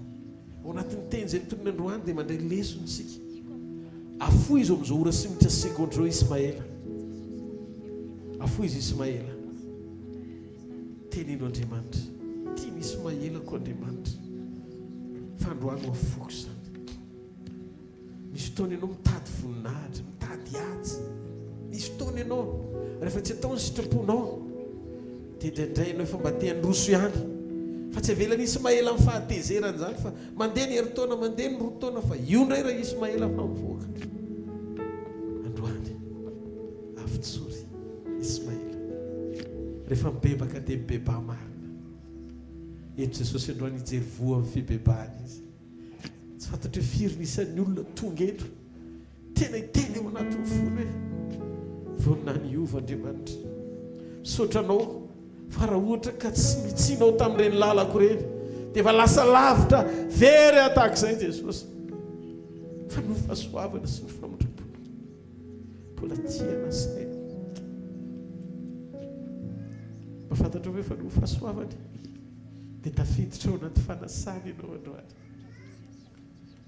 ao anatin'ny teny izay nitonony androany dia mandray lesontsika afo izy amin'izao ora simitra secondreo Ismaela afo izy Ismaela teneno Andriamanitra tiany Ismaela ko Andriamanitra fa androany ho afoko zany misy fotoana ianao mitady voninahitra mitady atsy misy fotoana ianao rehefa tsy atao ny sitraponao dia indraindray ianao efa mba te handroso ihany fa tsy avelany Ismaela amin'ny fahatezerany zany fa mandeha ny herintaona mandeha ny roataona fa io ndray raha Ismaela fa mivoaka androany avitsory Ismaela rehefa mibebaka dia mibeba marina eto Jesosy androany hijery voa amin'ny fibebahany izy tsy fantatra hoe firy nisan'ny olona tonga eto tena hiteny ao anatin'ny fony hoe vonina niova Andriamanitra misotranao fa raha ohatra ka tsy mitsinao tamin'ireny lalako ireny dia efa lasa lavitra very ataka izay Jesosy fa no fahasoavana sy ny famondrampona mbola tiana sy mba fantatra hoe fa no fahasoavany dia tafiditra ao anaty fanasany ianao androany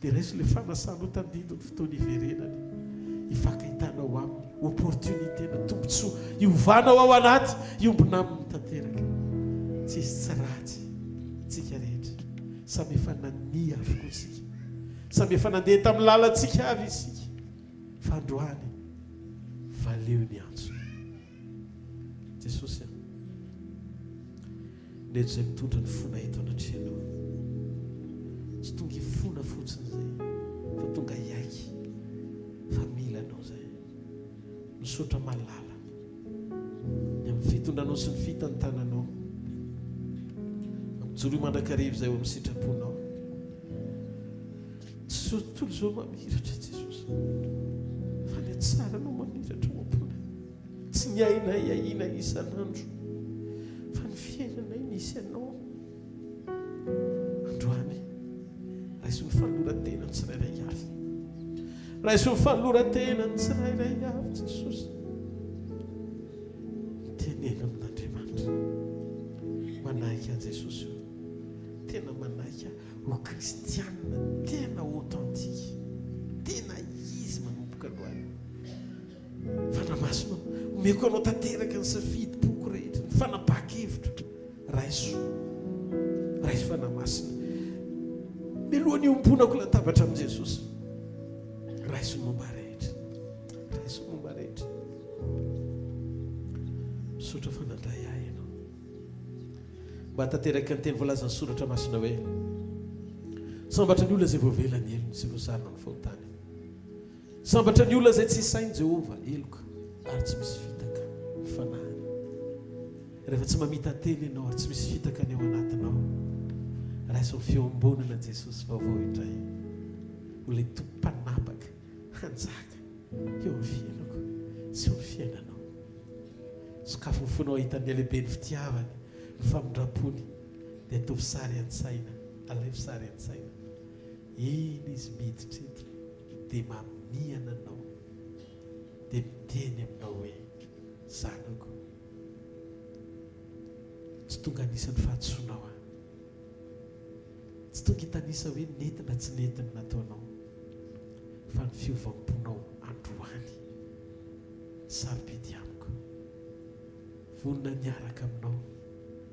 dia raiso ilay fanasanao tandidony fotoana iverenany hifankahitanao aminy opportunité na tombotsoa hiovanao ao anaty iombona amin'ny tanteraka tsy isy tsy ratsy tsika rehetra samy efa nania avokoa tsika samy efa nandeha tamin'ny lalantsika avy isika fa androany valeo ny antso Jesosy neto izay mitondra ny fona eto anatrehanao tsy tonga ifona fotsiny zay fa tonga iaiky fa milanao zay misotra malala ny amin'ny fitondranao sy ny fitantananao amin'joro mandrakarivo zay ho amin'ny sitraponao tsy so tontolo zao mamiratra Jesosy fa ny tsara anao mamiratra mampona tsy ny ainay ahina isan'andro fa ny fiainanay misy anao androany raiso ny fanolora-tena ny tsirairay avy raiso ny fanolora-tena ny tsirairay avy Jesosy tenena amin'Andriamanitra manaiky an Jesosy io tena manaiky ho kristianina tena authentique tena izy manomboka androany fanamasina omeko anao tanteraka ny safidy-poko rehetra ny fanapahakevitra raiso fanamasina milohany ombonako latabatra amin'i Jesosy raiso momba rehetra misotra fanandray ahy ianao mba tanteraka ny teny voalazan'ny soratra masina hoe sambatra ny olona zay voavelany elony sy voasarina ny fahotany sambatra ny olona zay tsy sainy Jehova eloka ary tsy misy fitaka ny fanahiny rehefa tsy mamita teny ianao ary tsy misy fitaka ny ao anatinao raisa ny fiambonana an Jesosy vaovao indray olay tompanapaka hanjaka eo amin'ny fiainako sy eo amin'ny fiainanao sakafo ny fonao hitan'ny alehibe ny fitiavany ny famindrapony dia atovy sary an-tsaina alay sary an-tsaina iny izy miditra eto dia mamiana anao dia miteny aminao hoe zanako tsy tonga anisan'ny fahatsoanao tsy tonga hitanisa hoe nentina tsy nentina nataonao fa ny fiovam-ponao androany sarobidy amiko vonina niaraka aminao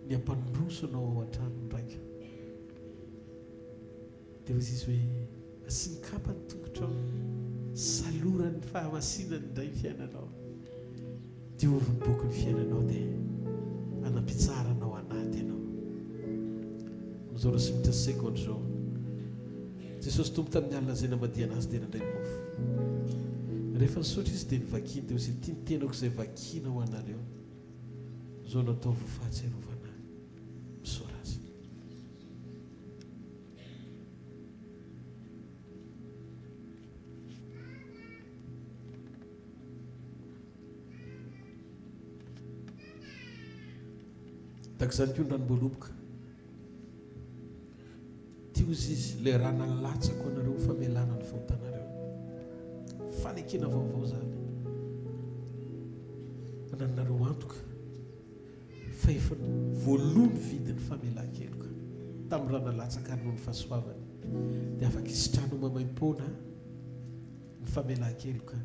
ny ampandrosonao ao an-trano ndraika dia hozy izy hoe asi ny kapa ny tongotrao salorany fahamasinany indray ny fiainanao dia ovy ny boky ny fiainanao dia anampitsaranao anaty ianao am'izao reo simitra seconde zao Jesosy tompo tamin'ny alina zay namadiana azy dia nandray ny mofo rehefa nisotra izy dia nivakiny dia hozy tia ny tenako izay vakina ho anareo zao natao vofahatserovana misora azy tak izany mpiondranymboaloboka tia ozy izy le raha nalatsako anareo famelana ny fahotanareo fanekena vaovao zany mananareo antoka fa efa voalohany vidiny famelan-keloka tamin'ny raha nalatsaka ary noho ny fahasoavany dia afaka isitrano mamaim-pona ny famelan-keloka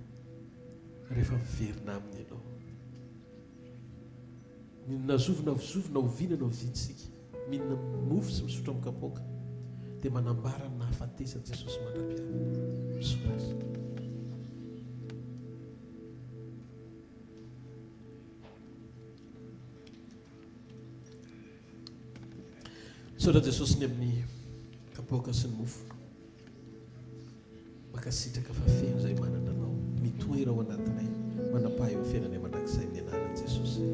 rehefa miverina aminy ianao minina zovina ovinana ovinsika minina mofo sy misotra mikapoaka dia manambara ny nahafatesany Jesosy mandra-piavy misoazy misaotra Jesosy ny amin'ny kapoaka sy ny mofo makasitraka fa feno izay manana anao mitoera ao anatinay manapaha eo fiainanay mandrakizay ny anaran'i Jesosy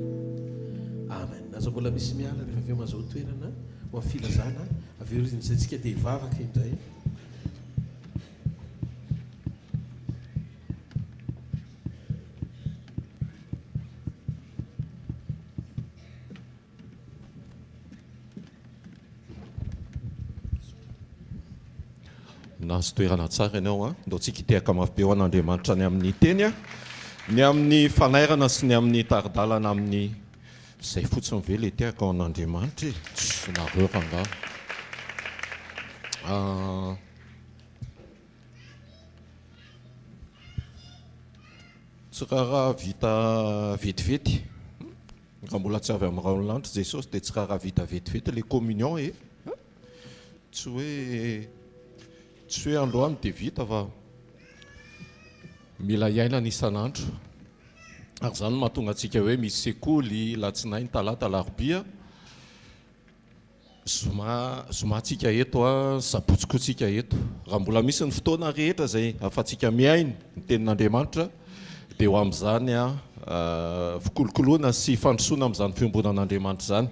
amen. Aza mbola misy miala rehefa avy eo mazao toerana ho amin'ny filazana avy eo izay tsika dia hivavaka indray nahazo toerana tsara ianao a ndao tsika hitehaka mafy be ho an'Andriamanitra ny amin'ny teny a ny amin'ny fanairana sy ny amin'ny taridalana amin'ny izay fotsiny ve le tehaka ao an'Andriamanitra tsy nareo ranga tsy raha vita vetivety raha mbola tsy avy amin'ny raha lanitra Jesosy dia tsy raha vita vetivety le communion e tsy hoe androany dia vita fa mila iaina ny isan'andro ary zany mahatonga antsika hoe misy sekoly latsinainy talata larobia zomantsika eto a sabotsikotsika eto raha mbola misy ny fotoana rehetra zay afatsika miainy ny tenin'Andriamanitra dia ho amin'izany a fikolokoloana sy fandrosoana amin'izany fiombonan'Andriamanitra zany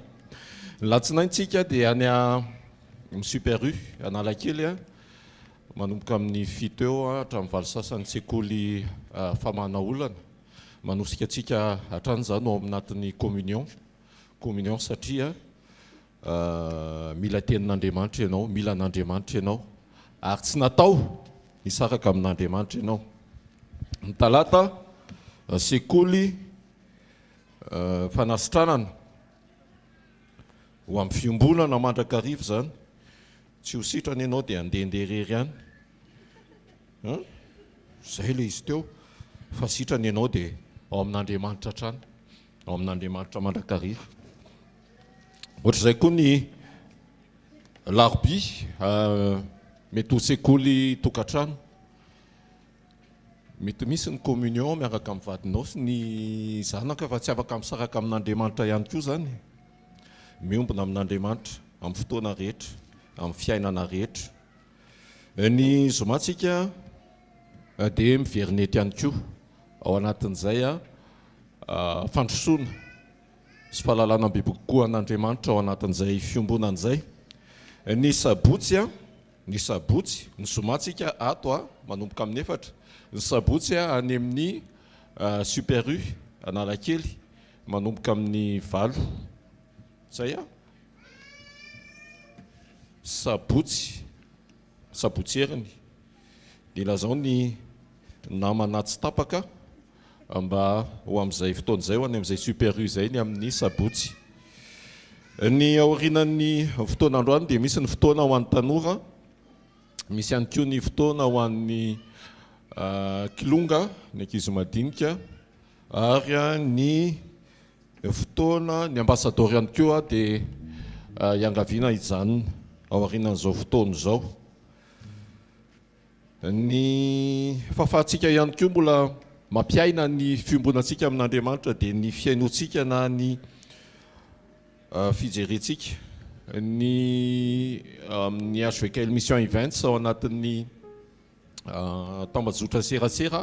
ny latsinaintsika dia any a Super U Analakely a manomboka amin'ny fito eo hatramin'ny valo sasany sekoly famana olana manosika antsika hatrany zany ao aminatin'ny communion satria mila tenin'Andriamanitra ianao mila n'Andriamanitra ianao ary tsy natao hisaraka amin'Andriamanitra ianao ny talata sekoly fanasitranana ho amin'ny fiombonana mandrakarivo zany tsy ho sitrany ianao dia andehandeharery ihany zay le izy teo fa sitrany ianao dia ao amin'Andriamanitra trano ao amin'Andriamanitra mandrakarivo ohatr'izay koa ny larobia mety ho sekoly tokantrano mety misy ny communion miaraka amin'ny vadinao sy ny zanaka fa tsy afaka misaraka amin'Andriamanitra ihany koa zany miombona amin'Andriamanitra amin'ny fotoana rehetra amin'ny fiainana rehetra Ny zomantsika dia miverinety ihany koa ao anatin'izay fandrosoana sy fahalalana bebe kokoa an'Andriamanitra ao anatin'izay fiombonan'izay. Ny sabotsy ny zomantsika ato manomboka amin'ny 4. Ny sabotsy any amin'ny Super U Analakely manomboka amin'ny 5. Zay sabotseriny dia lazao ny namana tsy tapaka mba ho amin'izay fotoana izay ho any amin'izay Super U zay ny amin'ny sabotsy. Ny aorinan'ny fotoana androany dia misy ny fotoana ho an'ny tanora, misy ihany koa ny fotoana ho an'ny kilonga, ny ankizy madinika, ary ny fotoana ny ambassadeur ihany koa dia iangaviana hijanona ao aorinan'izao fotoana izao. Ny fahafahantsika ihany koa mbola mampiaina ny fiombonantsika amin'Andriamanitra dia ny fiainoantsika na ny fijerentsika. Ny HVKL Mission Events ao anatin'ny tambazotra serasera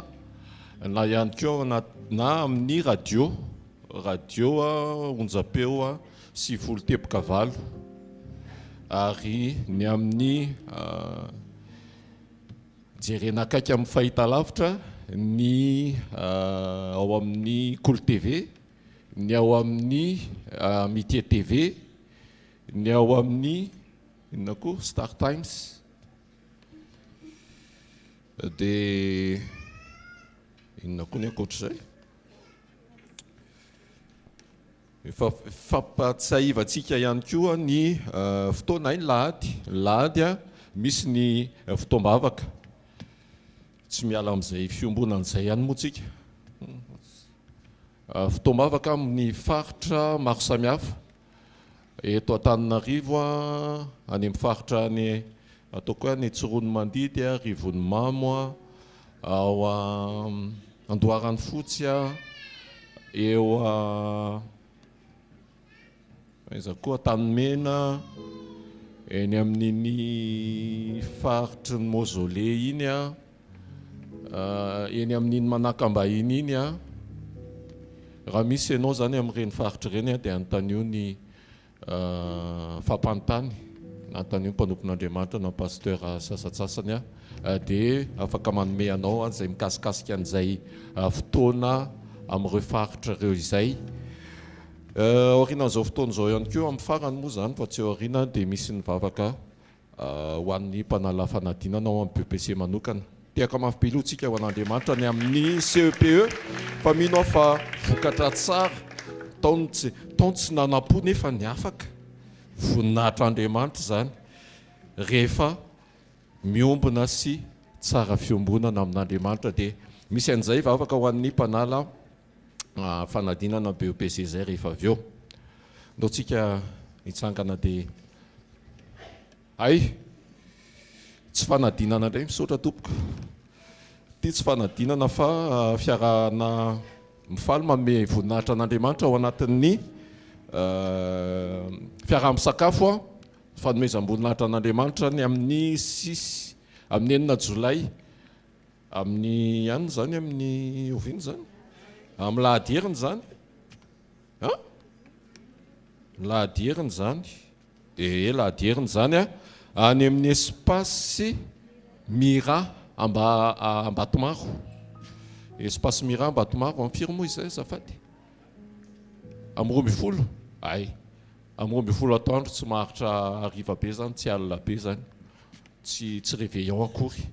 na ihany koa na amin'ny radio onjapeo 7 teboka 8, ary ny amin'ny jerena akaiky amin'ny fahitalavitra, ny ao amin'ny Cool TV, ny ao amin'ny Amitié TV, ny ao amin'ny inona koa Star Times, dia inona koa ny ankoatr'izay. Fampatsiahivantsika ihany koa ny fotoana lahady misy ny fotoam-bavaka, tsy miala amin'izay fiombonan'izay ihany moa tsika. Fotoam-bavaka amin'ny faritra maro samihafa. Eto Antananarivo any amin'ny faritra ny ataoko hoe ny Tsirony Mandidy, Rivony Mamo, ao Andoharany Fotsy, eo aiza koa Tanimena, eny amin'iny faritry ny Mausolée iny, eny amin'iny Manakambahiny iny. Raha misy ianao zany amin'ireny faritra ireny dia anontaniao ny fampanontany, anontaniao mpanompon'Andriamanitra na pasteur sasatsasany, dia afaka manome anao izay mikasikasika an'izay fotoana amin'ireo faritra ireo izay. Aorinan'izao fotoana izao ihany koa amin'ny farany moa zany fa tsy aoriana dia misy ny vavaka ho an'ny mpanala fanadinana ao amin'ny BPC manokana. Tiaka mampibilotsika ho an'Andriamanitra ny amin'ny CEPE fa mino aho fa vokatra tsara, taony tsy nanam-po nefa ny afaka, voninahitr'Andriamanitra zany rehefa miombona sy tsara fiombonana amin'Andriamanitra. Dia misy an'izay vavaka ho an'ny mpanala fanadinana BEPC zay rehefa avy eo. Ndao tsika hitsangana dia tsy fanadinana indray misaotra tompoko. Ty tsy fanadinana fa fiarahana mifaly manome voninahitra an'Andriamanitra ao anatin'ny fiaraha-misakafo, fanomezam-boninahitra an'Andriamanitra ny amin'ny 6 amin'ny 9 Jolay amin'ny any zany, amin'ny oviny zany, amin'ny lahadieriny zany, lahadieriny zany, lahadieriny zany any amin'ny espace Mira Ambatomaro. Espace Mira Ambatomaro amin'ny firy moa izay azafady? Amin'ny 20, amin'ny 20 atoandro, tsy maharitra hariva be zany, tsy alina be zany, tsy réveillon akory,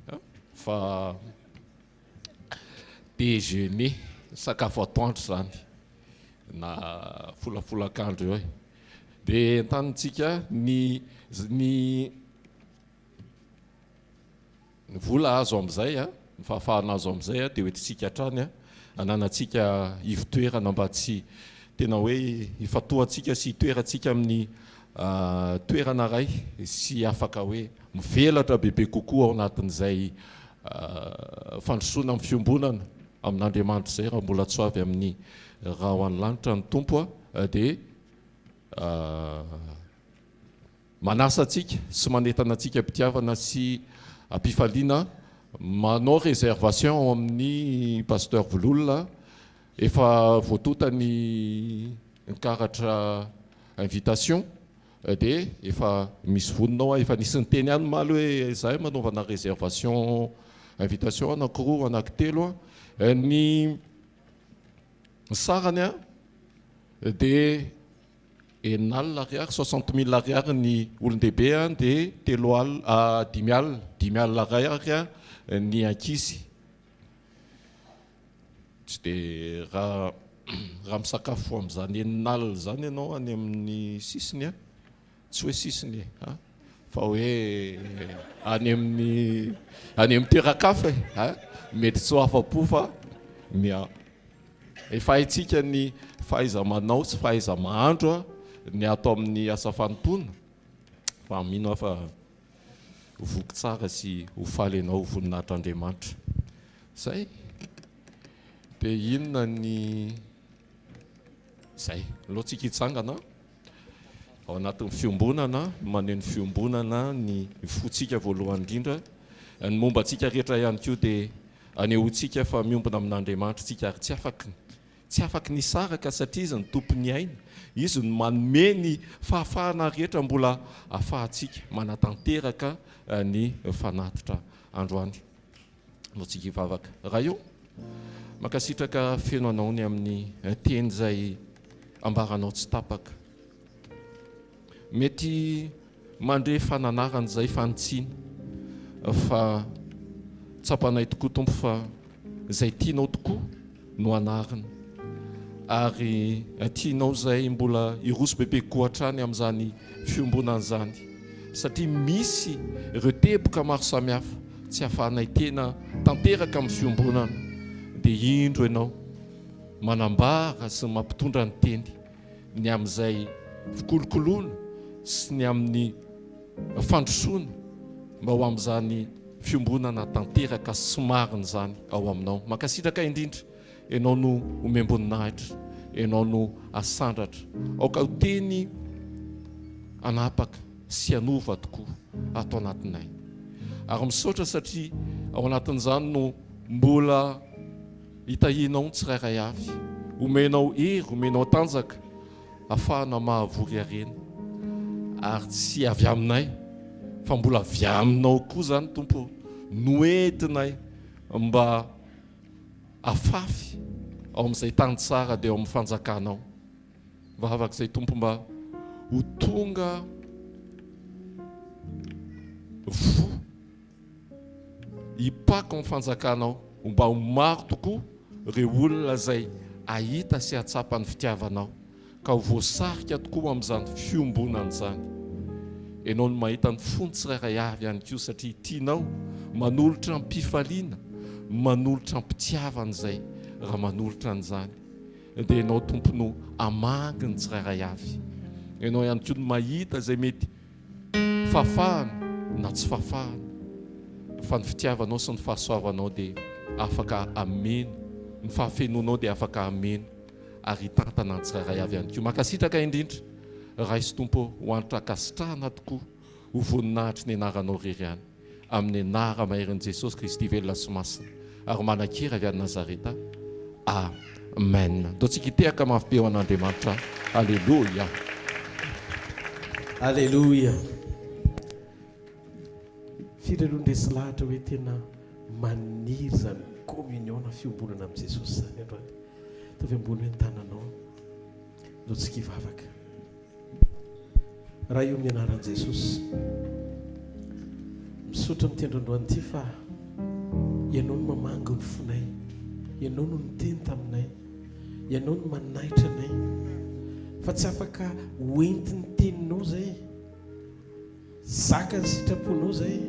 fa déjeuner, sakafo atoandro zany, na folafolakandro eo. Dia entanitsika ny vola azo amin'izay, ny fahafahana azo amin'izay dia hoentintsika hatrany ananatsika ivotoerana mba tsy tena hoe ifatohantsika sy hitoerantsika amin'ny toerana iray sy afaka hoe mivelatra bebe kokoa ao anatin'izay fandrosoana amin'ny fiombonana amin'Andriamanitra izay, raha mbola tsy avy amin'ny raha ho any lanitra ny tompo dia manasa antsika sy manentana antsika mpitiavana sy ampifaliana manao réservation ao amin'ny pasteur Vololona efa voatotany karatra invitation dia efa misy voninao efa nisy ny teny any maly hoe zahay manaovana réservation invitation anankiroa anankitelo ny sarany dia 60 000 ariary ny olon-dehibe dia 5 alina ariary ny ankizy tsy dia raha misakafo amin'izany eninalina zany ianao any amin'ny sisiny tsy hoe sisiny fa hoe any amin'ny toeran-kafa mety tsy ho afa-po fa efa haitsika ny fahaiza-manao sy fahaiza-mahandro ny ato amin'ny asa fanontona fa mino fa voky tsara sy ho faly ianao voninahitr'Andriamanitra zay dia inona ny zay lohantsika hitsangana ao anatin'ny fiombonana maneho ny fiombonana ny fotsika voalohany indrindra ny momba antsika rehetra ihany koa dia anehoantsika fa miombona amin'Andriamanitra tsika ary tsy afaky ny saraka satria izy ny tompony aina izy ny manome ny fahafahana rehetra mbola ahafahantsika manatanteraka ny fanatitra androany no tsika hivavaka raha io makasitraka feno anao ny amin'ny teny izay ambaranao tsy tapaka mety mandre fananarana izay fanitsiny fa tsapanay tokoa tompo fa izay tianao tokoa no anarina ary tianao izay mbola iroso bebe kohatrany amin'izany fiombonana izany satria misy ireo teboka maro samihafa tsy hahafahanay tena tanteraka amin'ny fiombonana dia indro ianao manambara sy mampitondra ny teny ny amin'izay fikolokoloana sy ny amin'ny fandrosoana mba ho amin'izany fiombonana tanteraka somarina zany ao aminao makasitraka indrindra ianao no omemboninahitra ianao no asandratra aoka ho teny anapaka sy anova tokoa ato anatinay ary misaotra satria ao anatin'izany no mbola hitahinao tsirairay avy omenao hery omenao tanjaka ahafahana mahavory arena ary tsy avy aminay fa mbola avy aminao koa zany tompo noentinay mba afafy ao amin'izay tany tsara dia ao amin'ny fanjakanao mba havak'izay tompo mba ho tonga vo hipako amin'ny fanjakanao mba ho maro tokoa ireo olona izay ahita sy atsapa ny fitiavanao ka ho voasarika tokoa amin'izany fiombonana izany ianao no mahita ny fony tsirairay avy ihany koa satria tianao manolotra mpifaliana manolotra mpitiavana izay raha manolotra an'izany dia ianao tompo no amangy ny tsirairay avy ianao ihany koa no mahita izay mety fafahana na tsy fafahana fa ny fitiavanao sy ny fahasoavanao dia afaka ameno ny fahafenonao dia afaka ameno ary tantana ny tsirairay avy ihany koa makasitraka indrindra raisy tompo ho anitra kasitrahana tokoa ho voninahitry ny anaranao rery any amin'ny anara maherin' Jesosy Kristy velona sy masina ary manan-kira avy any Nazareta amen do tsika hitehaka mafy be ho an'Andriamanitra alleluia alleluia firelon-dresy lahatra hoe tena maniry zany communion na fiombonana amin'i Jesosy zany androany tavy ambony hoe ny tananao do tsika hivavaka raha io amin'ny anaran'i Jesosy misaotra mitendro androany ity fa ianao no mamango ny fonay ianao no niteny taminay ianao no manahitra anay fa tsy afaka hoentiny teninao zay zaka ny sitraponao zay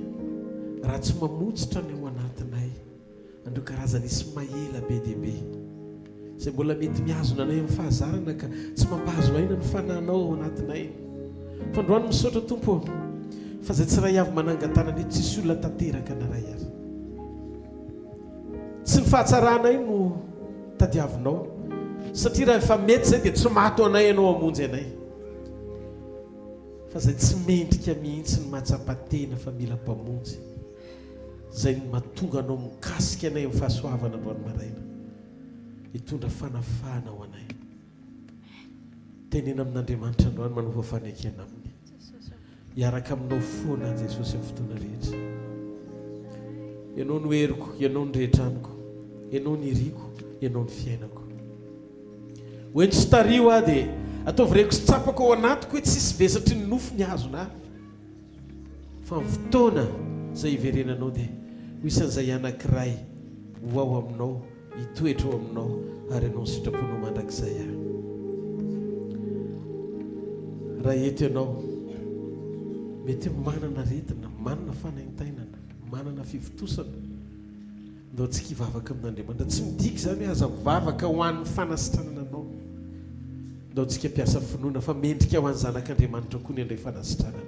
raha tsy mamotsitra ny ao anatinay andreo karazana isy mahela be dia be izay mbola mety miazona anay amin'ny fahazarana ka tsy mampahazo aina ny fananao ao anatinay fa androany misaotra tompo fa zay tsy raha avy manangan-tanana hoe tsisy olona tanteraka na ray ary tsy ny fahatsaranay no tadiavinao satria raha efa mety zay dia tsy mato anay ianao hamonjy anay fa zay tsy mendrika mihitsy ny mahatsapa-tena fa mila mpamonjy zay ny mahatonga anao mikasika anay amin'ny fahasoavana androany maraina hitondra fanafahana ho anay tenena amin'Andriamanitra androany manova fanekena aminy hiaraka aminao foana Jesosy amin'ny fotoana rehetra ianao ny heriko ianao ny rehetra amiko ianao ny iriko ianao ny fiainako hoe tsy tario aho dia ataovireko sy tsapako ao anatiko hoe tsisy vesatry ny nofo ny azona fa amin'ny fotoana izay iverenanao dia ho isan'izay anankiray ho ao aminao hitoetra ao aminao ary ianao ny sitraponao mandrakizay aho raha eto ianao mety manana retina manana fanaintainana manana fivitosana ndao tsy kivavaka amin'Andriamanitra tsy midika zany hoe aza mivavaka ho an'ny fanasitranana anao ndao tsika mpiasa finoana fa mendrika ho an'ny zanak'Andriamanitra koa ny andray fanasitranana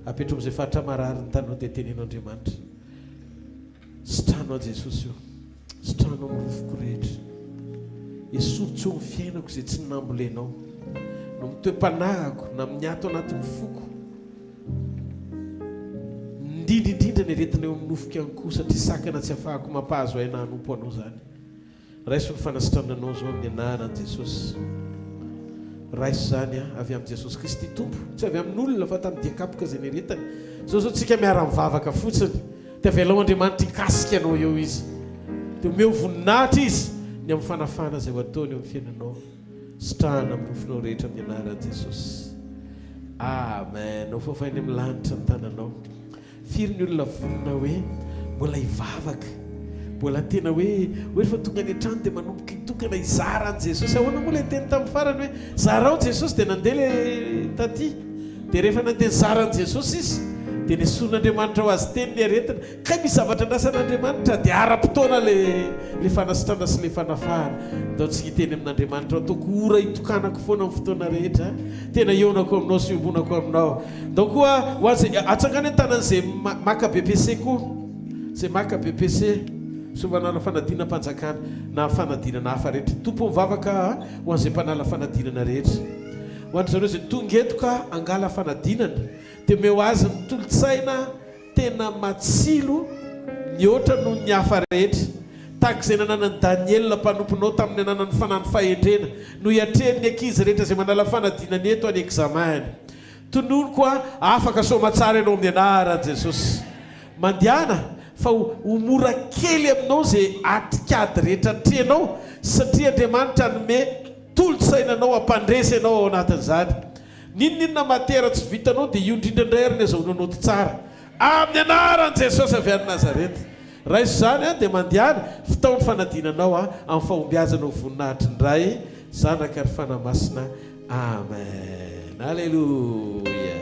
apetro amin'izay faritra marary ny tanao dia tenenao Andriamanitra sitranao Jesosy io sitranao amin'ny rofoko rehetra esorotso eo amin'ny fiainako izay tsy nambolenao no mitoem-panahako na miato anatin'ny foko indrindra ny aretina eo amin'ny nofoko ihany koa satria sakana tsy afahako mampahazo aina hanompo anao zany raiso ny fanasitrananao zao amin'ny anaran'i Jesosy raiso zany avy amin'ny Jesosy Kristy tompo tsy avy amin'olona fa tamin'ny diakapoka izay ny aretany zao tsika miara mivavaka fotsiny dia avelao Andriamanitra hikasika anao eo izy dia omeo voninahitra izy ny amin'ny fanafana izay ho ataony eo amin'ny fiainanao sitrahana amin'ny nofinao rehetra amin'ny anaran'i Jesosy amen. Ho fafainy amin'ny lanitra ny tananao firy ny olona vonina hoe mbola hivavaka mbola tena hoe rehefa tonga any an-trano dia manomboka hitokana hizara an' Jesosy ahoana moa ilay teny tamin'ny farany hoe zarao Jesosy dia nandeha le taty dia rehefa nandeha nizara an' Jesosy izy dia nesoan'Andriamanitra ho azy teny ny aretina ka misy zavatra andrasan'Andriamanitra dia ara-potoana le fanasitrana sy le fanafahana ndao tsy hiteny amin'Andriamanitra ataoko ora hitokanako foana amin'ny fotoana rehetra tena eonako aminao sy iombonako aminao ndao koa ho azy atsangany an-tanan'izay maka BPC koa zay maka BPC somanala fanadinana mpanjakana na fanadinana hafa rehetra tompo mivavaka ho an'izay mpanala fanadinana rehetra ho andry zareo izay tonga eto ka angala fanadinana dia meo azy ny tolotsaina tena matsilo ny oatra no ny hafa rehetra tahaka izay nananany Daniela mpanomponao tamin'ny ananany fanany fahendrena no hiatreny ankizy rehetra izay manala fanadinana eto any examany tonono koa afaka soma tsara ianao amin'ny anaran'i Jesosy mandihana fa ho mora kely aminao izay atikady rehetra treanao satria Andriamanitra anome tolotsainanao ampandresy ianao ao anatin'izany ninonina matera tsy vitanao dia io indrindra indray ary ny azahoananao ty tsara amin'ny anaran'i Jesosy avy any Nazareta raha izy zany dia mandihana fitaon'ny fanadinanao amin'ny fahombiazanao voninahitra indray zanaka ary fanamasina amen. Alleluia.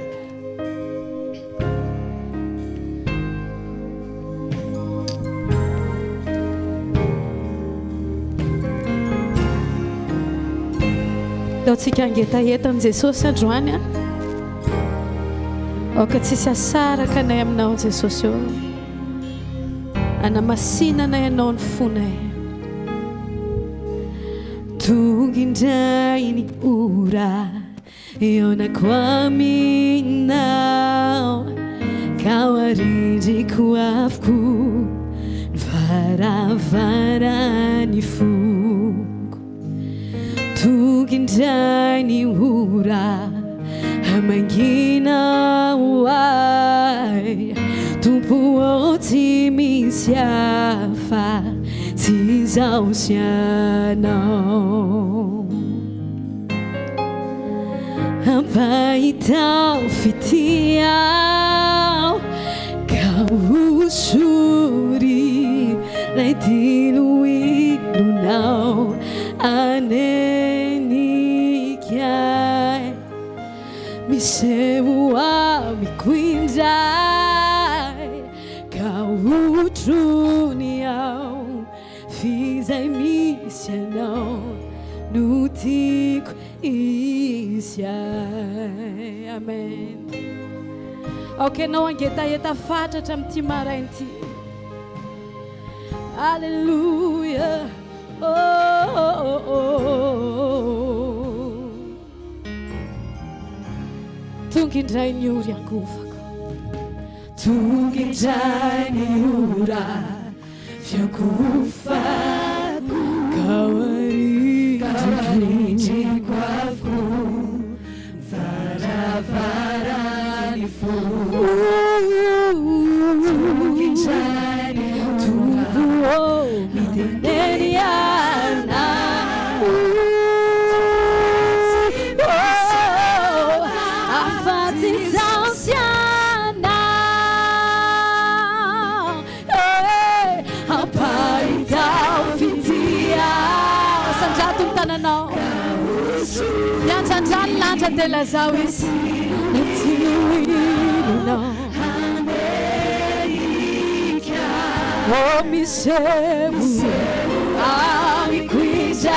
Tsika angetahetany Jesosy androany aoka tsisy asaraka anay aminao Jesosy eo anamasinanay anao ny fonay tonga indray ny ora eonako aminao ka arindriko avoko ny varavarany foko tonga indray ny ora amangina hoay tompo ao tsy misy hafa tsy izaho sy anao ampahitao fitiao ka osory lay diloilonao anenikiay miseho amiko indray ka otrony ao fizay misy anao no tiako isy ay. Amen. Ok, anao angetaheta fatratra amin'ity maraina ity. Alleluia. Oh, oh, oh, oh. Tonga indray ny ory angovako tungindray ny ora fiankofako kawarindrindriko avoko varavarany fo tungindray ny ora mitendeny ana afaty zaosiana ampaitao fitia sanjatony tananao miantsandrany lantra de lazao izy natiloinonao oh misevo amikuizay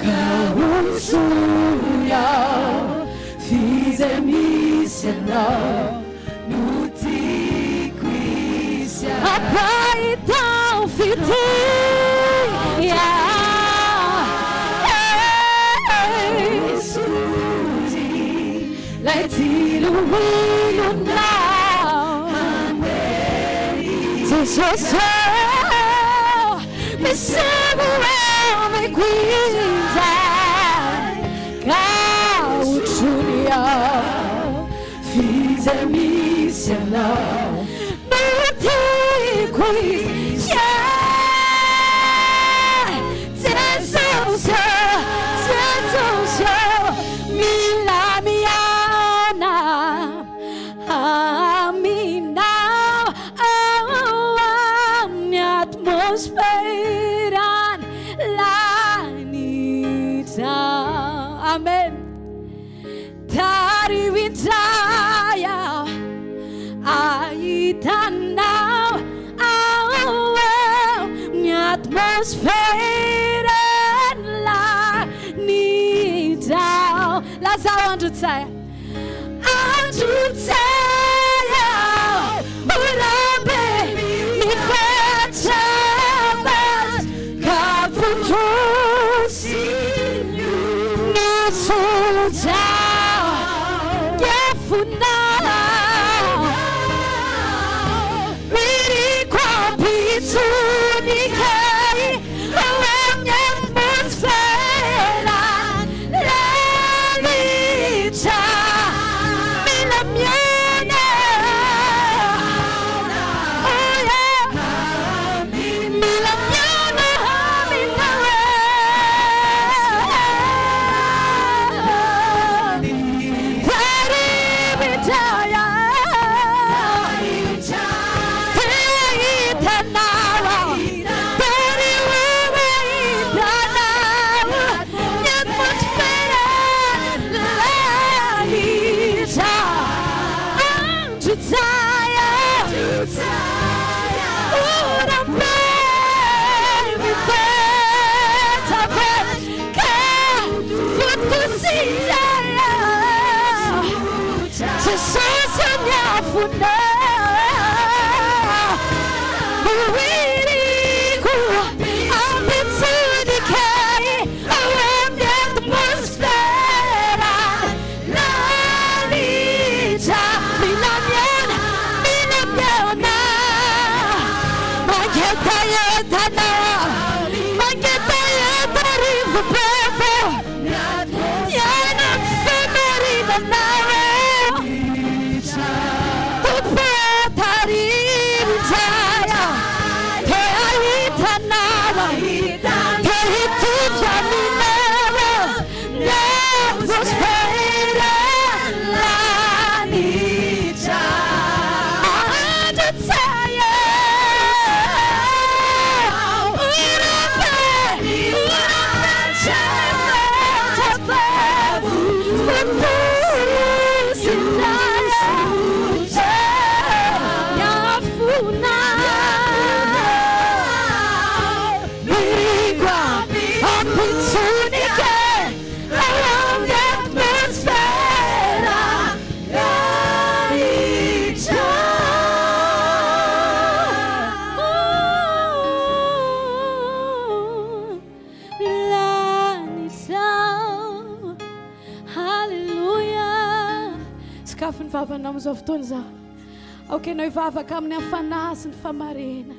kausuya fize misy anao no tiako izy apaitao fitia lay tiloinonao Jesus me segura me cuida cauchunia fiz a missão no te cuida Jesus mila miana amina atmosferan lanita amen tarivintaya aitanao mi atmosferan lanita lazao andro tsaya urambe mi facevas caputosi nisuja yefunala mirikwa pitsunikai awemye atmosfera lanita milamiana vavana amin'izao fotoana izao aoka ianao hivavaka amin'ny hafanà sy ny famarinana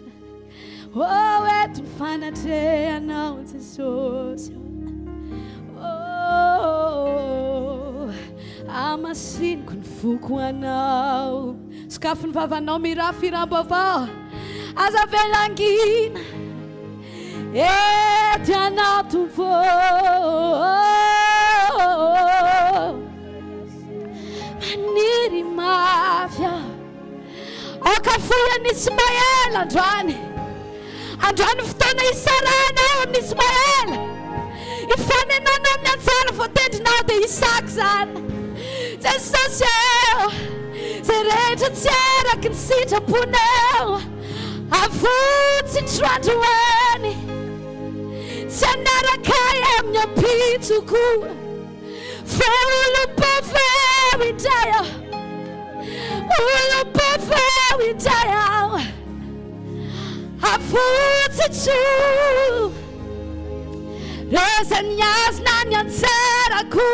eto ny fanatrehanao Jesosy amasiniko ny foko anao sokafo ny vavanao mirafirambo avao aza velangina eto anao tompo maniry mafia okafola n'Ismaël androany fotoana isaranao n'Ismaël ifanenanao amin'ny anjara voatendrinao dia Isaka zany Jesosy zay rehetra tsy eraky ny sitraponao avotsy troandroany tsy anaraka amin'ny ampitsoko feolom-paveo indray olom-paveo indray avotsy tro rezany azona ny anjarako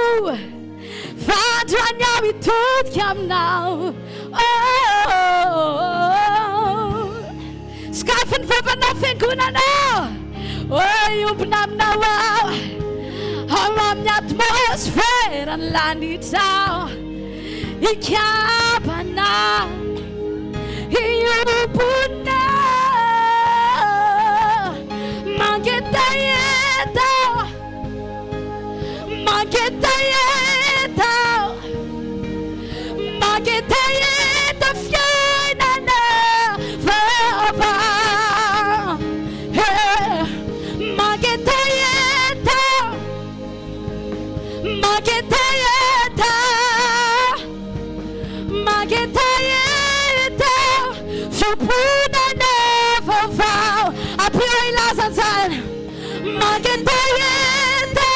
vandroany aho hitodika aminao sokafo ny vavanao fiangonanao iombona aminao ao amin'ny atmosfera ny lanitrao ikabana iombona mangetaheta fiainana vava mangetaheta fiomponana vaovao apio ilazanjana mangetaheta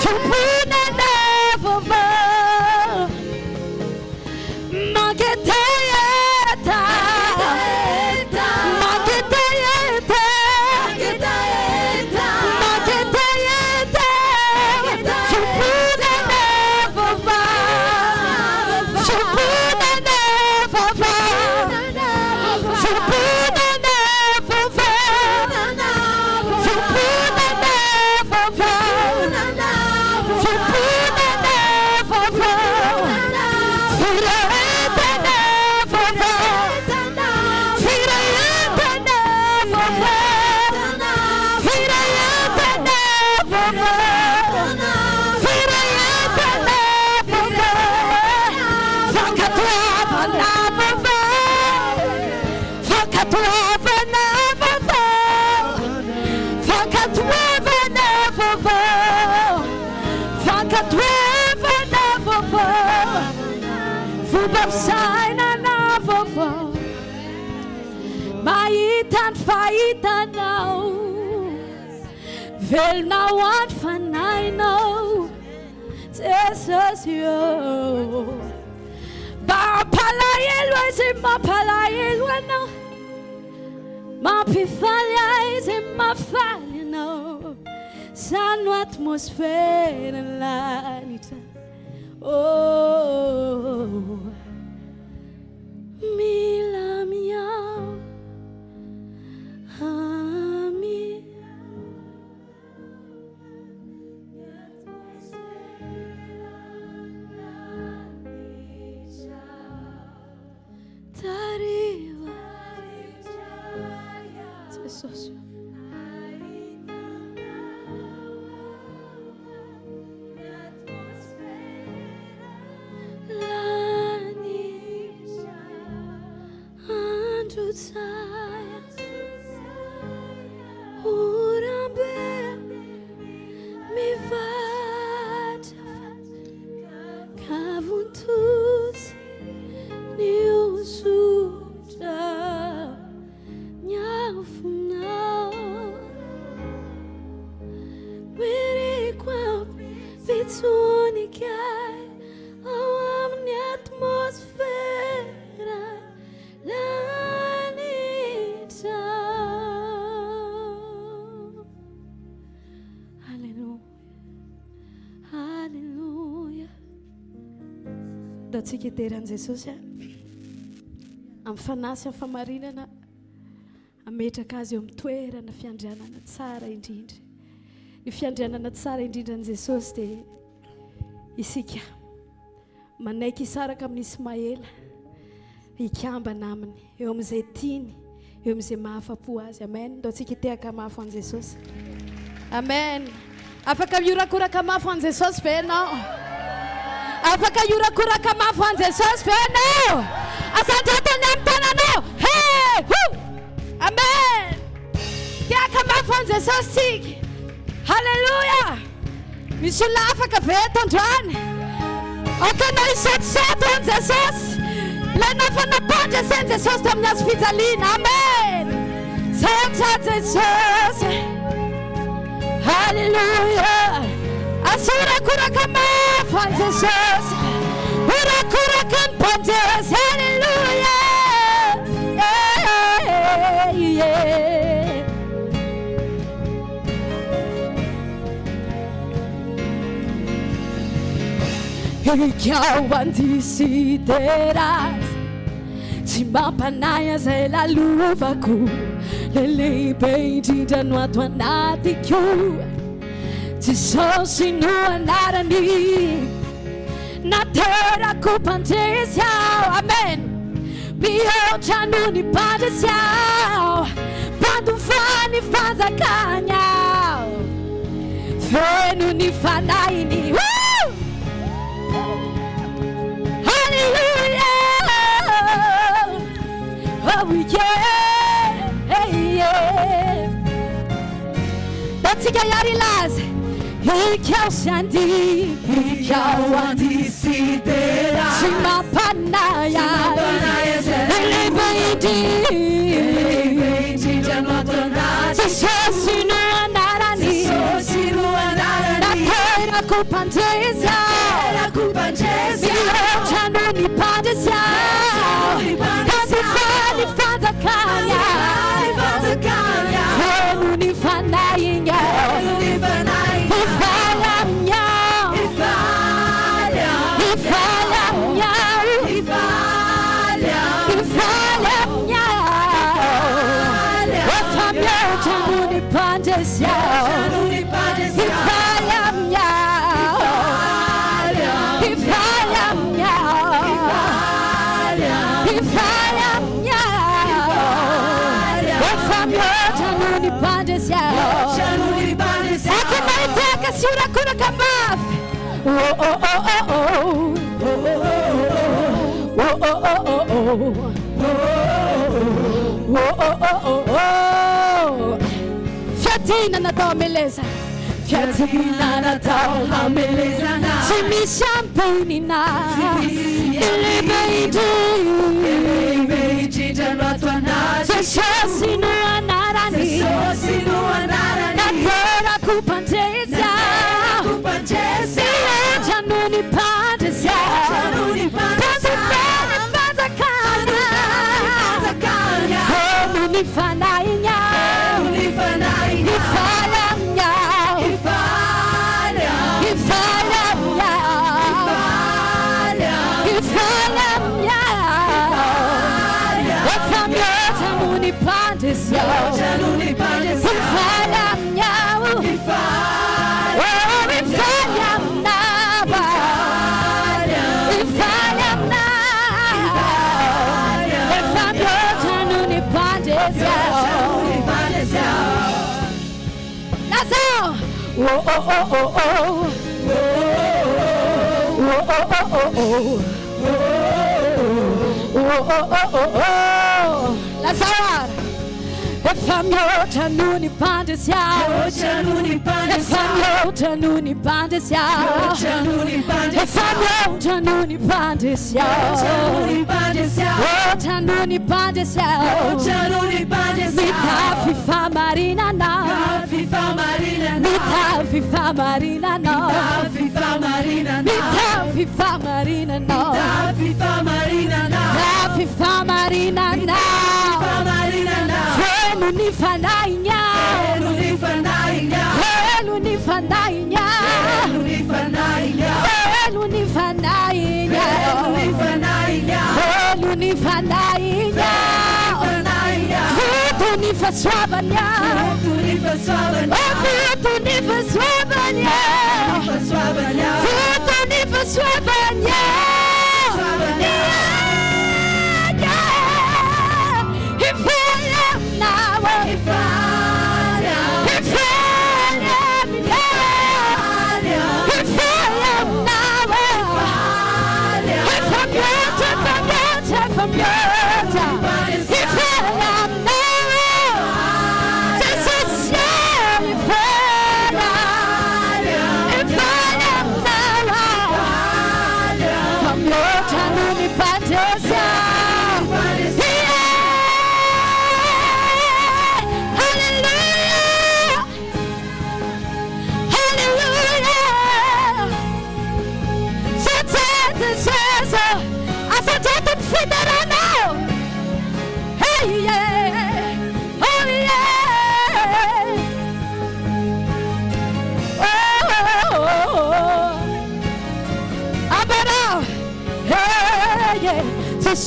fiomponana vaovao mangetaheta fahitanao velonao andro fanahinao Jesosy mampalahelo ahy izay mampalahelo anao mampifaly ahy izay mafaly anao sano atmosfera lanitra milamiao Jesus. ataontsika iteran Jesosy amin'ny fanasy amin'ny famarinana ametraka azy eo amin'ny toerana fiandrianana tsara indrindra. Ny fiandrianana tsara indrindra ny Jesosy dia isika manaiky isaraka amin'ny Ismaela hikambana aminy eo amin'izay tiany, eo amin'izay mahafapo azy. Amen. Ataontsika itehaka mafy an Jesosy. Amen. Afaka miorakoraka mafy an Jesosy ve ianao? Afaka miorakoraka mafy an Jesosy ve ianao? Asandrantany amin'ny tananao. Hey! Amen. Tehaka mafy an Jesosy tsika. Halleluja. Misy olona afaka ve eto androany? Atanao isatosato an Jesosy. Ilainao fanapandreseny Jesosy tamin'ny azo fijaliana. Amen. Zatra Jesosy. Halleluja. Asorakoraka mafy an Jesosy. Orakoraka ny mpandresy. Halleluja. Ikaw ang desideras tsy mampanahy izay lalovako lehibe indrindra no ato anatiko Jesosy no anarany naterako mpandresy aho. Amen. Mihoatra noho ny mpandresy aho mpandofany fanjakany aho feno ny fanahiny. Oh yeah, hey yeah. Datsika yari lazy. Ikaw sandi, ikaw ang desidera. Tsy mampanaya, lehibe indrindra no ato anatiko. Jesosy no anarany, naterako mpandresy aho. Mihoatra noho ny mpandresy aho mpandofany fanjakany aho feno ny fanahiny aho. Ifaly aminy aho, ifaly aminy aho, ifaly aminy aho. Efa mihoatra noho ny mpandresy aho. Ifaly aminy aho, ifaly aminy aho, ifaly aminy aho. Efa mihoatra noho ny mpandresy aho. Eka mahiteka sy orakoraka mafy. Oh oh oh oh oh. Oh oh oh oh oh. Oh oh oh oh oh. Fiatina natao ameleza. Fiatina natao amelezana. Tsy misy ampenina. Lehibe indrindra no ato anatiko. Jesosy no anarany. Naterako mpandresy aho. Mihoatra noho ny mpandresy aho. Mpandofany fanjakany aho. Feno ny fanahiny aho. Ifaly aminy aho. Ifaly aminy aho. Ifaly aminy aho. Efa mihoatra noho ny mpandresy aho. Ifaly aminy aho. Oh, ifaly amina aho. Ifaly amina aho. Efa mihoatra noho ny mpandresy aho. Nazao. Oh oh oh oh oh. Oh oh oh oh oh. Oh oh oh oh oh. Lazar. Efa mihoatra noho ny mpandresy aho. Efa mihoatra noho ny mpandresy aho. Efa mihoatra noho ny mpandresy aho. Mihoatra noho ny mpandresy aho. Mitafy famarinana. Mitafy famarinana. Mitafy famarinana. Mitafy famarinana. Feno ny fanahiny aho. Feno ny fanahiny aho. Feno ny fanahiny aho. fasoavana Votoni fasoavana Votoni fasoavana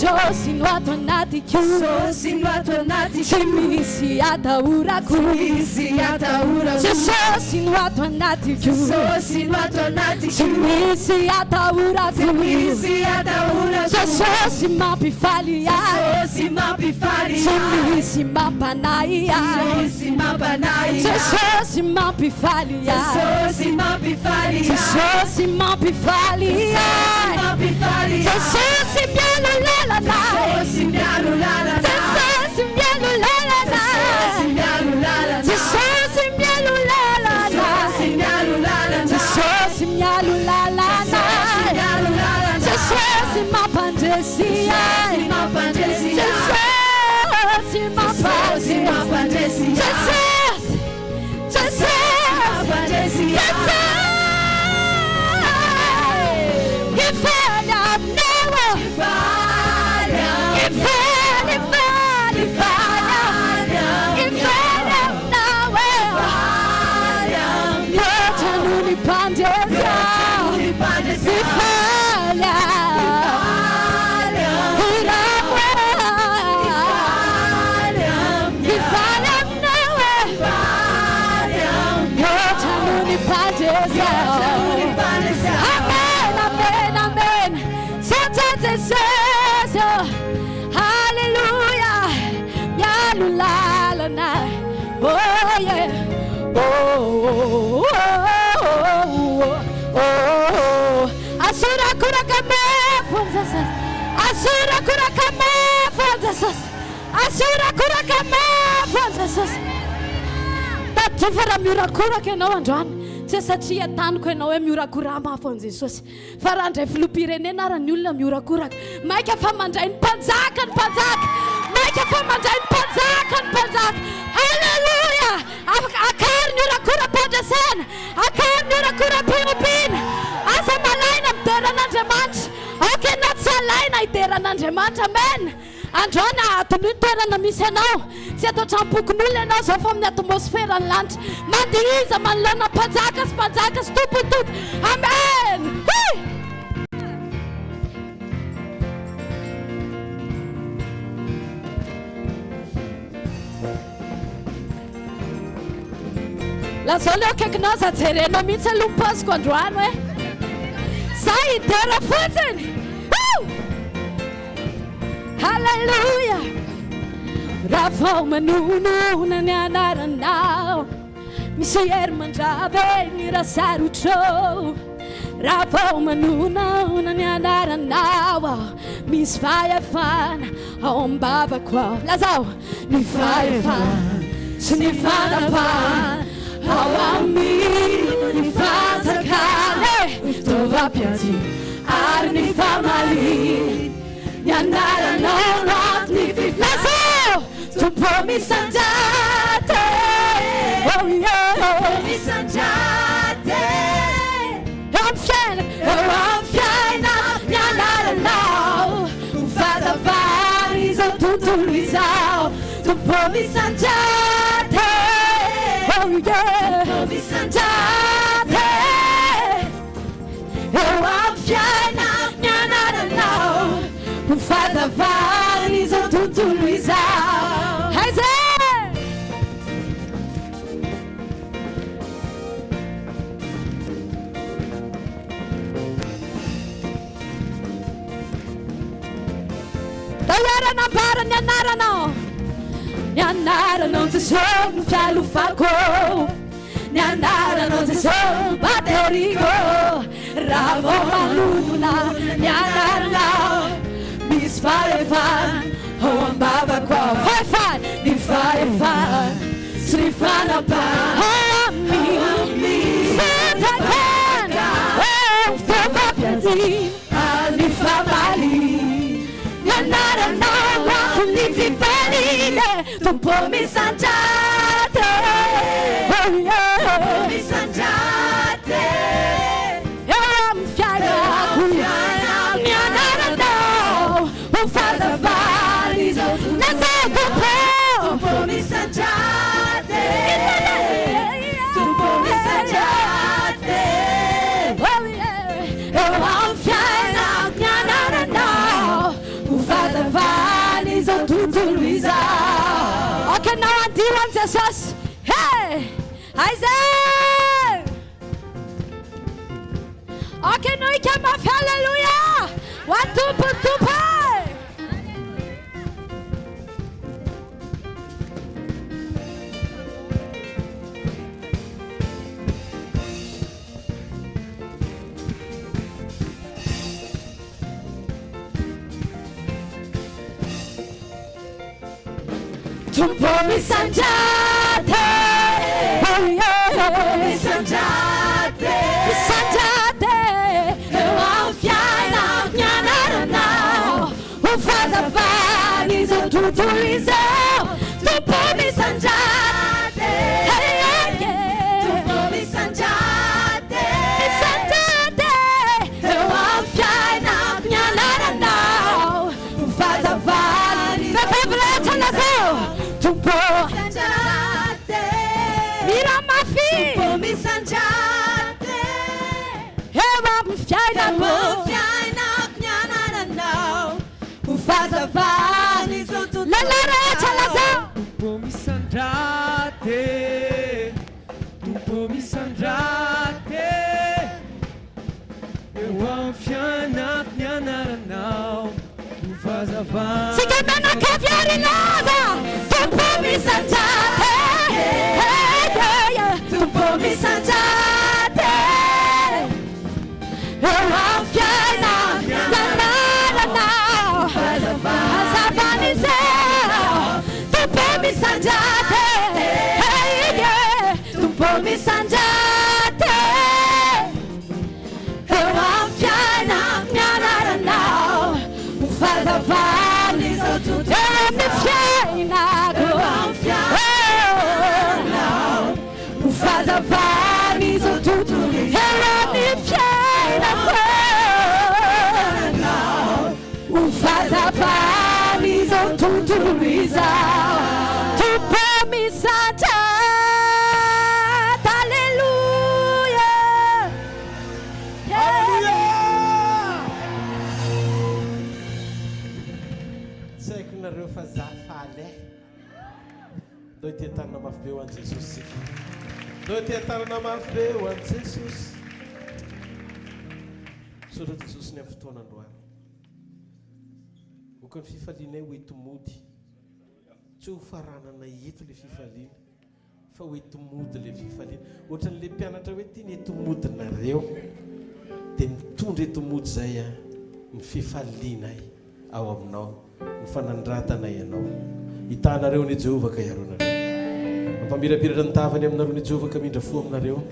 Sosino atonati Sosino atonati Simisi atauraku Simisi atauraku Sosino atonati Sosino atonati Simisi atauraku Simisi atauraku Sosi mapifalia Sosi mapifalia Simisi mapanaia Simisi mapanaia Sosi mapifalia Sosi mapifalia Sosi mapifalia Sosi mialo la la Sosi mialo la la Sosi mialo la la Sosi mialo la la Sosi mialo la la Sosi mialo la la Sosi mialo la la Sosi mapandesia Sosi mapandesia Sosi mapandesia Asura kura kame fonzasas Asura kura kame fonzasas Asura kura kame fonzasas Tatifara mirakura kenao androany tsy satria taniko ianao hoe miorakora mafon'i Jesosy fa raha ndray filoham-pirenena raha ny olona miorakoraka maika fa mandray ny mpanjaka maika fa mandray ny mpanjaka halleluja akary ny orakora-pandresana akary ny orakora-piompiana asa malaina mideran'Andriamanitra oke na tsy alaina hideran'Andriamanitra amen androana atony toerana misy anao tsy atao trampokon'olona ianao zao fa amin'ny atmosferany lanitra mandihiza manoloana mpanjaka sy tompotompo amen lazao leo akaikinao za jerenao mihitsy aloha mipasiko androano e za hidera fotsiny halleluja raha vao manonona ny anaranao misy hery mandrave ny raha sarotrao raha vao manonona ny anaranao misy fahefana ao am-bavako ao lazao ny fahefana sy ny fanapana ao amino ny fanjakany fitaovam-piady ary ny famaliny ny anaranao nato ny fiflasao tompo misanjate misanjate amfiaina ny anaranao ho fazavary izao tontolo izao tompo misanjate misanjate eo amfiaina ny anaranao ho fazavary izao tontolo izao aize dayaranambara ny anaranao ny anaranao Jesosy ny fialofako ny anaranao Jesosy bateriko raha vao manomona ny anaranao misy fahefana ao ambavako ao fahefana ny fahefana sy ny fanapana amin'ny fatakana fitaovam-piadina ny famaly ny anaranao ako ny fifanile tompo misandrate misandrate eo amin'ny fiainako ny anaranao ho fazavary izao nazao tompo misandrate tompo misandrate eo amin'ny fiainako ny anaranao ho fazavary izao tontolo izao okanao andio am Jesosy hey Isaac okanao ikamafy halleluja watompotompo tompo misandrate misandrate misandrate eo amin'ny fiainako ny anaranao ho fazavany izao tontolo izao tompo misandrate tompo misandrate misandrate eo amin'ny fiainako ny anaranao ho fazavany fefevretra nazao tompo misandrate miramafi tompo misandrate eo amin'ny fiainako ny anaranao ho fazavany izao tontolo lalaretra lazao tompo misandrate tompo misandrate eo amin'ny fiainako ny anaranao ho fazavany sika menakavy laza tompo misandrate tompo misandrate eo amin'ny fiainako ny anaranao fazavany izao tompo misandrate tompo misandrate eo amin'ny fiainako ny anaranao ho fazavany izao tontolo amin'ny fiainako ho fazavany izao tontolo eo amin'ny fiainako ho fazavany izao tontolo izao tompo misandrate alleluja tsy haiko nareo fa zafaly ndo itiatanana mafy be ho an' Jesosy sika ndo itiatanana mafy be ho an' Jesosy sora Jesosy ny amin'ny fotoanandroany oko ny fifalianay ho etomody tsy ho faranana eto le fifaliana fa ho etomody le fifaliana ohatran'le mpianatra hoe ty ny etomodinareo dia mitondra etomody zay a ny fifalianay ao aminao ny fanandratanay ianao hitanareo ny Jehovah ka iaronareo mampamirapiratra ny tavany aminareo ny Jehovah ka mindra fo aminareo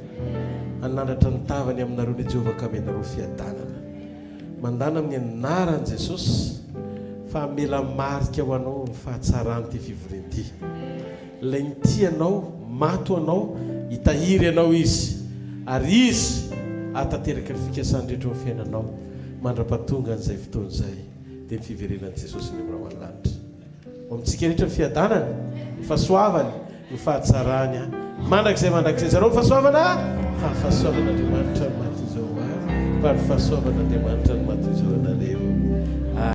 anandratra ny tavany aminareo ny Jehovah ka menareo fiadanana mandana amin'ny anaran'i Jesosy fa mela marika ho anao ny fahatsarany ty fivoreny ilay nity anao mato anao hitahiry anao izy ary izy atateraka ny fikasandrehetra amin'ny fiainanao mandra-pahatonga an'izay fotoana izay dia ny fiverenan'i Jesosy ny amina ho anlanitra amintsika rehetra ny fiadanana ny fahasoavany ny fahatsarany mandrakizay zareo ny fahasoavana fa fahasoavan'Andriamanitra ny maty izao fa ny fahasoavan'Andriamanitra ny maty izao anareo